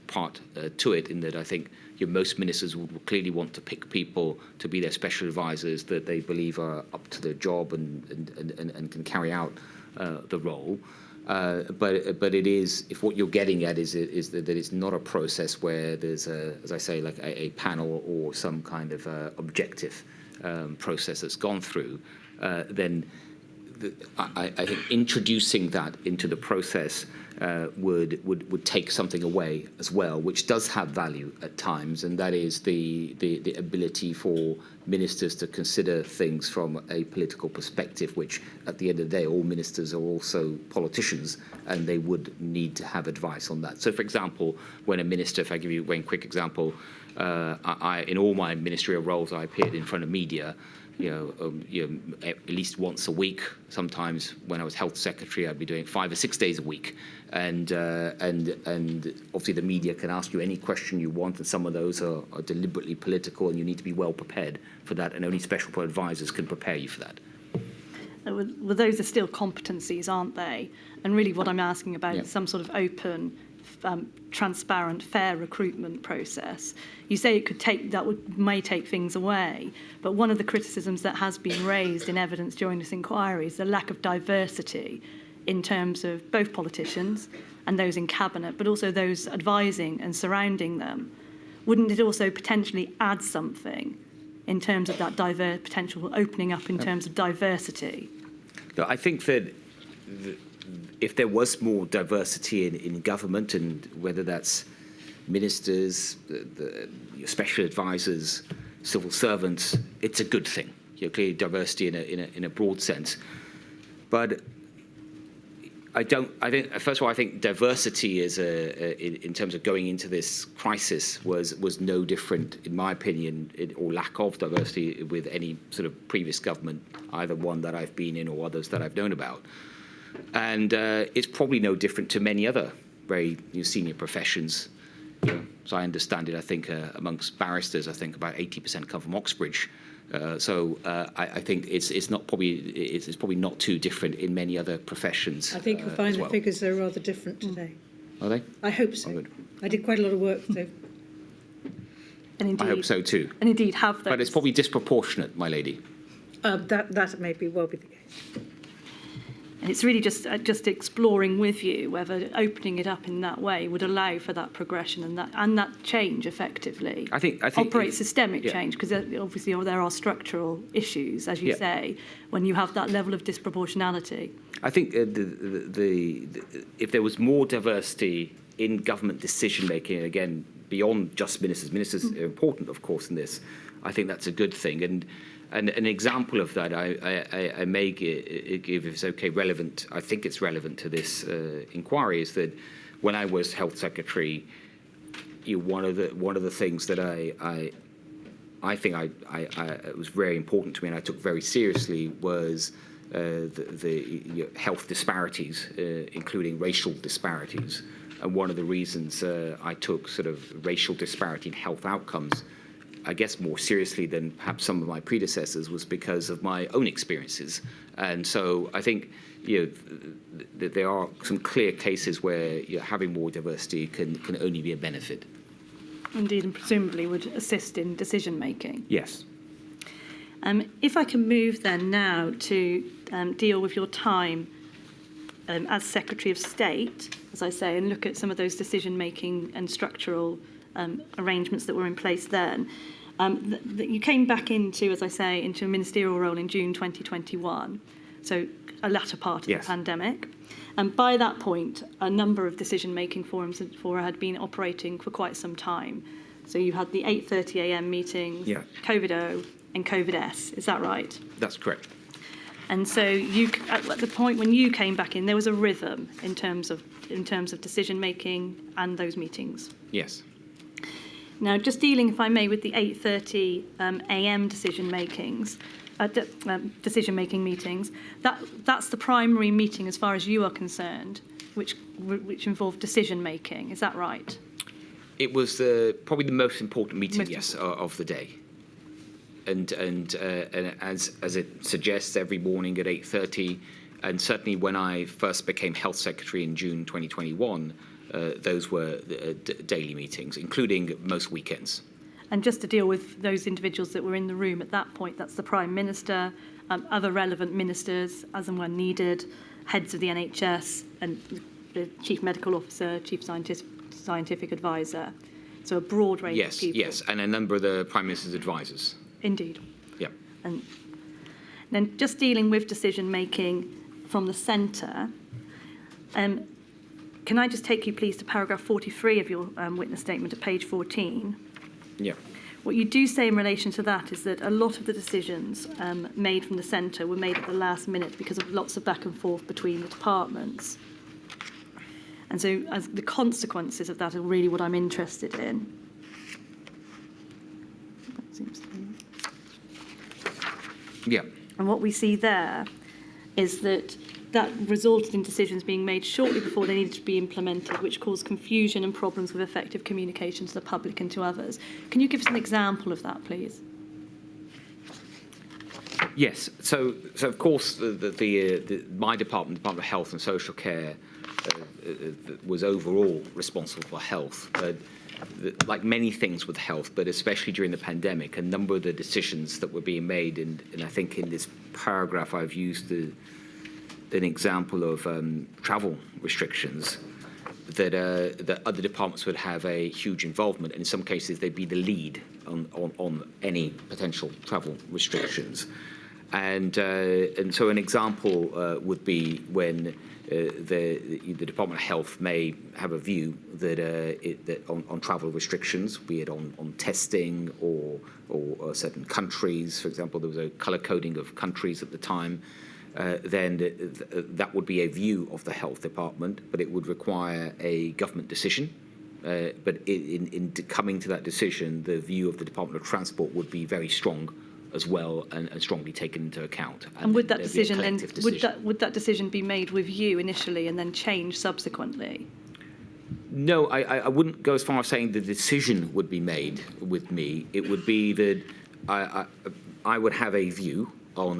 part to it. In that, I think most ministers would clearly want to pick people to be their special advisors that they believe are up to the job and can carry out the role. But it is, if what you're getting at is that it's not a process where there's as I say, like a panel or some kind of objective process that's gone through, then I think introducing that into the process would take something away as well, which does have value at times, and that is the ability for ministers to consider things from a political perspective, which at the end of the day, all ministers are also politicians, and they would need to have advice on that. So, for example, when a minister, if I give you one quick example, in all my ministerial roles, I appeared in front of media, at least once a week. Sometimes when I was health secretary, I'd be doing 5 or 6 days a week. And obviously the media can ask you any question you want, and some of those are deliberately political, and you need to be well prepared for that, and only special advisors can prepare you for that. Well, those are still competencies, aren't they? And really what I'm asking about is some sort of open transparent, fair recruitment process. You say it could may take things away, but one of the criticisms that has been raised in evidence during this inquiry is the lack of diversity in terms of both politicians and those in cabinet, but also those advising and surrounding them. Wouldn't it also potentially add something in terms of that potential opening up in terms of diversity? No, I think that if there was more diversity in government, and whether that's ministers, the special advisors, civil servants, it's a good thing. Clearly diversity in a broad sense. But I think first of all, I think diversity is in terms of going into this crisis was no different, in my opinion, or lack of diversity with any sort of previous government, either one that I've been in or others that I've known about. And it's probably no different to many other very senior professions. So I understand it. I think amongst barristers, I think about 80% come from Oxbridge. I think it's probably not too different in many other professions. I think you'll find the figures are rather different today. Are they? I hope so. Oh, good. I did quite a lot of work, so. And indeed, I hope so too. And indeed have those. But it's probably disproportionate, my lady. That may well be the case. And it's really just exploring with you whether opening it up in that way would allow for that progression and that change effectively. I think operate systemic change, because obviously there are structural issues, as you say, when you have that level of disproportionality. I think if there was more diversity in government decision making, again beyond just ministers are important, of course, in this. I think that's a good thing. And an example of that I may give, if it's okay, relevant. I think it's relevant to this inquiry, is that when I was Health Secretary, one of the things that I think it was very important to me and I took very seriously was the health disparities, including racial disparities. And one of the reasons I took sort of racial disparity in health outcomes, I guess more seriously than perhaps some of my predecessors, was because of my own experiences. And so I think that there are some clear cases where having more diversity can only be a benefit. Indeed, and presumably would assist in decision making. Yes. If I can move then now to deal with your time as Secretary of State, as I say, and look at some of those decision making and structural arrangements that were in place then. You came back into, as I say, into a ministerial role in June 2021, so a latter part of the pandemic. And by that point, a number of decision-making forums had been operating for quite some time. So you had the 8:30 a.m. meetings, COVID-O and COVID-S. Is that right? That's correct. And so at the point when you came back in, there was a rhythm in terms of decision-making and those meetings. Yes. Now, just dealing, if I may, with the 8:30 a.m. decision-making meetings, that's the primary meeting as far as you are concerned, which involved decision-making. Is that right? It was probably the most important meeting, of the day. And as it suggests, every morning at 8:30, and certainly when I first became Health Secretary in June 2021, those were daily meetings, including most weekends. And just to deal with those individuals that were in the room at that point, that's the Prime Minister, other relevant ministers, as and when needed, heads of the NHS, and the Chief Medical Officer, Chief Scientific Advisor. So a broad range of people. Yes, and a number of the Prime Minister's advisors. Indeed. Yeah. And then just dealing with decision-making from the centre, can I just take you, please, to paragraph 43 of your witness statement at page 14? Yeah. What you do say in relation to that is that a lot of the decisions made from the centre were made at the last minute because of lots of back and forth between the departments. And so as the consequences of that are really what I'm interested in. That seems to be... Yeah. And what we see there is that resulted in decisions being made shortly before they needed to be implemented, which caused confusion and problems with effective communication to the public and to others. Can you give us an example of that, please? Yes. So of course, my department, Department of Health and Social Care, that was overall responsible for health. Like many things with health, but especially during the pandemic, a number of the decisions that were being made, and I think in this paragraph I've used an example of travel restrictions, that other departments would have a huge involvement, and in some cases they'd be the lead on any potential travel restrictions. And so an example would be when the Department of Health may have a view that on travel restrictions, be it on testing or certain countries. For example, there was a colour coding of countries at the time. Then that would be a view of the Health Department, but it would require a government decision. But in coming to that decision, the view of the Department of Transport would be very strong as well, and strongly taken into account. And would that decision then would that decision be made with you initially and then change subsequently? No, I wouldn't go as far as saying the decision would be made with me. It would be that I would have a view on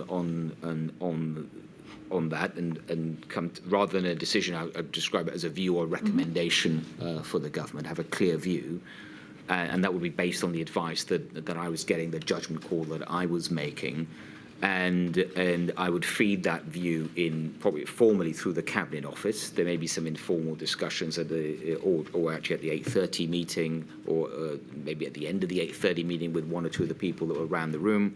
that, and come to, rather than a decision, I would describe it as a view or recommendation for the government. Have a clear view. And that would be based on the advice that I was getting, the judgment call that I was making, and I would feed that view in probably formally through the Cabinet Office. There may be some informal discussions at or actually at the 8:30 meeting, or maybe at the end of the 8:30 meeting with one or two of the people that were around the room.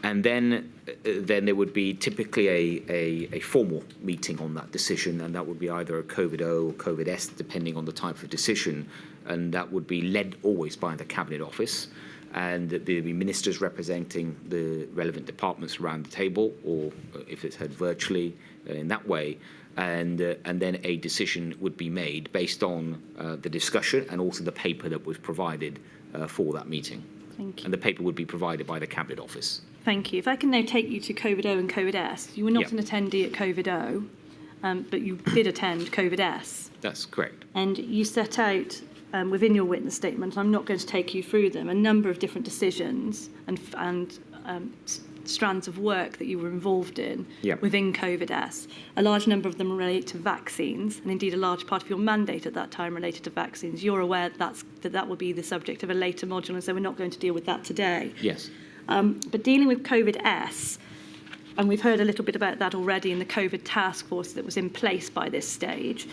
And then there would be typically a formal meeting on that decision, and that would be either a COVID-O or COVID-S, depending on the type of decision, and that would be led always by the Cabinet Office, and there'd be ministers representing the relevant departments around the table, or if it's heard virtually in that way, and then a decision would be made based on the discussion and also the paper that was provided for that meeting. Thank you. And the paper would be provided by the Cabinet Office. Thank you. If I can now take you to COVID-O and COVID-S. You were not an attendee at COVID-O, but you did attend COVID-S. That's correct. And you set out within your witness statement, I'm not going to take you through them, a number of different decisions and strands of work that you were involved in within COVID-S. A large number of them relate to vaccines, and indeed a large part of your mandate at that time related to vaccines. You're aware that will be the subject of a later module, and so we're not going to deal with that today. Yes. But dealing with COVID-S, and we've heard a little bit about that already in the COVID task force that was in place by this stage,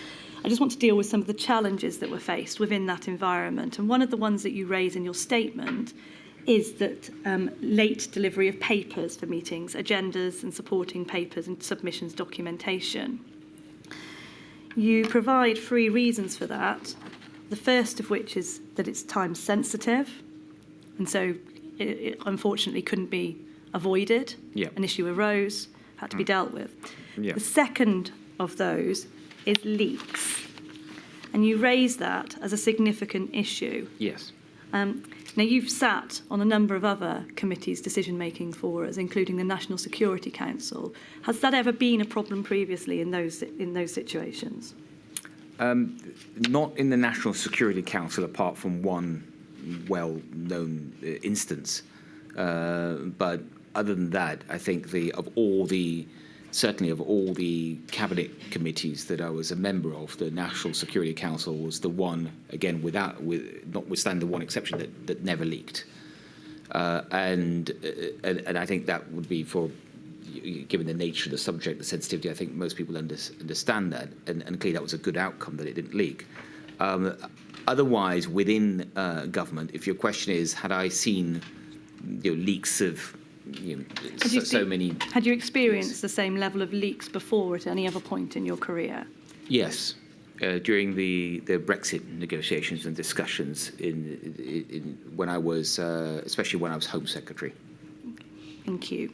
I just want to deal with some of the challenges that were faced within that environment. And one of the ones that you raise in your statement is that late delivery of papers for meetings, agendas and supporting papers and submissions documentation. You provide 3 reasons for that, the first of which is that it's time sensitive, and so it unfortunately couldn't be avoided. An issue arose, had to be dealt with. The second of those is leaks, and you raise that as a significant issue. Yes. Now, you've sat on a number of other committees decision-making for us, including the National Security Council. Has that ever been a problem previously in those situations? Not in the National Security Council, apart from one well-known instance. But other than that, I think certainly of all the cabinet committees that I was a member of, the National Security Council was the one, again, notwithstanding the one exception, that never leaked. And I think that would be given the nature of the subject, the sensitivity, I think most people understand that, and clearly that was a good outcome that it didn't leak. Otherwise, within government, if your question is, had I seen leaks of so many... Had you experienced the same level of leaks before at any other point in your career? Yes. During the Brexit negotiations and discussions when I was, especially when I was Home Secretary. Thank you.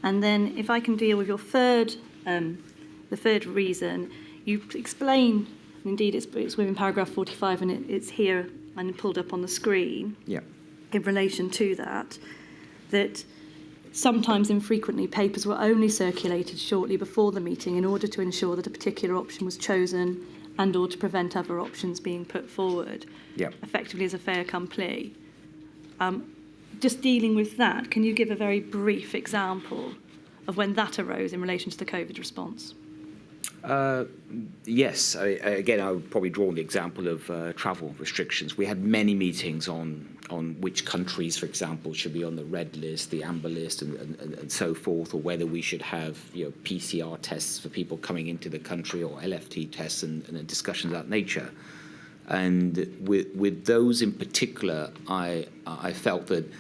And then if I can deal with your the third reason, you explain, and indeed it's within paragraph 45 and it's here and pulled up on the screen, in relation to that sometimes infrequently papers were only circulated shortly before the meeting in order to ensure that a particular option was chosen and or to prevent other options being put forward, effectively as a fait accompli. Just dealing with that, can you give a very brief example of when that arose in relation to the COVID response? Yes. Again, I would probably draw on the example of travel restrictions. We had many meetings on which countries, for example, should be on the red list, the amber list, and so forth, or whether we should have PCR tests for people coming into the country or LFT tests and discussions of that nature. And with those in particular, I felt that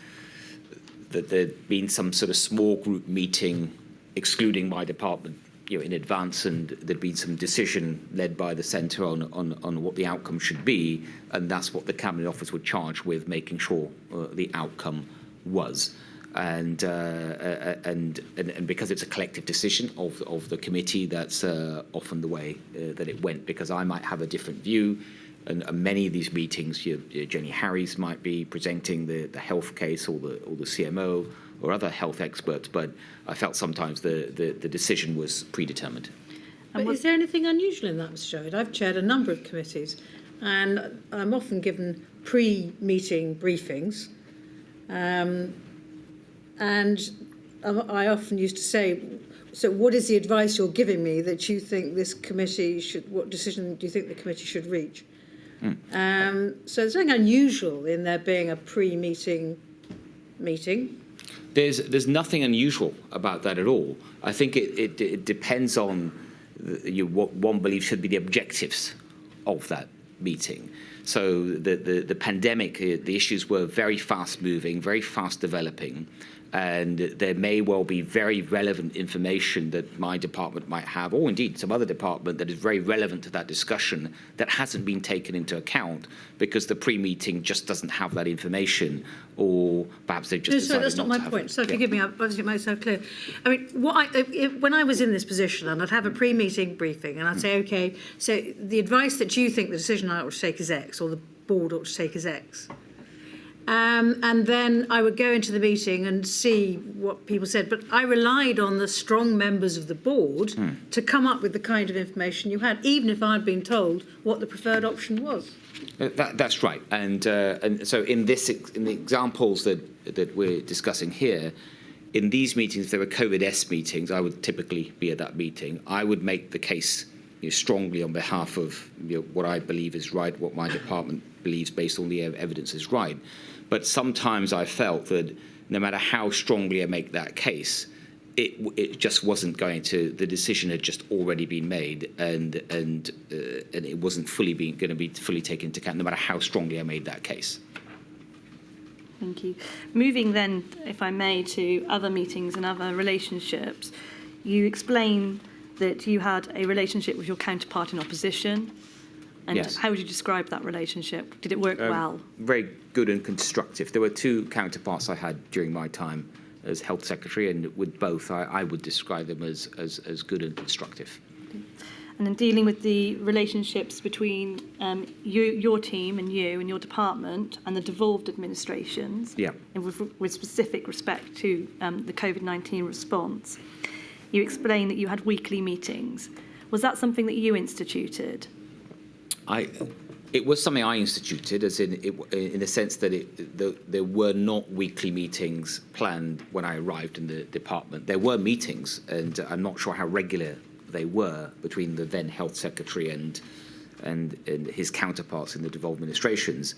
there'd been some sort of small group meeting excluding my department in advance, and there'd been some decision led by the centre on what the outcome should be, and that's what the Cabinet Office would charge with making sure the outcome was. And because it's a collective decision of the committee, that's often the way that it went, because I might have a different view. And many of these meetings, Jenny Harries might be presenting the health case, or the CMO, or other health experts, but I felt sometimes the decision was predetermined. But is there anything unusual in that, Mr. Javid? I've chaired a number of committees, and I'm often given pre-meeting briefings, and I often used to say, so what is the advice you're giving me that you think this committee should, what decision do you think the committee should reach? So there's nothing unusual in there being a pre-meeting meeting. There's nothing unusual about that at all. I think it depends on what one believes should be the objectives of that meeting. So the pandemic, the issues were very fast moving, very fast developing, and there may well be very relevant information that my department might have, or indeed some other department, that is very relevant to that discussion that hasn't been taken into account because the pre-meeting just doesn't have that information, or perhaps they've just decided that's not my point. So forgive me, I've obviously made it so clear. I mean, when I was in this position, and I'd have a pre-meeting briefing, and I'd say, okay, so the advice that you think the decision I ought to take is X, or the board ought to take is X. And then I would go into the meeting and see what people said. But I relied on the strong members of the board to come up with the kind of information you had, even if I'd been told what the preferred option was. That's right. And so in the examples that we're discussing here, in these meetings, if there were COVID-S meetings, I would typically be at that meeting. I would make the case strongly on behalf of what I believe is right, what my department believes based on the evidence is right. But sometimes I felt that no matter how strongly I make that case, it just wasn't going to. The decision had just already been made, and it wasn't going to be fully taken into account, no matter how strongly I made that case. Thank you. Moving then, if I may, to other meetings and other relationships, you explain that you had a relationship with your counterpart in opposition. And yes. How would you describe that relationship? Did it work well? Very good and constructive. There were two counterparts I had during my time as Health Secretary, and with both, I would describe them as good and constructive. And in dealing with the relationships between your team and you and your department and the devolved administrations, yeah. and with specific respect to the COVID-19 response, you explained that you had weekly meetings. Was that something that you instituted? It was something I instituted, as in the sense that there were not weekly meetings planned when I arrived in the department. There were meetings, and I'm not sure how regular they were between the then Health Secretary and his counterparts in the devolved administrations.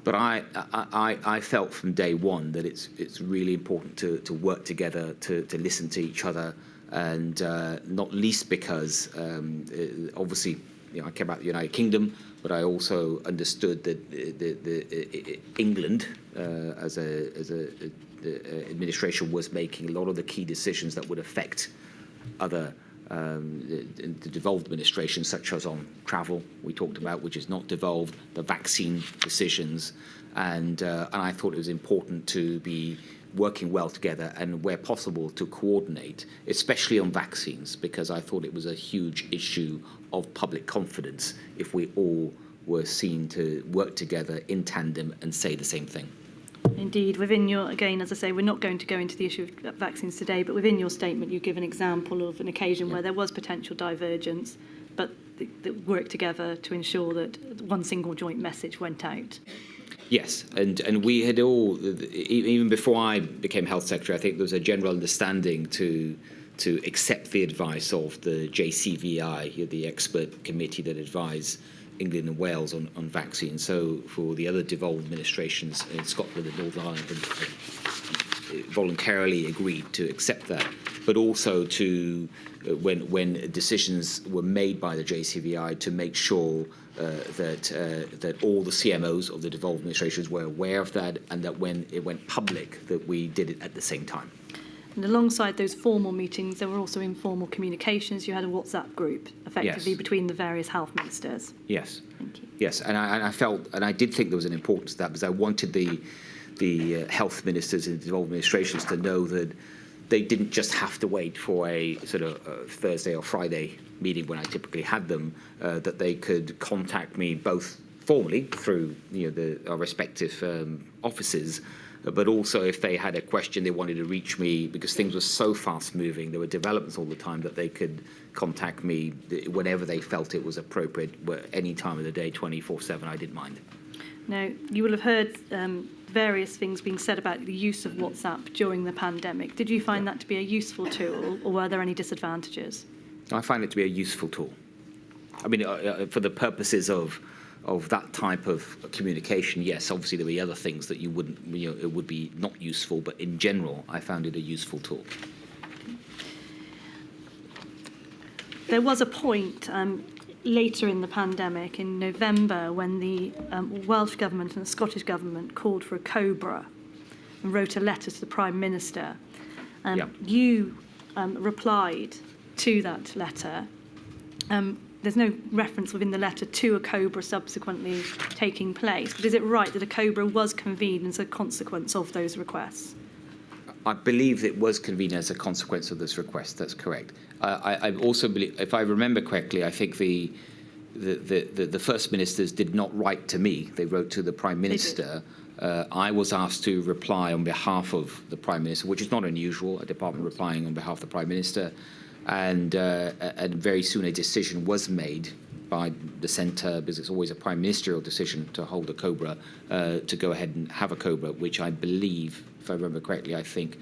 But I felt from day one that it's really important to work together, to listen to each other, and not least because obviously, I came out of the United Kingdom, but I also understood that England, as a administration, was making a lot of the key decisions that would affect other the devolved administrations, such as on travel we talked about, which is not devolved, the vaccine decisions, and I thought it was important to be working well together and, where possible, to coordinate, especially on vaccines, because I thought it was a huge issue of public confidence if we all were seen to work together in tandem and say the same thing. Indeed, within your, again, as I say, we're not going to go into the issue of vaccines today, but within your statement, you give an example of an occasion where there was potential divergence, but they worked together to ensure that one single joint message went out. Yes, and we had all, even before I became Health Secretary, I think there was a general understanding to to accept the advice of the JCVI, the expert committee that advise England and Wales on vaccines. So for the other devolved administrations in Scotland and Northern Ireland, voluntarily agreed to accept that, but also to, when decisions were made by the JCVI, to make sure that all the CMOs of the devolved administrations were aware of that, and that when it went public, that we did it at the same time. And alongside those formal meetings, there were also informal communications. You had a WhatsApp group, effectively, Yes. between the various health ministers. Yes. Thank you. Yes, and I felt, and I did think there was an importance to that, because I wanted the health ministers and devolved administrations to know that they didn't just have to wait for a sort of Thursday or Friday meeting when I typically had them, that they could contact me both formally through our respective offices, but also if they had a question, they wanted to reach me, because things were so fast moving, there were developments all the time, that they could contact me whenever they felt it was appropriate, any time of the day, 24/7, I didn't mind. Now, you will have heard various things being said about the use of WhatsApp during the pandemic. Did you find that to be a useful tool, or were there any disadvantages? I find it to be a useful tool. I mean, for the purposes of that type of communication, yes, obviously there were other things that you wouldn't, it would be not useful, but in general, I found it a useful tool. There was a point later in the pandemic, in November, when the Welsh Government and the Scottish Government called for a COBR and wrote a letter to the Prime Minister. You replied to that letter. There's no reference within the letter to a COBRA subsequently taking place, but is it right that a COBRA was convened as a consequence of those requests? I believe it was convened as a consequence of this request. That's correct. I also believe, if I remember correctly, I think the First Ministers did not write to me. They wrote to the Prime Minister. I was asked to reply on behalf of the Prime Minister, which is not unusual, a department replying on behalf of the Prime Minister. And very soon a decision was made by the centre, because it's always a prime ministerial decision to hold a COBRA, to go ahead and have a COBRA, which I believe, if I remember correctly, I think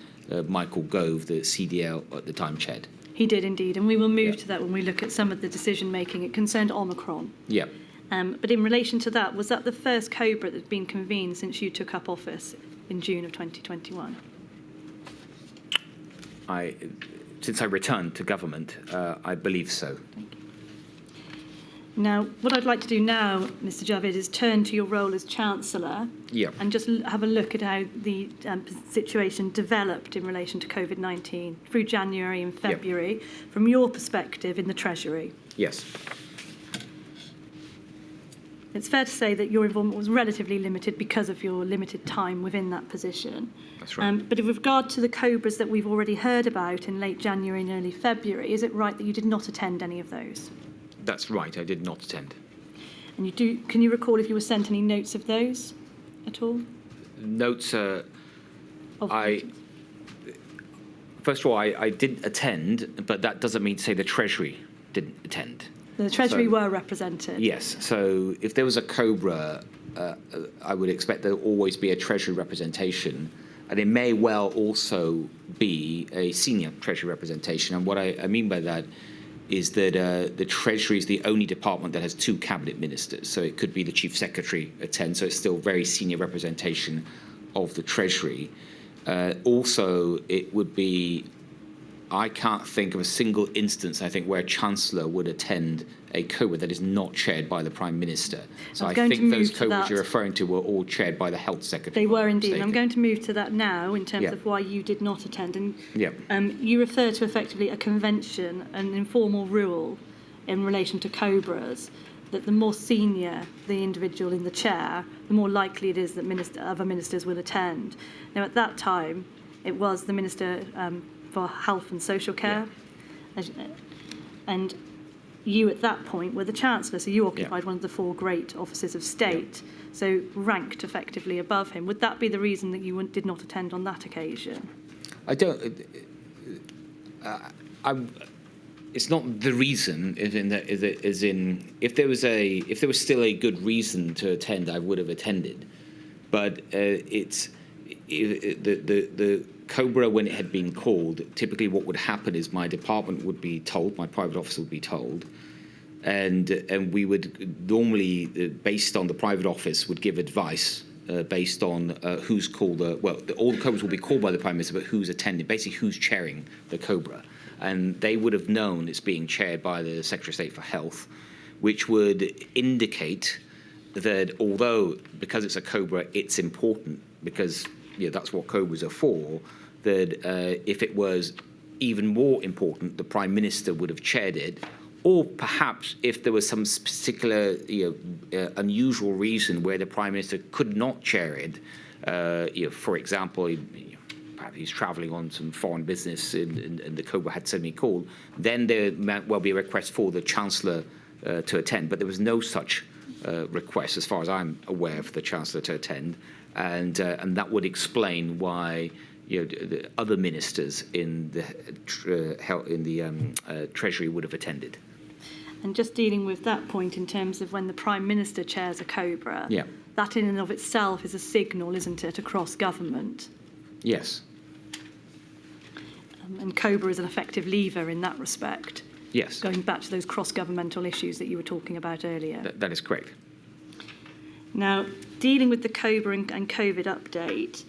Michael Gove, the CDL at the time, chaired. He did indeed, and we will move to that when we look at some of the decision making. It concerned Omicron. Yeah. But in relation to that, was that the first COBRA that's been convened since you took up office in June of 2021? Since I returned to government, I believe so. Thank you. Now, what I'd like to do now, Mr. Javid, is turn to your role as Chancellor and just have a look at how the situation developed in relation to COVID-19 through January and February, from your perspective in the Treasury. Yes. It's fair to say that your involvement was relatively limited because of your limited time within that position. That's right. But with regard to the COBRAs that we've already heard about in late January and early February, is it right that you did not attend any of those? That's right, I did not attend. And can you recall if you were sent any notes of those at all? Notes, first of all, I did attend, but that doesn't mean to say the Treasury didn't attend. The Treasury were represented. Yes, so if there was a COBRA, I would expect there will always be a Treasury representation, and it may well also be a senior Treasury representation. And what I mean by that is that the Treasury is the only department that has two cabinet ministers. So it could be the Chief Secretary attend, so it's still very senior representation of the Treasury. Also, it would be, I can't think of a single instance, I think, where a Chancellor would attend a COBRA that is not chaired by the Prime Minister. So I think those COBRAs you're referring to were all chaired by the Health Secretary. They were indeed. I'm going to move to that now in terms of why you did not attend. And you refer to effectively a convention, an informal rule in relation to COBRAs, that the more senior the individual in the chair, the more likely it is that other ministers will attend. Now, at that time, it was the Minister for Health and Social Care. And you, at that point, were the Chancellor, so you occupied one of the four great offices of state, so ranked effectively above him. Would that be the reason that you did not attend on that occasion? I don't... it's not the reason, as in if there was still a good reason to attend, I would have attended. But the COBRA, when it had been called, typically what would happen is my department would be told, my private office would be told, and we would normally, based on the private office, would give advice based on who's called all the COBRAs will be called by the Prime Minister, but who's attending, basically who's chairing the COBRA. And they would have known it's being chaired by the Secretary of State for Health, which would indicate that although, because it's a COBRA, it's important, because that's what COBRAs are for, that if it was even more important, the Prime Minister would have chaired it, or perhaps if there was some particular unusual reason where the Prime Minister could not chair it, for example, perhaps he's travelling on some foreign business and the COBRA had suddenly called, then there might well be a request for the Chancellor to attend. But there was no such request, as far as I'm aware, for the Chancellor to attend, and that would explain why the other ministers in the Treasury would have attended. And just dealing with that point in terms of when the Prime Minister chairs a COBRA, that in and of itself is a signal, isn't it, across government? Yes. And COBRA is an effective lever in that respect. Yes. Going back to those cross-governmental issues that you were talking about earlier. That is correct. Now, dealing with the COBRA and COVID update,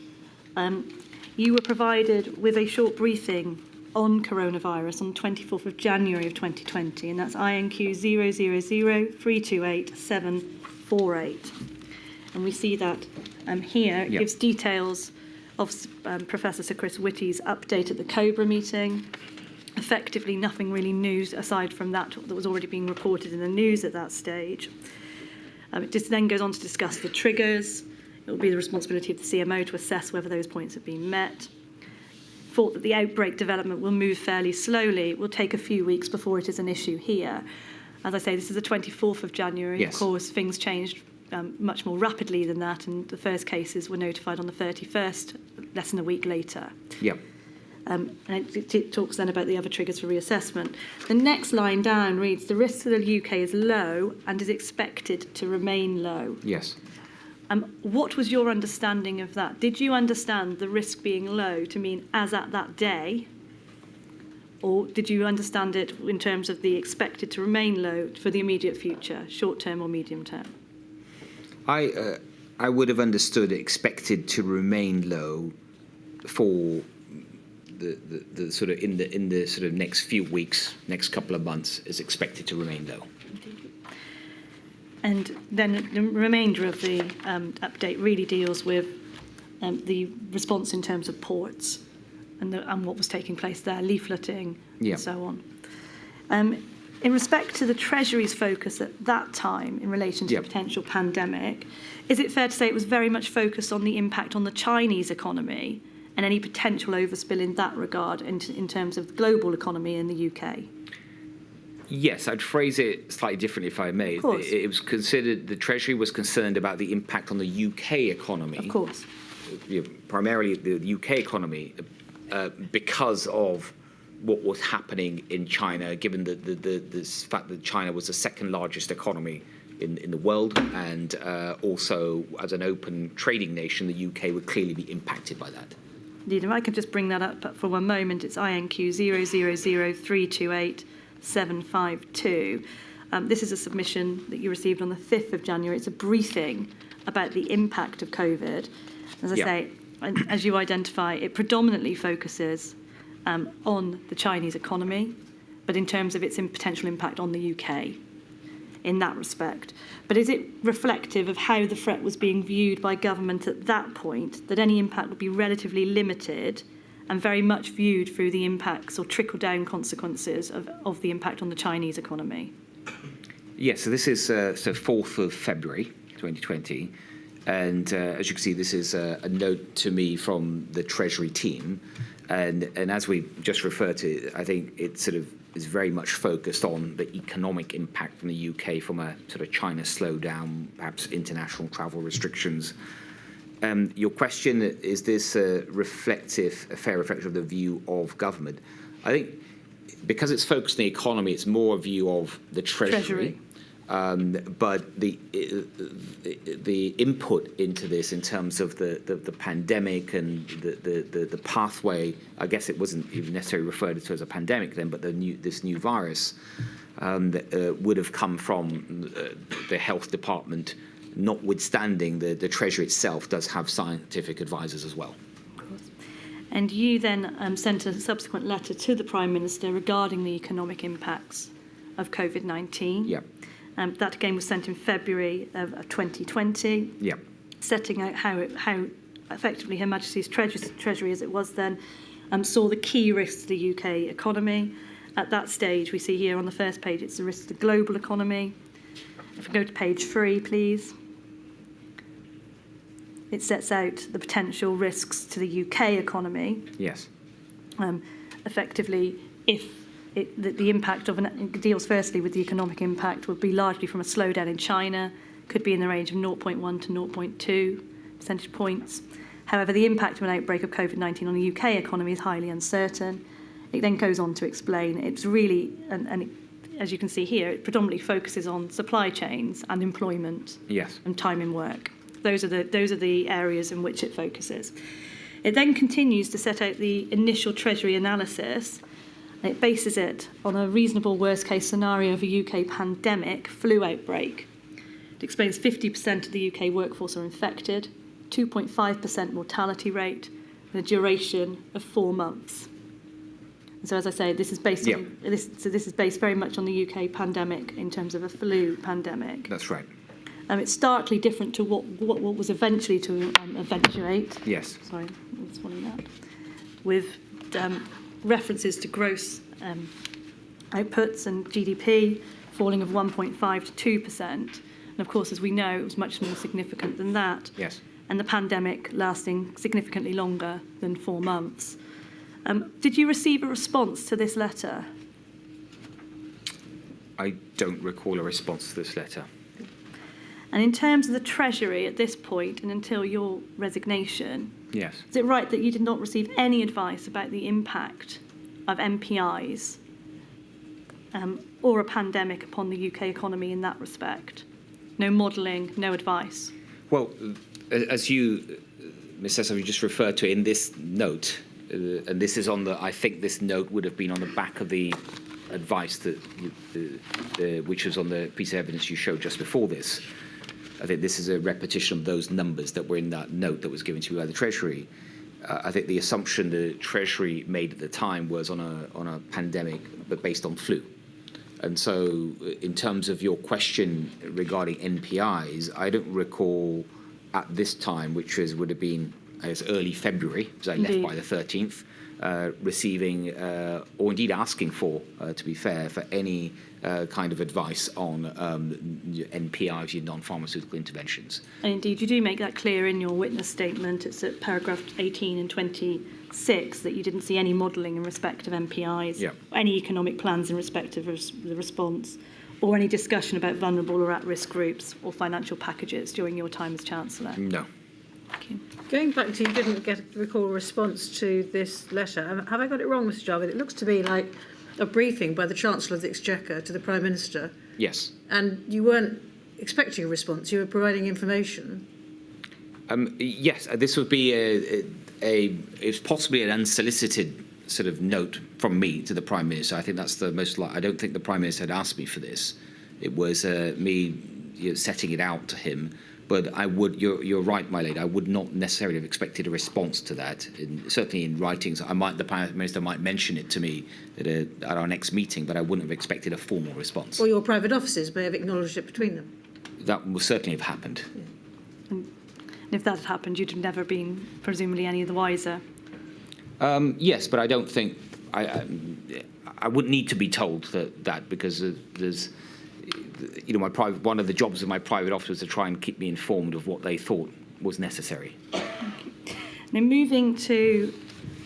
you were provided with a short briefing on coronavirus on 24th of January of 2020, and that's INQ 000328748. And we see that here. It gives details of Professor Sir Chris Whitty's update at the COBRA meeting. Effectively, nothing really new aside from that was already being reported in the news at that stage. It just then goes on to discuss the triggers. It will be the responsibility of the CMO to assess whether those points have been met. Thought that the outbreak development will move fairly slowly. It will take a few weeks before it is an issue here. As I say, this is the 24th of January. Yes. Of course, things changed much more rapidly than that, and the first cases were notified on the 31st, less than a week later. Yep. And it talks then about the other triggers for reassessment. The next line down reads, the risk to the UK is low and is expected to remain low. Yes. What was your understanding of that? Did you understand the risk being low to mean as at that day? Or did you understand it in terms of the expected to remain low for the immediate future, short term or medium term? I would have understood expected to remain low for the sort of in the sort of next few weeks, next couple of months, is expected to remain low. And then the remainder of the update really deals with the response in terms of ports and what was taking place there, leafleting and so on. In respect to the Treasury's focus at that time in relation to the potential pandemic, is it fair to say it was very much focused on the impact on the Chinese economy and any potential overspill in that regard in terms of the global economy in the UK? Yes, I'd phrase it slightly differently, if I may. Of course. It was considered, the Treasury was concerned about the impact on the UK economy. Of course. Primarily the UK economy, because of what was happening in China, given the fact that China was the second largest economy in the world, and also as an open trading nation, the UK would clearly be impacted by that. Indeed, if I can just bring that up for one moment, it's INQ 000328752. This is a submission that you received on the 5th of January. It's a briefing about the impact of COVID. As I say, as you identify, it predominantly focuses on the Chinese economy, but in terms of its potential impact on the UK in that respect. But is it reflective of how the threat was being viewed by government at that point, that any impact would be relatively limited and very much viewed through the impacts or trickle-down consequences of the impact on the Chinese economy? Yes, so this is 4th of February 2020. And as you can see, this is a note to me from the Treasury team. And as we just referred to, I think it sort of is very much focused on the economic impact from the UK from a sort of China slowdown, perhaps international travel restrictions. Your question, is this a fair reflection of the view of government? I think because it's focused on the economy, it's more a view of the Treasury. But the input into this in terms of the pandemic and the pathway, I guess it wasn't even necessarily referred to as a pandemic then, but this new virus would have come from the health department, notwithstanding the Treasury itself does have scientific advisors as well. And you then sent a subsequent letter to the Prime Minister regarding the economic impacts of COVID-19. Yeah. That again was sent in February of 2020. Yeah. Setting out how effectively Her Majesty's Treasury, as it was then, saw the key risks to the UK economy. At that stage, we see here on the first page, it's the risks to the global economy. If we go to page 3, please. It sets out the potential risks to the UK economy. Yes. Effectively, if the impact of deals firstly with the economic impact would be largely from a slowdown in China, could be in the range of 0.1 to 0.2 percentage points. However, the impact of an outbreak of COVID-19 on the UK economy is highly uncertain. It then goes on to explain it's really, as you can see here, it predominantly focuses on supply chains and employment. Yes. And time in work. Those are the areas in which it focuses. It then continues to set out the initial Treasury analysis. It bases it on a reasonable worst-case scenario of a UK pandemic flu outbreak. It explains 50% of the UK workforce are infected, 2.5% mortality rate, and a duration of 4 months. And so, as I say, this is based on this is based very much on the UK pandemic in terms of a flu pandemic. That's right. It's starkly different to what was eventually to eventuate. Yes. Sorry, I was wanting that. With references to gross outputs and GDP falling of 1.5 to 2%. And of course, as we know, it was much more significant than that. Yes. And the pandemic lasting significantly longer than 4 months. Did you receive a response to this letter? I don't recall a response to this letter. And in terms of the Treasury at this point and until your resignation, Yes. is it right that you did not receive any advice about the impact of MPIs or a pandemic upon the UK economy in that respect? No modelling, no advice? Well, as you, Ms. Sessa, you just referred to in this note, and this is on I think this note would have been on the back of the advice that, which was on the piece of evidence you showed just before this. I think this is a repetition of those numbers that were in that note that was given to you by the Treasury. I think the assumption the Treasury made at the time was on a pandemic, but based on flu. And so, in terms of your question regarding NPIs, I don't recall at this time, which would have been, I guess, early February, because I left by the 13th, receiving or indeed asking for, to be fair, for any kind of advice on NPIs, your non-pharmaceutical interventions. And indeed, you do make that clear in your witness statement. It's at paragraph 18 and 26 that you didn't see any modelling in respect of MPIs, any economic plans in respect of the response, or any discussion about vulnerable or at-risk groups or financial packages during your time as Chancellor. No. Thank you. Going back to you didn't recall a response to this letter. Have I got it wrong, Mr. Javid? It looks to me like a briefing by the Chancellor of the Exchequer to the Prime Minister. Yes. And you weren't expecting a response. You were providing information. Yes, this would be it's possibly an unsolicited sort of note from me to the Prime Minister. I think that's the most I don't think the Prime Minister had asked me for this. It was me setting it out to him. But I would, you're right, my lady, I would not necessarily have expected a response to that. Certainly in writings, the Prime Minister might mention it to me at our next meeting, but I wouldn't have expected a formal response. Or your private offices may have acknowledged it between them. That would certainly have happened. Yeah. And if that had happened, you'd have never been presumably any the wiser. Yes, but I don't think, I wouldn't need to be told that because there's, one of the jobs of my private office was to try and keep me informed of what they thought was necessary. Now, moving to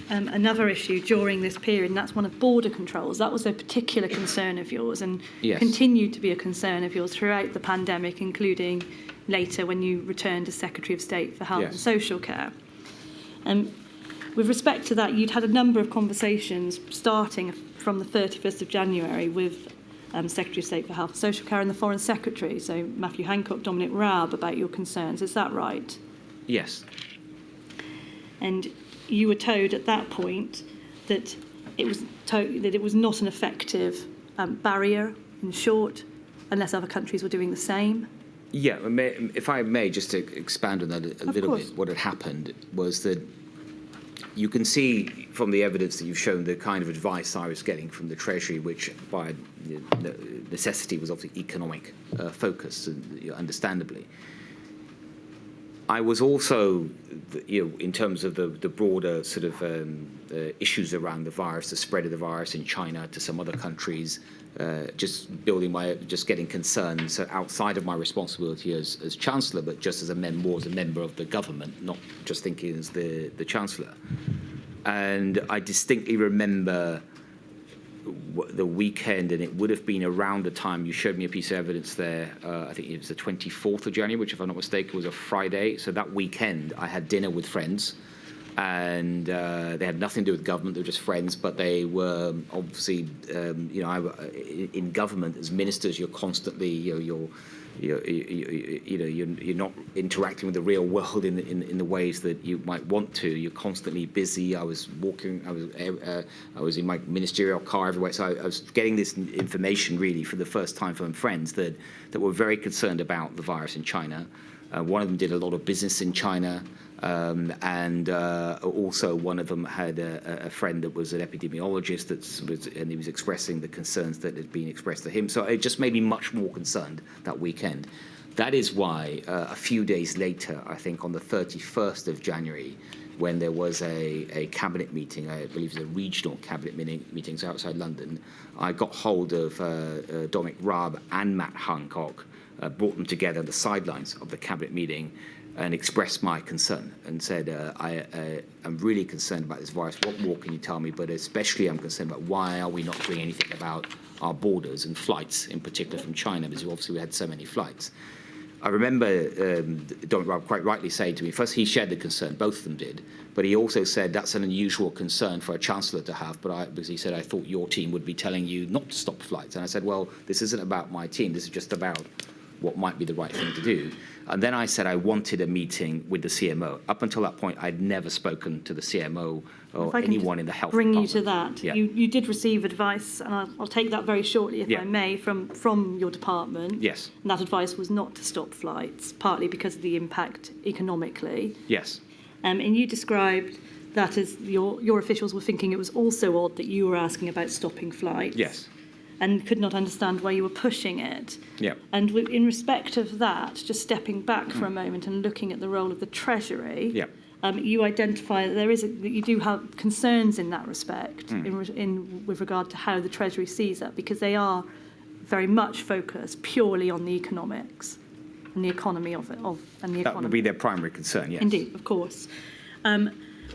another issue during this period, and that's one of border controls. That was a particular concern of yours and continued to be a concern of yours throughout the pandemic, including later when you returned as Secretary of State for Health and Social Care. With respect to that, you'd had a number of conversations starting from the 31st of January with Secretary of State for Health and Social Care and the Foreign Secretary, so Matthew Hancock, Dominic Raab, about your concerns. Is that right? Yes. And you were told at that point that it was not an effective barrier, in short, unless other countries were doing the same. Yeah, if I may, just to expand on that a little bit, what had happened was that you can see from the evidence that you've shown the kind of advice I was getting from the Treasury, which by necessity was obviously economic focused, understandably. I was also, in terms of the broader sort of issues around the virus, the spread of the virus in China to some other countries, just getting concerned. So outside of my responsibility as Chancellor, but just as a member of the government, not just thinking as the Chancellor. And I distinctly remember the weekend, and it would have been around the time you showed me a piece of evidence there. I think it was the 24th of January, which, if I'm not mistaken, was a Friday. So that weekend, I had dinner with friends, and they had nothing to do with government. They were just friends, but they were obviously, in government as ministers, you're constantly, you're not interacting with the real world in the ways that you might want to. You're constantly busy. I was walking. I was in my ministerial car everywhere. So I was getting this information really for the first time from friends that were very concerned about the virus in China. One of them did a lot of business in China. And also one of them had a friend that was an epidemiologist and he was expressing the concerns that had been expressed to him. So it just made me much more concerned that weekend. That is why a few days later, I think on the 31st of January, when there was a cabinet meeting, I believe it was a regional cabinet meetings outside London, I got hold of Dominic Raab and Matt Hancock, brought them together on the sidelines of the cabinet meeting, and expressed my concern and said, I'm really concerned about this virus. What more can you tell me? But especially I'm concerned about why are we not doing anything about our borders and flights, in particular from China, because obviously we had so many flights. I remember Dominic Raab quite rightly saying to me, first he shared the concern, both of them did, but he also said that's an unusual concern for a Chancellor to have, because he said, I thought your team would be telling you not to stop flights. And I said, well, this isn't about my team, this is just about what might be the right thing to do. And then I said I wanted a meeting with the CMO. Up until that point, I'd never spoken to the CMO or anyone in the health department. Bring you to that. Yeah. You did receive advice, and I'll take that very shortly, if I may, from your department. Yes. And that advice was not to stop flights, partly because of the impact economically. Yes. And you described that as your officials were thinking it was also odd that you were asking about stopping flights. Yes. And could not understand why you were pushing it. Yeah. And in respect of that, just stepping back for a moment and looking at the role of the Treasury, you identify that you do have concerns in that respect with regard to how the Treasury sees that, because they are very much focused purely on the economics and the economy of it. That would be their primary concern, yes. Indeed, of course.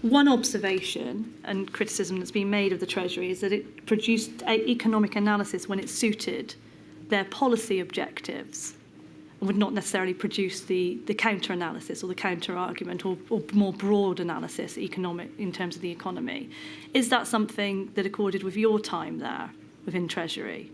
One observation and criticism that's been made of the Treasury is that it produced economic analysis when it suited their policy objectives and would not necessarily produce the counter-analysis or the counter-argument or more broad analysis in terms of the economy. Is that something that accorded with your time there within Treasury?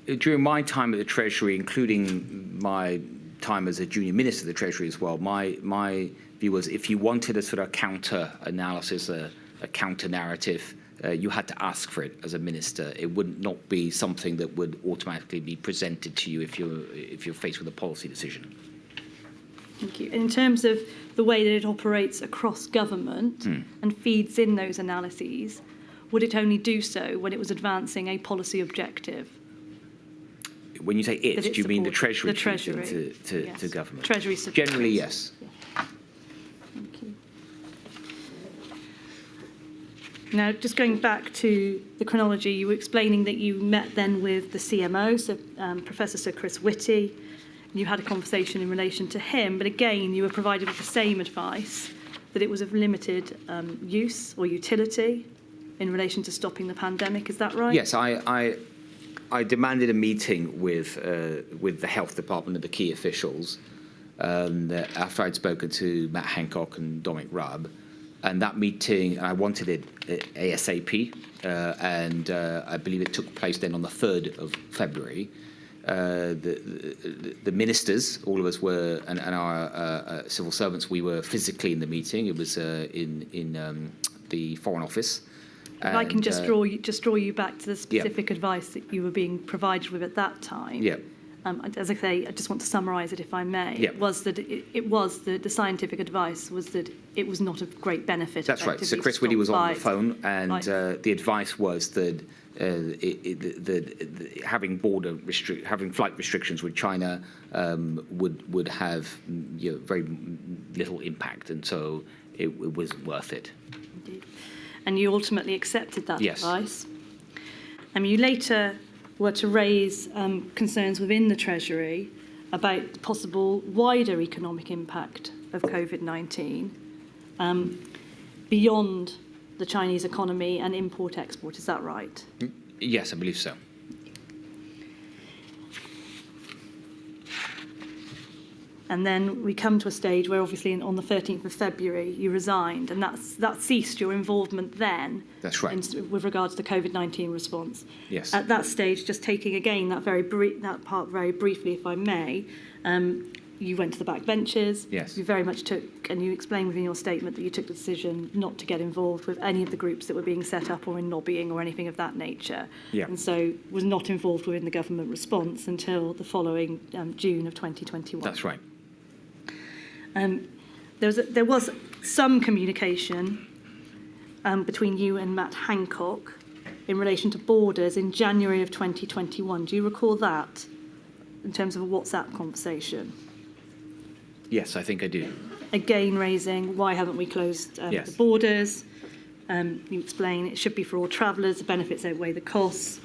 During my time at the Treasury, including my time as a junior minister of the Treasury as well, my view was if you wanted a sort of counter-analysis, a counter-narrative, you had to ask for it as a minister. It would not be something that would automatically be presented to you if you're faced with a policy decision. Thank you. In terms of the way that it operates across government and feeds in those analyses, would it only do so when it was advancing a policy objective? When you say it, do you mean the Treasury? The Treasury to government? Treasury supports. Generally, yes. Thank you. Now, just going back to the chronology, you were explaining that you met then with the CMO, so Professor Sir Chris Whitty. You had a conversation in relation to him, but again, you were provided with the same advice, that it was of limited use or utility in relation to stopping the pandemic. Is that right? Yes, I demanded a meeting with the health department and the key officials after I'd spoken to Matt Hancock and Dominic Raab. And that meeting, I wanted it ASAP, and I believe it took place then on the 3rd of February. The ministers, all of us were, and our civil servants, we were physically in the meeting. It was in the Foreign Office. If I can just draw you back to the specific advice that you were being provided with at that time. Yeah. As I say, I just want to summarise it, if I may. Yeah. Was that the scientific advice was that it was not of great benefit. That's right. So Chris Whitty was on the phone, and the advice was that having having flight restrictions with China would have very little impact, and so it was worth it. Indeed. And you ultimately accepted that Yes. advice. You later were to raise concerns within the Treasury about the possible wider economic impact of COVID-19 beyond the Chinese economy and import-export. Is that right? Yes, I believe so. And then we come to a stage where obviously on the 13th of February you resigned, and that ceased your involvement then. That's right. With regards to the COVID-19 response. Yes. At that stage, just taking again that part very briefly, if I may, you went to the back benches. Yes. You very much took, and you explained within your statement that you took the decision not to get involved with any of the groups that were being set up or in lobbying or anything of that nature. Yeah. And so was not involved within the government response until the following June of 2021. That's right. There was some communication between you and Matt Hancock in relation to borders in January of 2021. Do you recall that in terms of a WhatsApp conversation? Yes, I think I do. Again, raising why haven't we closed the borders? You explain it should be for all travellers, the benefits outweigh the costs.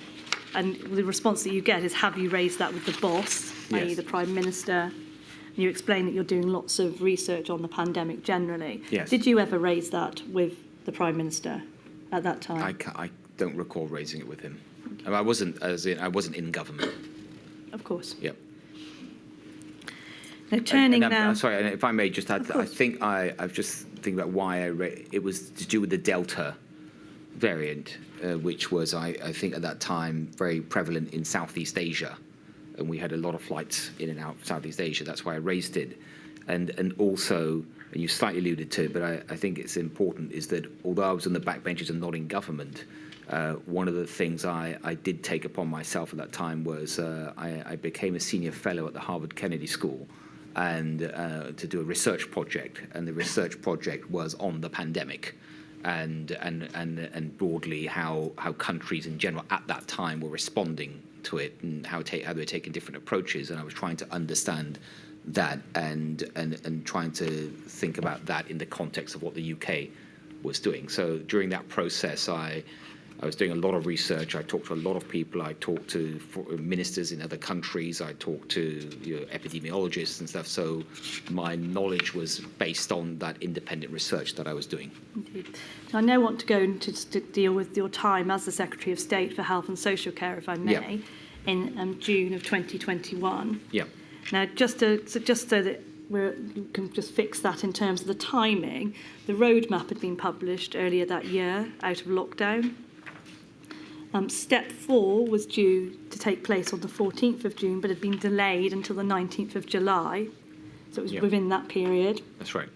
And the response that you get is, have you raised that with the boss, i.e. the Prime Minister? You explain that you're doing lots of research on the pandemic generally. Yes. Did you ever raise that with the Prime Minister at that time? I don't recall raising it with him. I wasn't in government. Of course. Yep. Now turning now. I'm sorry, and if I may just add, I think I've just thinking about why it was to do with the Delta variant, which was I think at that time very prevalent in Southeast Asia. And we had a lot of flights in and out of Southeast Asia. That's why I raised it. And also, and you slightly alluded to it, but I think it's important, is that although I was on the backbenches and not in government, one of the things I did take upon myself at that time was I became a senior fellow at the Harvard Kennedy School and to do a research project. And the research project was on the pandemic and broadly how countries in general at that time were responding to it and how they were taking different approaches, and I was trying to understand that and trying to think about that in the context of what the UK was doing. So during that process, I was doing a lot of research. I talked to a lot of people. I talked to ministers in other countries. I talked to epidemiologists and stuff. So my knowledge was based on that independent research that I was doing. Indeed. I now want to go into to deal with your time as the Secretary of State for Health and Social Care, if I may, in June of 2021. Yeah. Now, just so that you can just fix that in terms of the timing, the roadmap had been published earlier that year out of lockdown. Step 4 was due to take place on the 14th of June, but had been delayed until the 19th of July. So it was within that period. That's right.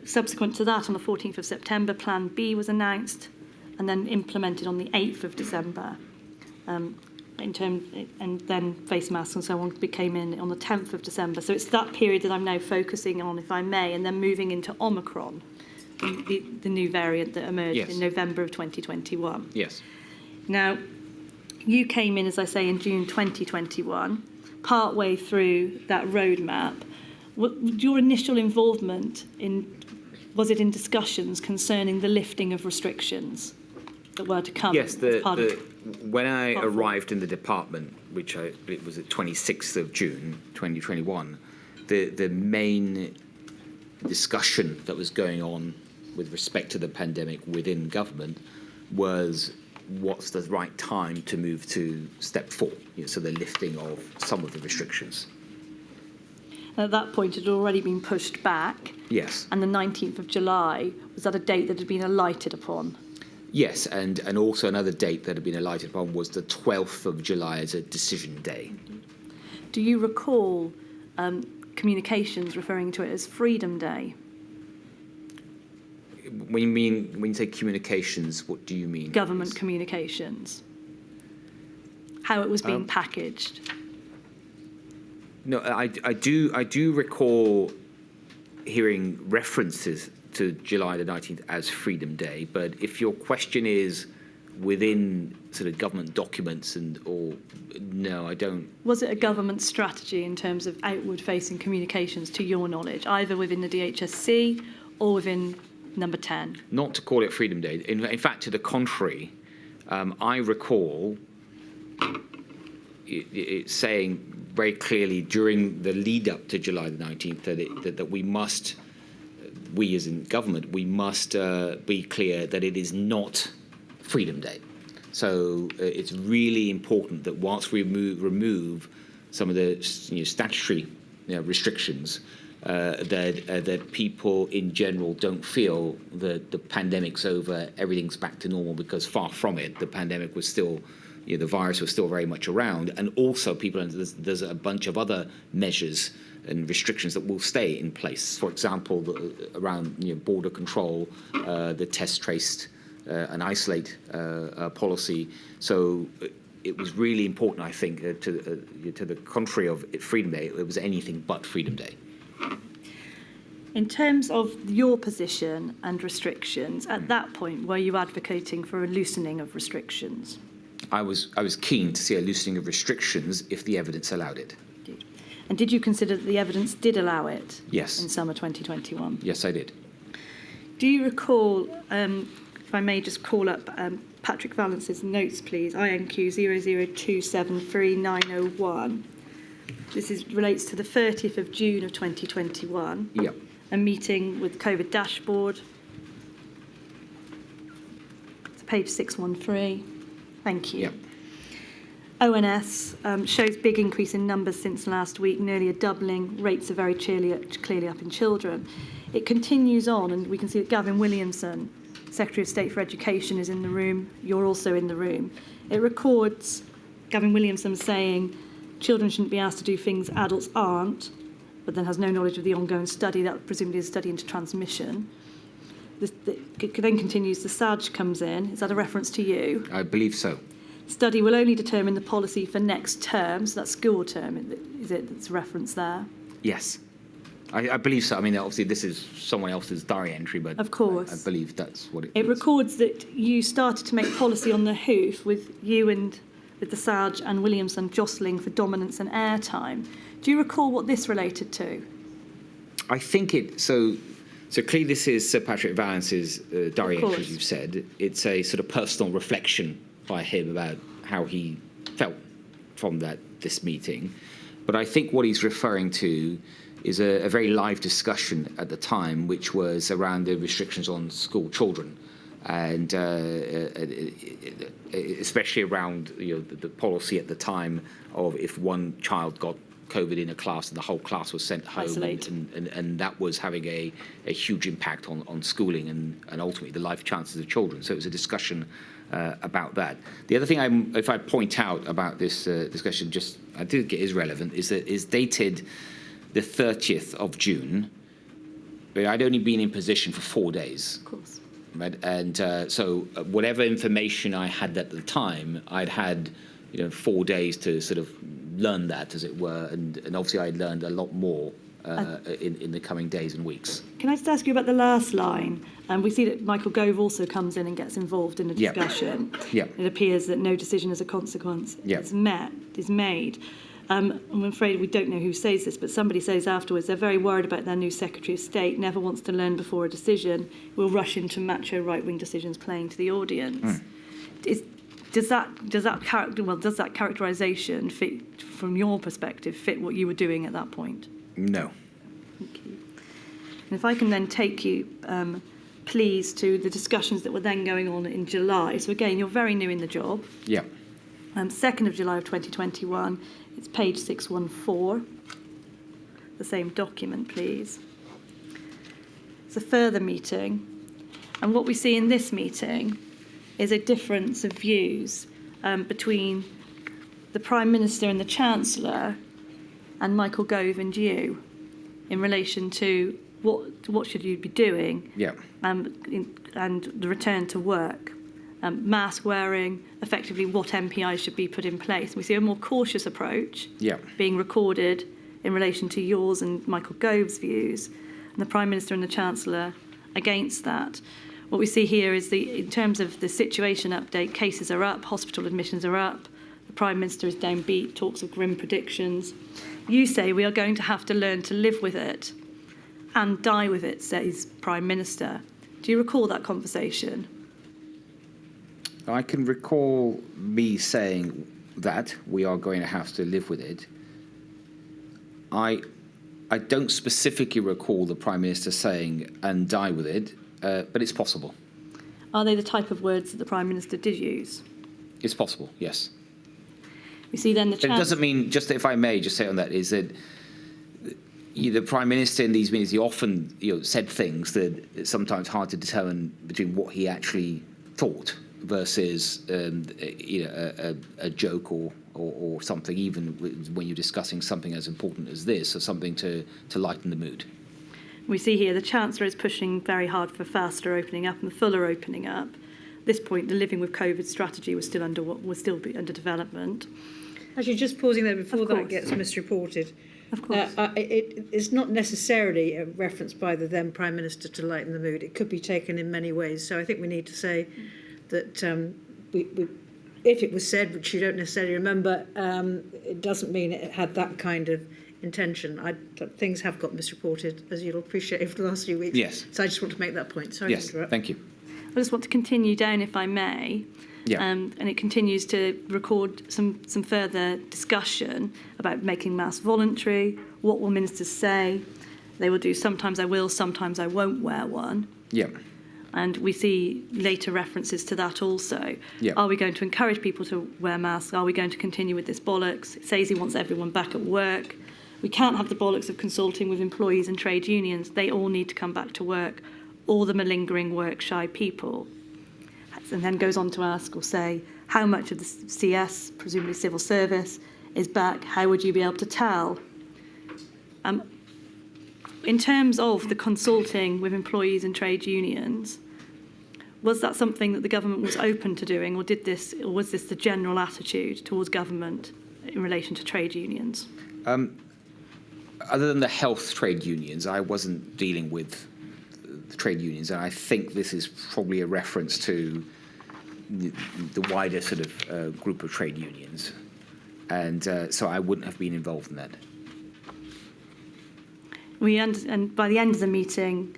Subsequent to that, on the 14th of September, Plan B was announced and then implemented on the 8th of December. And then face masks and so on came in on the 10th of December. So it's that period that I'm now focusing on, if I may, and then moving into Omicron, the new variant that emerged in November of 2021. Yes. Now, you came in, as I say, in June 2021, partway through that roadmap. Your initial involvement was it in discussions concerning the lifting of restrictions that were to come? Yes, when I arrived in the department, which it was the 26th of June 2021, the main discussion that was going on with respect to the pandemic within government was what's the right time to move to step 4, so the lifting of some of the restrictions. At that point, it had already been pushed back. Yes. And the 19th of July, was that a date that had been alighted upon? Yes, and also another date that had been alighted upon was the 12th of July as a decision day. Do you recall communications referring to it as Freedom Day? When you say communications, what do you mean? Government communications. How it was being packaged. No, I do recall hearing references to July the 19th as Freedom Day, but if your question is within sort of government documents no, I don't. Was it a government strategy in terms of outward-facing communications, to your knowledge, either within the DHSC or within Number 10? Not to call it Freedom Day. In fact, to the contrary, I recall it saying very clearly during the lead up to July the 19th that we as in government, we must be clear that it is not Freedom Day. So it's really important that whilst we remove some of the statutory restrictions, that people in general don't feel that the pandemic's over, everything's back to normal, because far from it. The pandemic was still, the virus was still very much around, and also there's a bunch of other measures and restrictions that will stay in place. For example, around border control, the test, traced, and isolate policy. So it was really important, I think, to the contrary of Freedom Day, it was anything but Freedom Day. In terms of your position and restrictions, at that point, were you advocating for a loosening of restrictions? I was keen to see a loosening of restrictions if the evidence allowed it. And did you consider that the evidence did allow it? Yes. In summer 2021? Yes, I did. Do you recall, if I may just call up Patrick Valence's notes, please, INQ 002733901. This relates to the 30th of June of 2021. Yep. A meeting with COVID dashboard. It's page 613. Thank you. Yep. ONS shows big increase in numbers since last week, nearly a doubling. Rates are very clearly up in children. It continues on, and we can see that Gavin Williamson, Secretary of State for Education, is in the room. You're also in the room. It records Gavin Williamson saying children shouldn't be asked to do things adults aren't, but then has no knowledge of the ongoing study, that presumably is a study into transmission. Then continues, the SAG comes in. Is that a reference to you? I believe so. Study will only determine the policy for next term, so that's school term, is it? That's a reference there? Yes. I believe so. I mean, obviously, this is someone else's diary entry, but of course. I believe that's what it is. It records that you started to make policy on the hoof with you and with the SAG and Williamson jostling for dominance and airtime. Do you recall what this related to? I think so clearly this is Sir Patrick Valence's diary entry, as you've said. It's a sort of personal reflection by him about how he felt from this meeting. But I think what he's referring to is a very live discussion at the time, which was around the restrictions on school children, and especially around the policy at the time of if one child got COVID in a class and the whole class was sent home, and that was having a huge impact on schooling and ultimately the life chances of children. So it was a discussion about that. The other thing if I point out about this discussion, I think it is relevant, is that it's dated the 30th of June, but I'd only been in position for 4 days. Of course. Right? And so whatever information I had at the time, I'd had 4 days to sort of learn that, as it were, and obviously I learned a lot more in the coming days and weeks. Can I just ask you about the last line? We see that Michael Gove also comes in and gets involved in the discussion. Yep. It appears that no decision as a consequence is made. I'm afraid we don't know who says this, but somebody says afterwards they're very worried about their new Secretary of State, never wants to learn before a decision, will rush into macho right-wing decisions playing to the audience. Does that characterisation fit, from your perspective, fit what you were doing at that point? No. Thank you. And if I can then take you, please, to the discussions that were then going on in July. So again, you're very new in the job. Yeah. 2nd of July of 2021, it's page 614. the same document, please. It's a further meeting. And what we see in this meeting is a difference of views between the Prime Minister and the Chancellor and Michael Gove and you in relation to what should you be doing and the return to work. Mask wearing, effectively what MPIs should be put in place. We see a more cautious approach being recorded in relation to yours and Michael Gove's views, and the Prime Minister and the Chancellor against that. What we see here is in terms of the situation update, cases are up, hospital admissions are up, the Prime Minister is downbeat, talks of grim predictions. You say we are going to have to learn to live with it and die with it, says Prime Minister. Do you recall that conversation? I can recall me saying that we are going to have to live with it. I don't specifically recall the Prime Minister saying and die with it, but it's possible. Are they the type of words that the Prime Minister did use? It's possible, yes. We see then the It doesn't mean, just if I may just say on that, is that the Prime Minister in these meetings, he often said things that it's sometimes hard to determine between what he actually thought versus a joke or something, even when you're discussing something as important as this, or something to lighten the mood. We see here the Chancellor is pushing very hard for faster opening up and fuller opening up. At this point, the Living with COVID strategy was still under development. Actually, just pausing there before that gets misreported. Of course. It's not necessarily a reference by the then Prime Minister to lighten the mood. It could be taken in many ways. So I think we need to say that if it was said, which you don't necessarily remember, it doesn't mean it had that kind of intention. Things have got misreported, as you'll appreciate, over the last few weeks. Yes. So I just want to make that point. Sorry to interrupt. Thank you. I just want to continue down, if I may. And it continues to record some further discussion about making masks voluntary. What will ministers say? They will do sometimes I will, sometimes I won't wear one. And we see later references to that also. Are we going to encourage people to wear masks? Are we going to continue with this bollocks? It says he wants everyone back at work. We can't have the bollocks of consulting with employees and trade unions. They all need to come back to work, all the malingering work-shy people. And then goes on to ask or say, how much of the CS, presumably civil service, is back? How would you be able to tell? In terms of the consulting with employees and trade unions, was that something that the government was open to doing, or was this the general attitude towards government in relation to trade unions? Other than the health trade unions, I wasn't dealing with the trade unions, and I think this is probably a reference to the wider sort of group of trade unions, and so I wouldn't have been involved in that. And by the end of the meeting,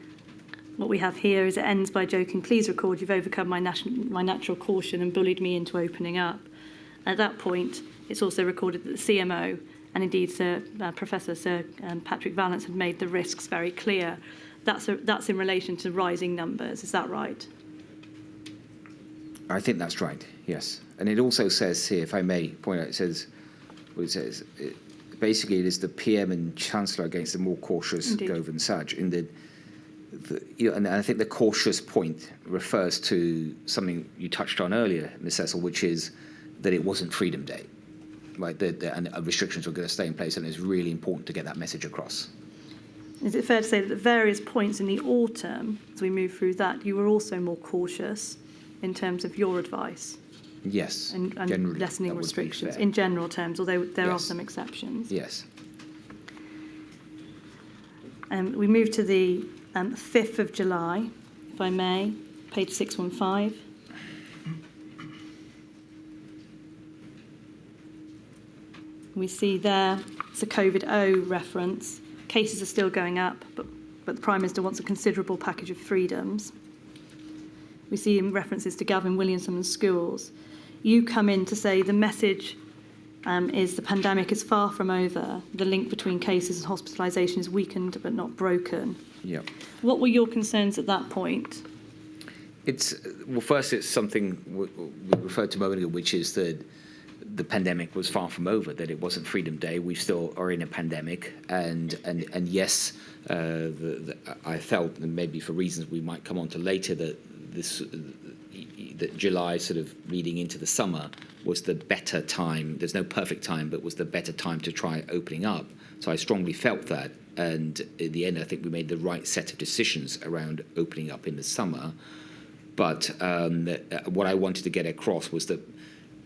what we have here is it ends by joking, please record you've overcome my natural caution and bullied me into opening up. At that point, it's also recorded that the CMO and indeed Professor Sir Patrick Vallance had made the risks very clear. That's in relation to rising numbers, is that right? I think that's right, yes. And it also says here, if I may point out, basically it is the PM and Chancellor against the more cautious Gove and Saj. And I think the cautious point refers to something you touched on earlier, Ms. Cecil, which is that it wasn't Freedom Day, right? And restrictions were going to stay in place, and it's really important to get that message across. Is it fair to say that at various points in the autumn, as we move through that, you were also more cautious in terms of your advice? Yes, and lessening restrictions in general terms, although there are some exceptions. Yes. We move to the 5th of July, if I may, page 615. We see there it's a COVID-0 reference. Cases are still going up, but the Prime Minister wants a considerable package of freedoms. We see in references to Gavin Williamson and schools. You come in to say the message is the pandemic is far from over. The link between cases and hospitalisation is weakened but not broken. What were your concerns at that point? First, it's something we referred to a moment ago, which is that the pandemic was far from over, that it wasn't Freedom Day. We still are in a pandemic, and yes, I felt, and maybe for reasons we might come on to later, that that July sort of leading into the summer was the better time. There's no perfect time, but was the better time to try opening up. So I strongly felt that, and in the end, I think we made the right set of decisions around opening up in the summer. But what I wanted to get across was that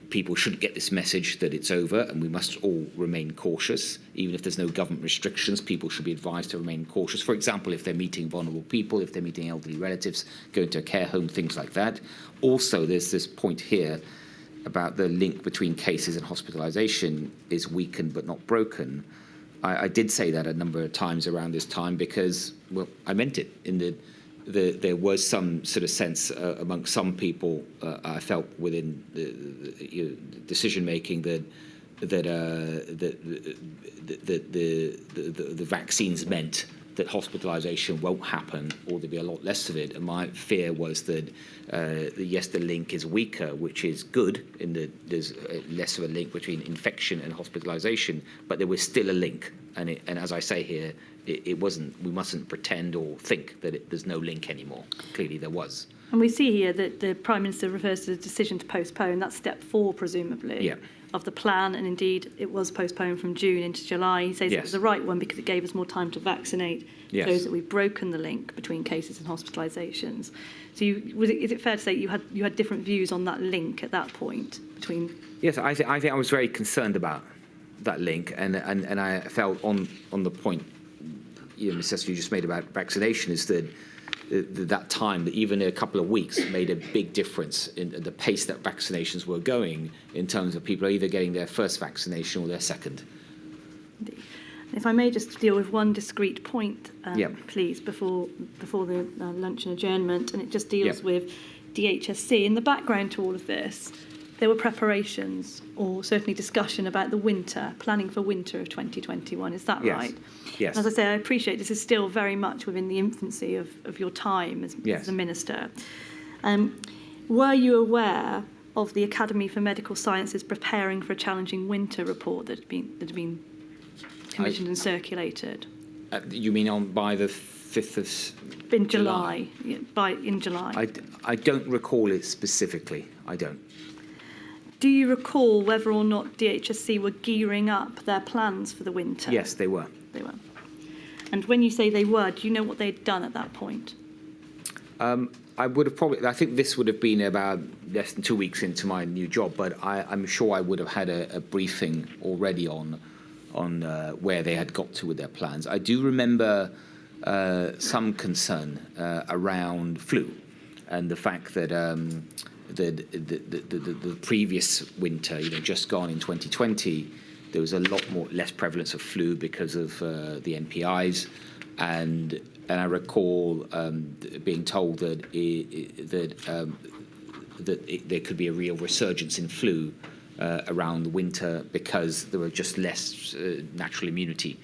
people shouldn't get this message that it's over, and we must all remain cautious. Even if there's no government restrictions, people should be advised to remain cautious. For example, if they're meeting vulnerable people, if they're meeting elderly relatives, going to a care home, things like that. Also, there's this point here about the link between cases and hospitalisation is weakened but not broken. I did say that a number of times around this time because, well, I meant it. There was some sort of sense amongst some people, I felt, within the decision making that the vaccines meant that hospitalisation won't happen, or there'd be a lot less of it. And my fear was that yes, the link is weaker, which is good, in that there's less of a link between infection and hospitalisation, but there was still a link. And as I say here, it wasn't. We mustn't pretend or think that there's no link anymore. Clearly, there was. And we see here that the Prime Minister refers to the decision to postpone. That's step 4, presumably, of the plan. And indeed, it was postponed from June into July. He says it was the right one because it gave us more time to vaccinate those that we've broken the link between cases and hospitalisations. So is it fair to say you had different views on that link at that point between? Yes, I think I was very concerned about that link, and I felt on the point Ms. Cecil, you just made about vaccination, is that that time, that even a couple of weeks, made a big difference in the pace that vaccinations were going, in terms of people either getting their first vaccination or their second. If I may just deal with one discrete point, please, before the lunch and adjournment, and it just deals with DHSC. In the background to all of this, there were preparations, or certainly discussion about the winter, planning for winter of 2021. Is that right? Yes. As I say, I appreciate this is still very much within the infancy of your time as a minister. Were you aware of the Academy for Medical Sciences preparing for a challenging winter report that had been commissioned and circulated? You mean by the 5th of in July? In July. I don't recall it specifically. I don't. Do you recall whether or not DHSC were gearing up their plans for the winter? Yes, they were. They were. And when you say they were, do you know what they'd done at that point? I would have probably. I think this would have been about less than 2 weeks into my new job, but I'm sure I would have had a briefing already on where they had got to with their plans. I do remember some concern around flu, and the fact that the previous winter, just gone in 2020, there was a lot less prevalence of flu because of the NPIs, and I recall being told that there could be a real resurgence in flu around the winter because there were just less natural immunity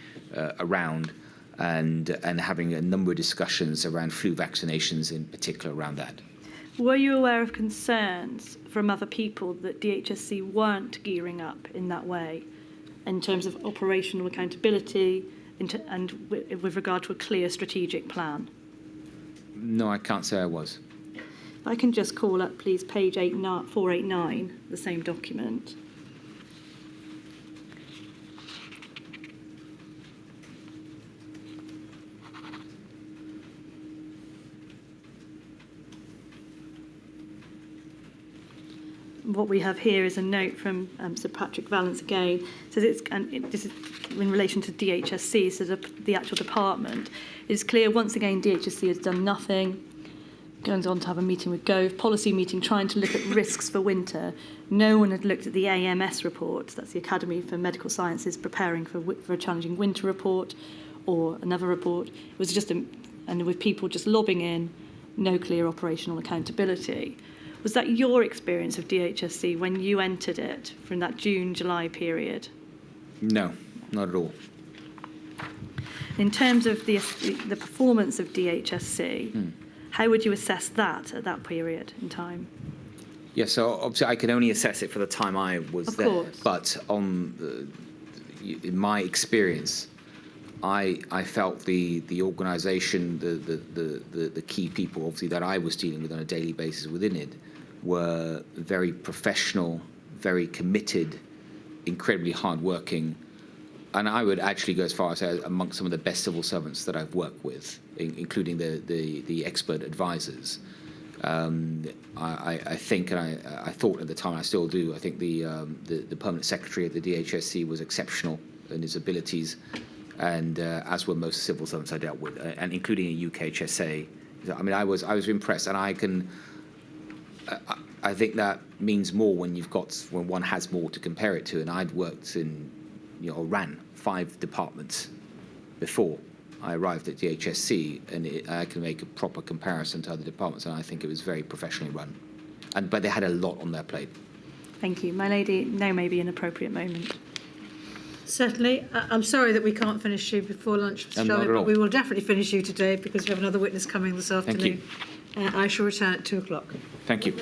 around, and having a number of discussions around flu vaccinations in particular around that. Were you aware of concerns from other people that DHSC weren't gearing up in that way, in terms of operational accountability and with regard to a clear strategic plan? No, I can't say I was. If I can just call up, please, page 489, the same document. What we have here is a note from Sir Patrick Vallance again. It says this is in relation to DHSC, so the actual department. It's clear once again DHSC has done nothing. Goes on to have a meeting with Gove, policy meeting trying to look at risks for winter. No one had looked at the AMS report, that's the Academy for Medical Sciences preparing for a challenging winter report, or another report. It was just and with people just lobbing in, no clear operational accountability. Was that your experience of DHSC when you entered it from that June-July period? No, not at all. In terms of the performance of DHSC, how would you assess that at that period in time? Yeah, so obviously I can only assess it for the time I was Of there. course. But in my experience, I felt the organisation, the key people, obviously, that I was dealing with on a daily basis within it, were very professional, very committed, incredibly hardworking, and I would actually go as far as say amongst some of the best civil servants that I've worked with, including the expert advisors. I think, and I thought at the time, I still do, I think the permanent secretary of the DHSC was exceptional in his abilities, and as were most civil servants I dealt with, and including a UKHSA. I mean, I was impressed, and I think that means more when one has more to compare it to. And I'd worked or ran 5 departments before I arrived at DHSC, and I can make a proper comparison to other departments, and I think it was very professionally run. But they had a lot on their plate. Thank you. My lady, now may be an appropriate moment. Certainly. I'm sorry that we can't finish you before lunch, Mr. Javid, but we will definitely finish you today because we have another witness coming this afternoon. Thank you. I shall return at 2:00. Thank you.